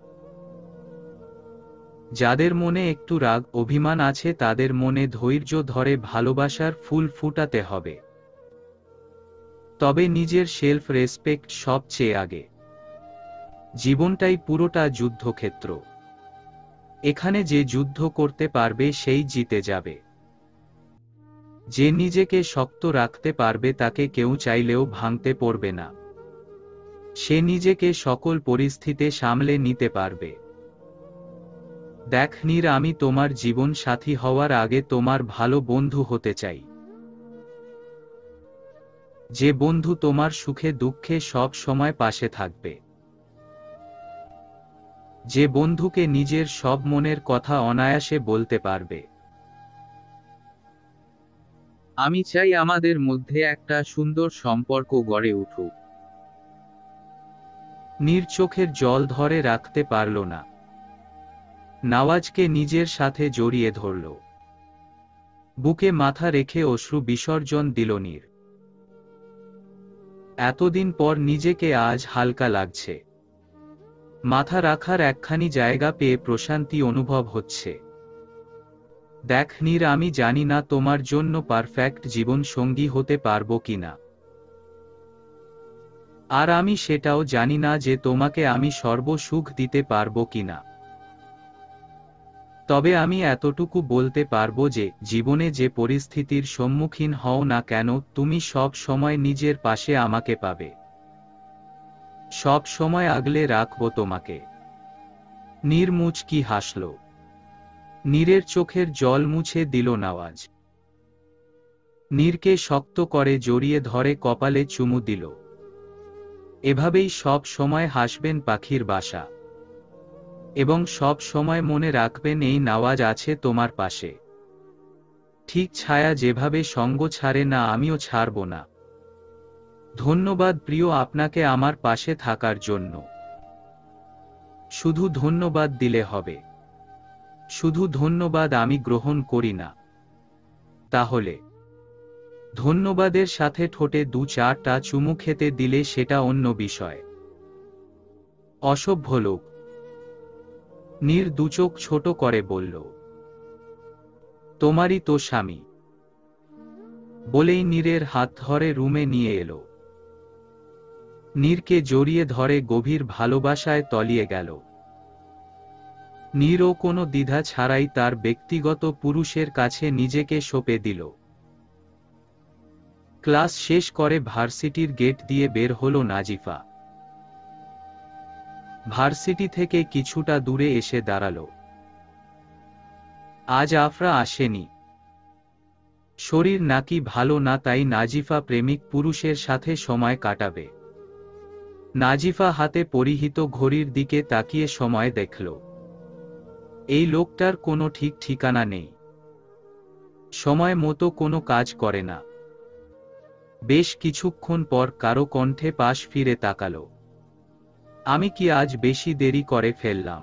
যাদের মনে একটু রাগ অভিমান আছে তাদের মনে ধৈর্য ধরে ভালোবাসার ফুল ফুটাতে হবে। তবে নিজের সেলফ রেসপেক্ট সবচেয়ে আগে। জীবনটাই পুরোটা যুদ্ধক্ষেত্র। এখানে যে যুদ্ধ করতে পারবে সেই জিতে যাবে। যে নিজেকে শক্ত রাখতে পারবে তাকে কেউ চাইলেও ভাঙতে পারবে না। সে নিজেকে সকল পরিস্থিতিতে সামলে নিতে পারবে। দেখ নীর, আমি তোমার জীবন সাথী হওয়ার আগে তোমার ভালো বন্ধু হতে চাই। যে বন্ধু তোমার সুখে দুঃখে সব সময় পাশে থাকবে। যে বন্ধুকে নিজের সব মনের কথা অনায়াসে বলতে পারবে। আমি চাই আমাদের মধ্যে একটা সুন্দর সম্পর্ক গড়ে উঠুক। নীর চোখের জল ধরে রাখতে পারল না। নওয়াজকে নিজের সাথে জড়িয়ে ধরল। বুকে মাথা রেখে অশ্রু বিসর্জন দিল নীর। এতদিন পর নিজেকে আজ হালকা লাগছে। মাথা রাখার একখানি জায়গা পেয়ে প্রশান্তি অনুভব হচ্ছে। দেখ নীর, আমি জানি না তোমার জন্য পারফেক্ট জীবন সঙ্গী হতে পারবো কিনা। আর আমি সেটাও জানি না যে তোমাকে আমি সর্বসুখ দিতে পারবো কিনা। তবে আমি এতটুকু বলতে পারবো যে জীবনে যে পরিস্থিতির সম্মুখীন হও না কেন, তুমি সব সময় নিজের পাশে আমাকে পাবে। সব সময় আগলে রাখবো তোমাকে। নীর মুচকি হাসল। নীরের চোখের জল মুছে দিল নওয়াজ। নীরকে শক্ত করে জড়িয়ে ধরে কপালে চুমু দিল। এভাবেই সব সময় হাসবেন পাখির বাসা। এবং সব সময় মনে রাখবেন এই নওয়াজ আছে তোমার পাশে। ঠিক ছায়া যেভাবে সঙ্গ ছাড়ে না, আমিও ছাড়ব না। ধন্যবাদ প্রিয়, আপনাকে আমার পাশে থাকার জন্য। শুধু ধন্যবাদ দিলে হবে। শুধু ধন্যবাদ আমি গ্রহণ করি না। তাহলে ধন্যবাদের সাথে ঠোঁটে 2-4টা চুমু খেতে দিলে সেটা অন্য বিষয়। অসভ্য লোক। নীর দুচোখ ছোট করে বলল, তোমারই তো স্বামী। বলেই নীরের হাত ধরে রুমে নিয়ে এলো। নীরকে জড়িয়ে ধরে গভীর ভালোবাসায় তলিয়ে গেল। নীরও কোনো দ্বিধা ছাড়াই তার ব্যক্তিগত পুরুষের কাছে নিজেকে সঁপে দিল। ক্লাস শেষ করে ভার্সিটির গেট দিয়ে বের হলো নাজিফা। ভার্সিটি থেকে কিছুটা দূরে এসে দাঁড়ালো। আজ আফরা আসেনি। শরীর নাকি ভালো না, তাই নাজিফা প্রেমিক পুরুষের সাথে সময় কাটাবে। নাজিফা হাতে পরিহিত ঘড়ির দিকে তাকিয়ে সময় দেখল। এই লোকটার কোনো ঠিক ঠিকানা নেই। সময় মতো কোনো কাজ করে না। বেশ কিছুক্ষণ পর কারো কণ্ঠে পাশ ফিরে তাকালো। আমি কি আজ বেশি দেরি করে ফেললাম?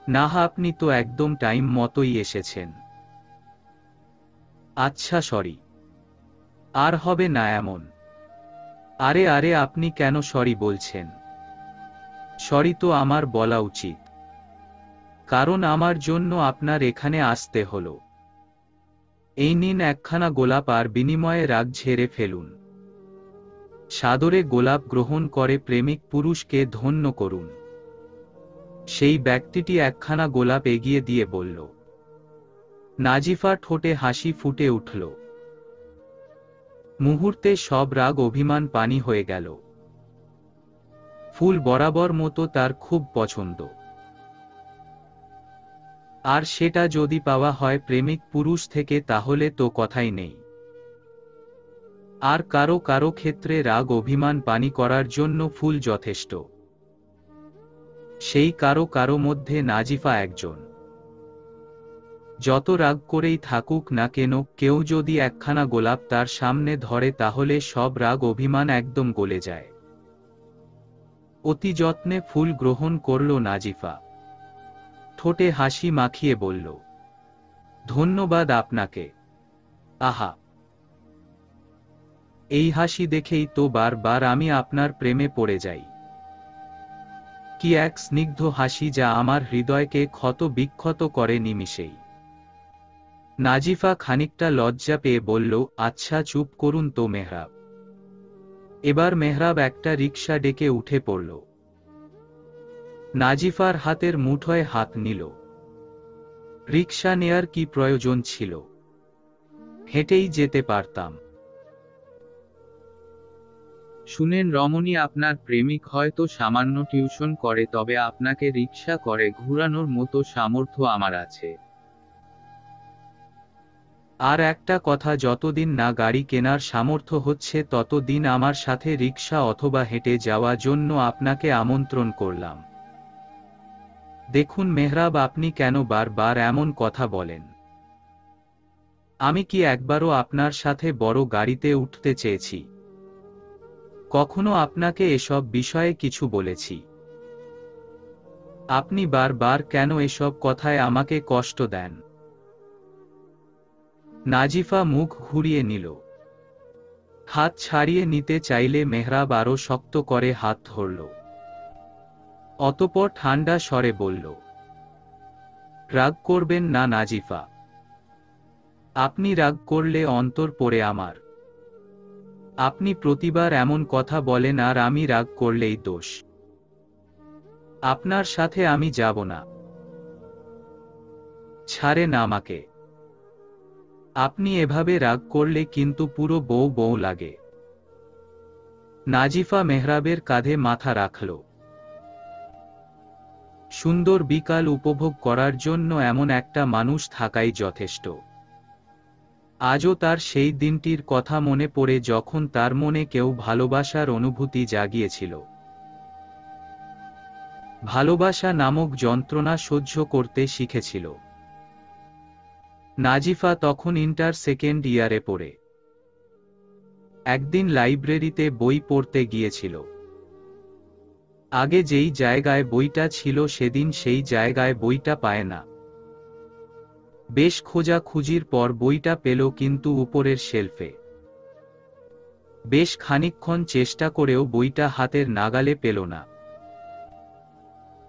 না, আপনি তো একদম টাইম মতোই এসেছেন। আচ্ছা সরি। আর হবে না এমন। আরে আরে, আপনি কেন সরি বলছেন? সরি তো আমার বলা উচিত, কারণ আমার জন্য আপনার এখানে আসতে হলো। এই নিন একখানা গোলাপ, আর বিনিময়ে রাগ ঝেড়ে ফেলুন। সাদরে গোলাপ গ্রহণ করে প্রেমিক পুরুষকে ধন্য করুন। সেই ব্যক্তিটি একখানা গোলাপ এগিয়ে দিয়ে বলল। নাজিফার ঠোঁটে হাসি ফুটে উঠল। মুহূর্তে সব রাগ অভিমান পানি হয়ে গেল। ফুল বরাবর মতো তার খুব পছন্দ। আর সেটা যদি পাওয়া হয় প্রেমিক পুরুষ থেকে, তাহলে তো কথাই নেই। আর কারো কারো ক্ষেত্রে রাগ অভিমান পানি করার জন্য ফুল যথেষ্ট। সেই কারো কারো মধ্যে নাজিফা একজন। যত রাগ করেই থাকুক না কেন, কেউ যদি একখানা গোলাপ তার সামনে ধরে, তাহলে সব রাগ অভিমান একদম গলে যায়। অতি যত্নে ফুল গ্রহণ করল নাজিফা। ঠোঁটে হাসি মাখিয়ে বলল, ধন্যবাদ আপনাকে। আহা, এই হাসি দেখেই তো বারবার আমি আপনার প্রেমে পড়ে যাই। কি এক স্নিগ্ধ হাসি, যা আমার হৃদয়কে ক্ষত বিক্ষত করে নিমিষেই। নাজিফা খানিকটা লজ্জা পেয়ে বলল, আচ্ছা চুপ করুন তো মেহরাব। এবার মেহরাব একটা রিকশা ডেকে উঠে পড়ল। নাজিফার হাতের মুঠোয় হাত নিল। রিকশা নেয়ার কি প্রয়োজন ছিল? হেঁটেই যেতে পারতাম। শুনেন রমণী, আপনার প্রেমিক হয়তো সামান্য টিউশন করে, তবে আপনাকে রিকশা করে ঘুরানোর মতো সামর্থ্য আমার আছে। আর একটা কথা, যতদিন না গাড়ি কেনার সামর্থ্য হচ্ছে, ততদিন আমার সাথে রিকশা অথবা হেঁটে যাওয়ার জন্য আপনাকে আমন্ত্রণ করলাম। দেখুন মেহরাব, আপনি কেন বারবার এমন কথা বলেন? আমি কি একবারও আপনার সাথে বড় গাড়িতে উঠতে চেয়েছি? কখনো আপনাকে এসব বিষয়ে কিছু বলেছি? আপনি বারবার কেন এসব কথায় আমাকে কষ্ট দেন? নাজিফা মুখ ঘুরিয়ে নিল। হাত ছাড়িয়ে নিতে চাইলে মেহরাব আরো শক্ত করে হাত ধরল। অতঃপর ঠান্ডা স্বরে বলল, রাগ করবেন না নাজিফা। আপনি রাগ করলে অন্তর পড়ে আমার। আপনি প্রতিবার এমন কথা বলেন, আর আমি রাগ করলেই দোষ। আপনার সাথে আমি যাব না। ছাড়েন আমাকে। আপনি এভাবে রাগ করলে কিন্তু পুরো বউ বউ লাগে। নাজিফা মেহরাবের কাঁধে মাথা রাখল। সুন্দর বিকাল উপভোগ করার জন্য এমন একটা মানুষ থাকাই যথেষ্ট। আজও তার সেই দিনটির কথা মনে পড়ে, যখন তার মনে কেউ ভালোবাসার অনুভূতি জাগিয়েছিল। ভালোবাসা নামক যন্ত্রণা সহ্য করতে শিখেছিল। নাজিফা তখন ইন্টার সেকেন্ড ইয়ারে পড়ে। একদিন লাইব্রেরিতে বই পড়তে গিয়েছিল। আগে যেই জায়গায় বইটা ছিল সেদিন সেই জায়গায় বইটা পায় না। বেশ খোঁজাখুঁজির পর বইটা পেল, কিন্তু উপরের শেলফে। বেশ খানিকক্ষণ চেষ্টা করেও বইটা হাতের নাগালে পেল না।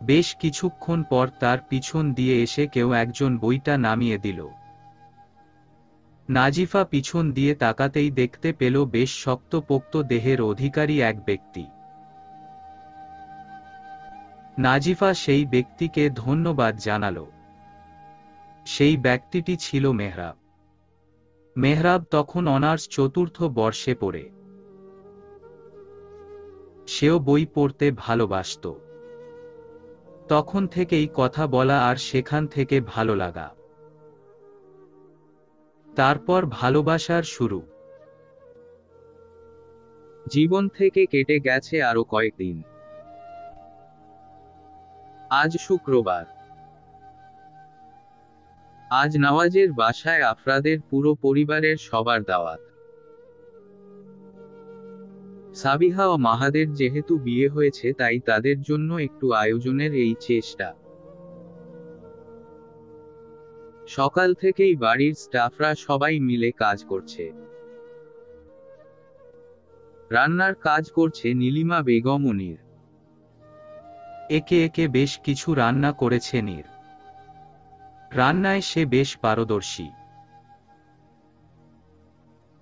বেশ কিছুক্ষণ পর তার পিছন দিয়ে এসে কেউ একজন বইটা নামিয়ে দিল। নাজিফা পিছন দিয়ে তাকাতেই দেখতে পেল বেশ শক্তপোক্ত দেহের অধিকারী এক ব্যক্তি। নাজিফা সেই ব্যক্তিকে ধন্যবাদ জানাল। সেই ব্যক্তিটি ছিল মেহরাব। মেহরাব তখন অনার্স চতুর্থ বর্ষে পড়ে। সেও বই পড়তে ভালোবাসত। তখন থেকেই কথা বলা আর সেখান থেকে ভালো লাগা। তারপর ভালোবাসার শুরু। জীবন থেকে কেটে গেছে আরো কয়েকদিন। আজ শুক্রবার। আজ নওয়াজের বাসায় আফরাদের পুরো পরিবারের সবার দাওয়াত। সাবিহা ও মাহাদের যেহেতু বিয়ে হয়েছে তাই তাদের জন্য একটু আয়োজনের এই চেষ্টা। সকাল থেকেই বাড়ির স্টাফরা সবাই মিলে কাজ করছে। রান্নার কাজ করছে নীলিমা বেগম ও নীর। একে একে বেশ কিছু রান্না করেছে নীর। রান্নায় সে বেশ পারদর্শী।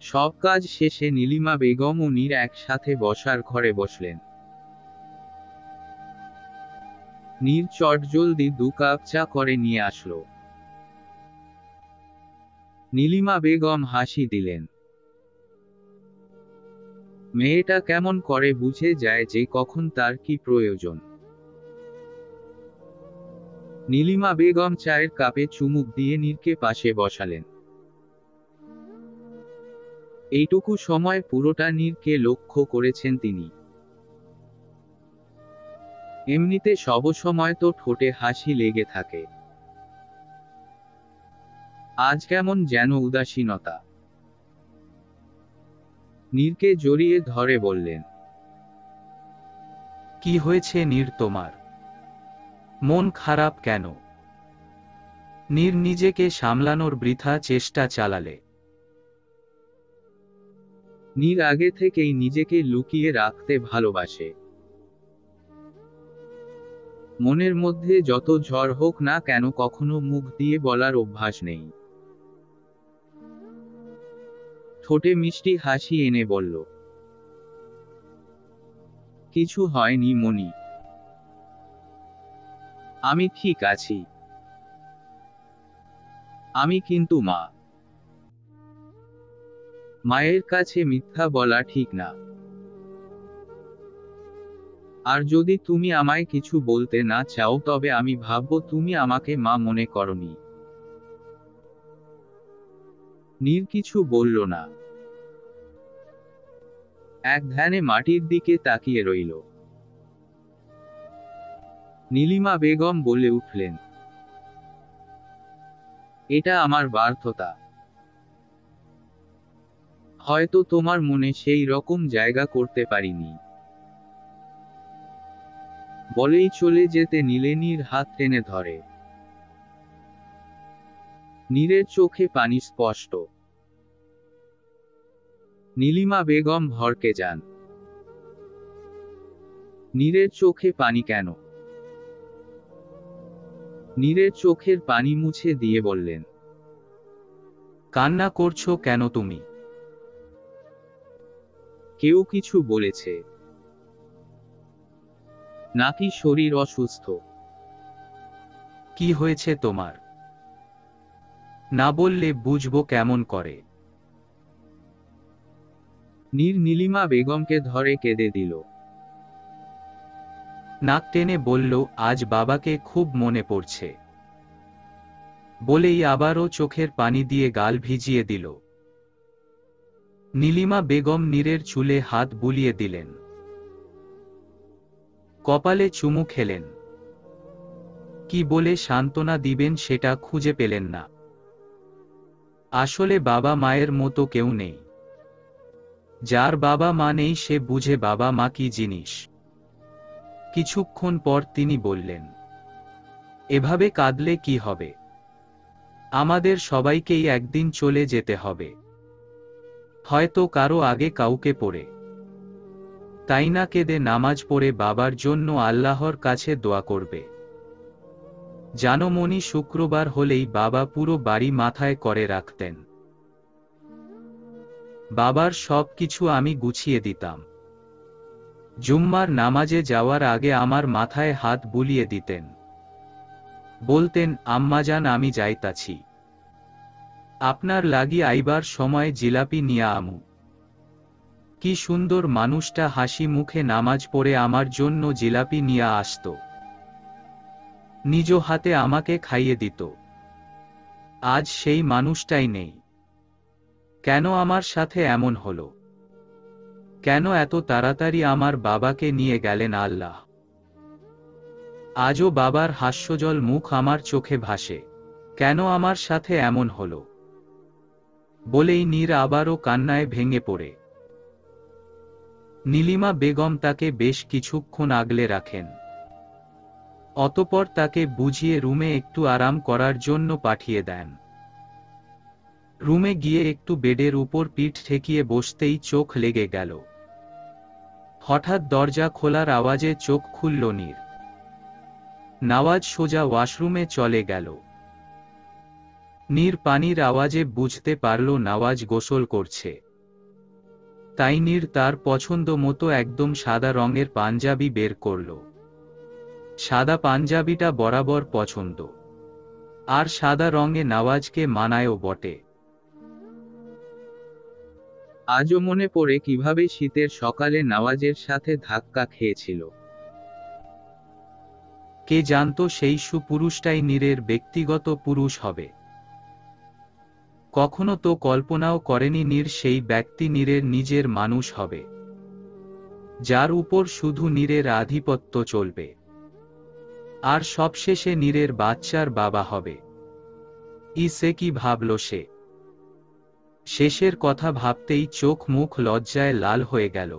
সব কাজ শেষে নীলিমা বেগম ও নীর একসাথে বসার ঘরে বসলেন। নীর চটজলদি 2 কাপ চা করে নিয়ে আসলো। নীলিমা বেগম হাসি দিলেন। মেয়েটা কেমন করে বুঝে যায় যে কখন তার কি প্রয়োজন। নীলিমা বেগম চায়ের কাপে চুমুক দিয়ে নীরকে পাশে বসালেন। এইটুকু সময় পুরোটা নীরকে লক্ষ্য করেছেন তিনি। এমনিতে সবসময় তো ঠোঁটে হাসি লেগে থাকে। আজ কেমন যেন উদাসীনতা। নীরকে জড়িয়ে ধরে বললেন, কি হয়েছে নীর, তোমার মন খারাপ কেন? নীর নিজেকে সামলানোর বৃথা চেষ্টা চালালে। নীর আগে থেকেই নিজেকে লুকিয়ে রাখতে ভালোবাসে। মনের মধ্যে যত ঝড় হোক না কেন কখনো মুখ দিয়ে বলার অভ্যাস নেই। ঠোঁটে মিষ্টি হাসি এনে বলল, কিছু হয়নি মনি, আমি ঠিক আছি। আমি কিন্তু মা। মায়ের কাছে মিথ্যা বলা ঠিক না। আর যদি তুমি আমায় কিছু বলতে না চাও তবে আমি ভাববো তুমি আমাকে মা মনে করনি। নীর কিছু বলল না। এক ধ্যানে মাটির দিকে তাকিয়ে রইল। নীলিমা বেগম বলে উঠলেন, এটা আমার ব্যর্থতা। হয়তো তোমার মনে সেই রকম জায়গা করতে পারিনি। বলেই চলে যেতে নিলে নীর হাত টেনে ধরে। নীরের চোখে পানি স্পষ্ট। নীলিমা বেগম ভড়কে যান। নীরের চোখে পানি কেন? নীরের চোখের পানি মুছে দিয়ে বললেন, কান্না করছো কেন তুমি? কেউ কিছু বলেছে নাকি শরীর অসুস্থ? কি হয়েছে তোমার? না বললে বুঝবো কেমন করে? নীর নীলিমা বেগমকে ধরে কেঁদে দিল। নাক টেনে বলল, আজ বাবাকে খুব মনে পড়ছে। বলেই আবারও চোখের পানি দিয়ে গাল ভিজিয়ে দিল। নীলিমা বেগম নীরের চুলে হাত বুলিয়ে দিলেন। কপালে চুমু খেলেন। কি বলে সান্ত্বনা দিবেন সেটা খুঁজে পেলেন না। আসলে বাবা মায়ের মতো কেউ নেই। যার বাবা মা নেই সে বুঝে বাবা মা কি জিনিস। কিছুক্ষণ পর তিনি বললেন, এভাবে কাঁদলে কি হবে? আমাদের সবাইকেই একদিন চলে যেতে হবে, হয়তো কারো আগে কাউকে পড়ে। তাই না কেঁদে নামাজ পড়ে বাবার জন্য আল্লাহর কাছে দোয়া করবে। জানো মনি, শুক্রবার হলেই বাবা পুরো বাড়ি মাথায় করে রাখতেন। বাবার সব কিছু আমি গুছিয়ে দিতাম। জুম্মার নামাজে যাওয়ার আগে আমার মাথায় হাত বুলিয়ে দিতেন। বলতেন, আম্মাজান আমি যাইতাছি, আপনার লাগি আইবার সময় জিলাপি নিয়া আমু। কি সুন্দর মানুষটা হাসি মুখে নামাজ পড়ে আমার জন্য জিলাপি নিয়া আসত, নিজ হাতে আমাকে খাইয়ে দিত। আজ সেই মানুষটাই নেই। কেন আমার সাথে এমন হলো? কেন এত তাড়াতাড়ি আমার বাবাকে নিয়ে গেলেন আল্লাহ? আজও বাবার হাস্যজল মুখ আমার চোখে ভাসে। কেন আমার সাথে এমন হলো? বলেই নীর আবারও কান্নায় ভেঙে পড়ে। নীলিমা বেগম তাকে বেশ কিছুক্ষণ আগলে রাখেন। অতঃপর তাকে বুঝিয়ে রুমে একটু আরাম করার জন্য পাঠিয়ে দেন। রুমে গিয়ে একটু বেডের উপর পিঠ ঠেকিয়ে বসতেই চোখ লেগে গেল। হঠাৎ দরজা খোলার আওয়াজে চোখ খুলল নীর। নওয়াজ সোজা ওয়াশরুমে চলে গেল। নীর পানির আওয়াজে বুঝতে পারল নওয়াজ গোসল করছে। তাই নীর তার পছন্দ মতো একদম সাদা রঙের পাঞ্জাবি বের করল। সাদা পাঞ্জাবিটা বরাবর পছন্দ, আর সাদা রঙে নওয়াজকে মানায়ও বটে। আজও মনে পড়ে কিভাবে শীতের সকালে নওয়াজের সাথে ধাক্কা খেয়েছিল। কে জানতো সেই সুপুরুষটাই নীরের ব্যক্তিগত পুরুষ হবে। কখনো তো কল্পনাও করেনি নীর সেই ব্যক্তি নীরের নিজের মানুষ হবে, যার উপর শুধু নীরের আধিপত্য চলবে, আর সবশেষে নীরের বাচ্চার বাবা হবে। সে কি ভাবল সে? শেষের কথা ভাবতেই চোখ মুখ লজ্জায় লাল হয়ে গেল।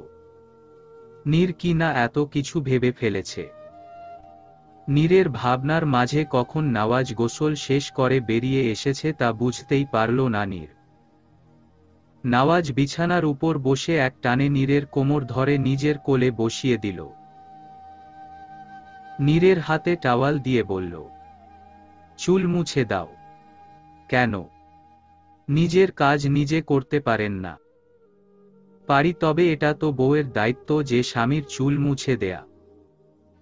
নীর কি না এত কিছু ভেবে ফেলেছে। নীরের ভাবনার মাঝে কখন নওয়াজ গোসল শেষ করে বেরিয়ে এসেছে তা বুঝতেই পারল না নীর। নওয়াজ বিছানার উপর বসে এক টানে নীরের কোমর ধরে নিজের কোলে বসিয়ে দিল। নীরের হাতে টাওয়াল দিয়ে বলল, চুল মুছে দাও। কেন? নিজের কাজ নিজে করতে পারেন না? পারি, তবে এটা তো বউয়ের দায়িত্ব যে স্বামীর চুল মুছে দেয়া,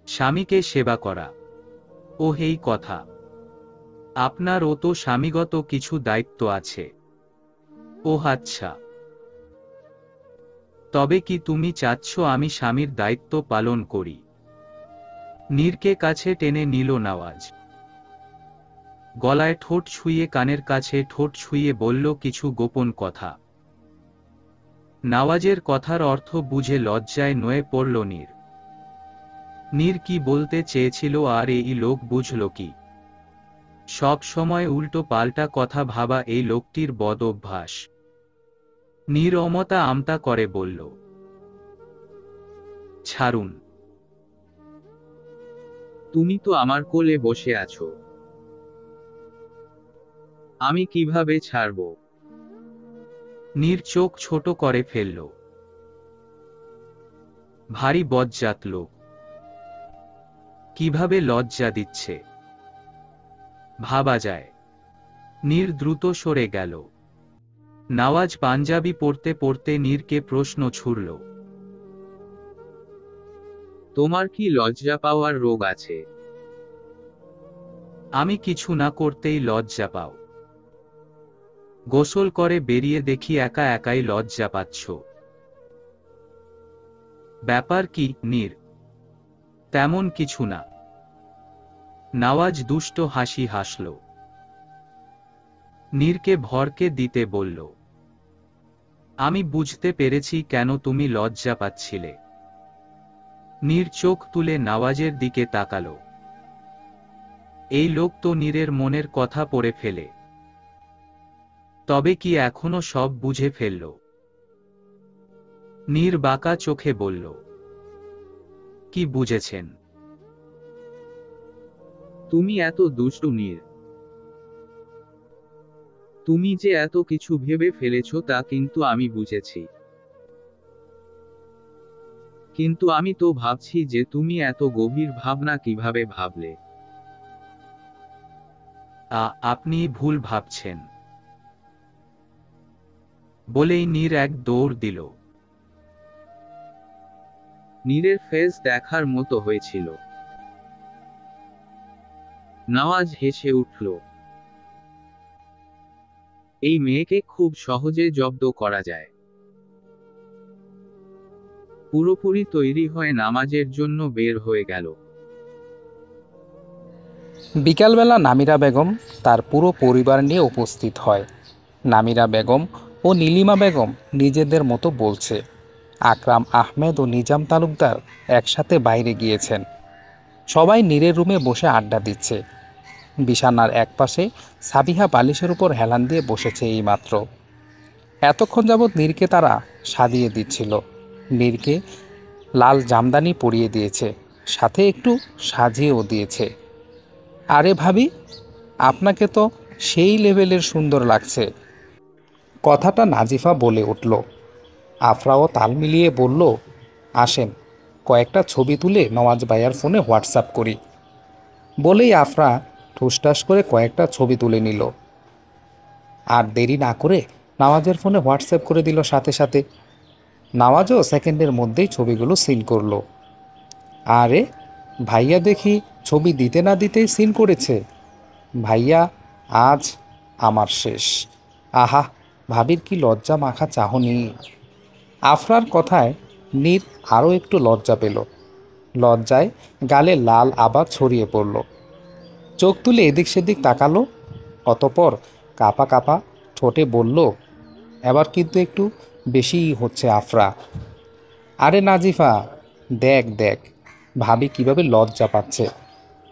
স্বামীকে সেবা করা। ও এই কথা। আপনারও তো স্বামীগত কিছু দায়িত্ব আছে। ও আচ্ছা, তবে কি তুমি চাচ্ছ আমি স্বামীর দায়িত্ব পালন করি? নীরকে কাছে টেনে নিল নওয়াজ। গলায় ঠোঁট ছুঁয়ে কানের কাছে ঠোঁট ছুঁয়ে বলল কিছু গোপন কথা। নওয়াজের কথার অর্থ বুঝে লজ্জায় নয়ে পড়ল নীর। নীর কি বলতে চেয়েছিল আর এই লোক বুঝল কি? সব সময় উল্টো পাল্টা কথা ভাবা এই লোকটির বদ অভ্যাস। নীর অমতা আমতা করে বলল, ছাড়ুন। তুমি তো আমার কোলে বসে আছো, আমি কিভাবে ছাড়ব? নীর চোখ ছোট করে ফেলল। ভারী বজ্জাত লোক, কিভাবে লজ্জা দিচ্ছে ভাবা যায়। নীর দ্রুত সরে গেল। নওয়াজ পাঞ্জাবি পড়তে পড়তে নীরকে প্রশ্ন ছুড়ল, তোমার কি লজ্জা পাওয়ার রোগ আছে? আমি কিছু না করতেই লজ্জা পাও? গোসল করে বেরিয়ে দেখি একা একাই লজ্জা পাচ্ছ। ব্যাপার কি নীর? তেমন কিছু না। নওয়াজ দুষ্ট হাসি হাসল। নীরকে ভরকে দিতে বলল, আমি বুঝতে পেরেছি কেন তুমি লজ্জা পাচ্ছিলে। নীর চোখ তুলে নওয়াজের দিকে তাকালো। এই লোক তো নীরের মনের কথা পড়ে ফেলে। তবে কি এখনো সব বুঝে ফেলল? নীর বাঁকা চোখে বলল, কি বুঝেছেন? তুমি এত দুষ্টু নীর। তুমি যে এত কিছু ভেবে ফেলেছ তা কিন্তু আমি বুঝেছি। কিন্তু আমি তো ভাবছি যে তুমি এত গভীর ভাবনা কিভাবে ভাবলে। আপনি ভুল ভাবছেন, বলেই নীর এক দৌড় দিল। নীরের ফেস দেখার মতো হয়েছিল। নওয়াজ হেসে উঠল। এই মেয়েকে খুব সহজে জব্দ করা যায়। পুরোপুরি তৈরি হয়ে নামাজের জন্য বের হয়ে গেল। বিকালবেলা নামিরা বেগম তার পুরো পরিবার নিয়ে উপস্থিত হয়। নামিরা বেগম ও নীলিমা বেগম নিজেদের মতো বলছে। আকরাম আহমেদ ও নিজাম তালুকদার একসাথে বাইরে গিয়েছেন। সবাই নীরের রুমে বসে আড্ডা দিচ্ছে। বিছানার একপাশে সাবিহা বালিশের উপর হেলান দিয়ে বসেছে এইমাত্র। এতক্ষণ যাবৎ নীরকে তারা সাজিয়ে দিচ্ছিল। নীরকে লাল জামদানি পরিয়ে দিয়েছে, সাথে একটু সাজিয়েও দিয়েছে। আরে ভাবি, আপনাকে তো সেই লেভেলের সুন্দর লাগছে। কথাটা নাজিফা বলে উঠল। আফরাও তাল মিলিয়ে বলল, আসেন কয়েকটা ছবি তুলে নওয়াজ ভাইয়ার ফোনে হোয়াটসঅ্যাপ করি। বলেই আফরা ঠুসঠাস করে কয়েকটা ছবি তুলে নিল। আর দেরি না করে নওয়াজের ফোনে হোয়াটসঅ্যাপ করে দিল সাথে সাথে। নওয়াজও সেকেন্ডের মধ্যেই ছবিগুলো সিন করলো। আরে ভাইয়া দেখি ছবি দিতে না দিতেই সিন করেছে। ভাইয়া আজ আমার শেষ। আহা, ভাবির কি লজ্জা মাখা চাহনি। আফরার কথায় নীর আরও একটু লজ্জা পেল। লজ্জায় গালে লাল আবার ছড়িয়ে পড়ল। চোখ তুলে এদিক সেদিক তাকালো। অতপর কাপা কাপা ঠোঁটে বলল, এবার কিন্তু একটু বেশিই হচ্ছে আফরা। আরে নাজিফা, দেখ দেখ ভাবি কিভাবে লজ্জা পাচ্ছে।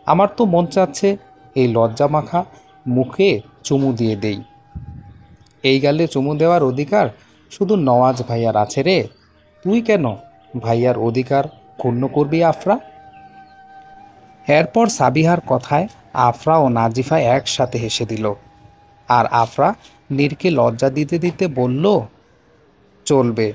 আমার তো মন চাচ্ছে এই লজ্জা মাখা মুখে চুমু দিয়ে দেই। এই গালে চুমু দেওয়ার অধিকার শুধু নওয়াজ ভাইয়ার আছে রে। তুই কেন ভাইয়ার অধিকার ক্ষুণ্ণ করবি আফরা? এরপর সাবিহার কথায় আফরা ও নাজিফা একসাথে হেসে দিল। আর আফরা নীরকে লজ্জা দিতে দিতে বলল, চলবে,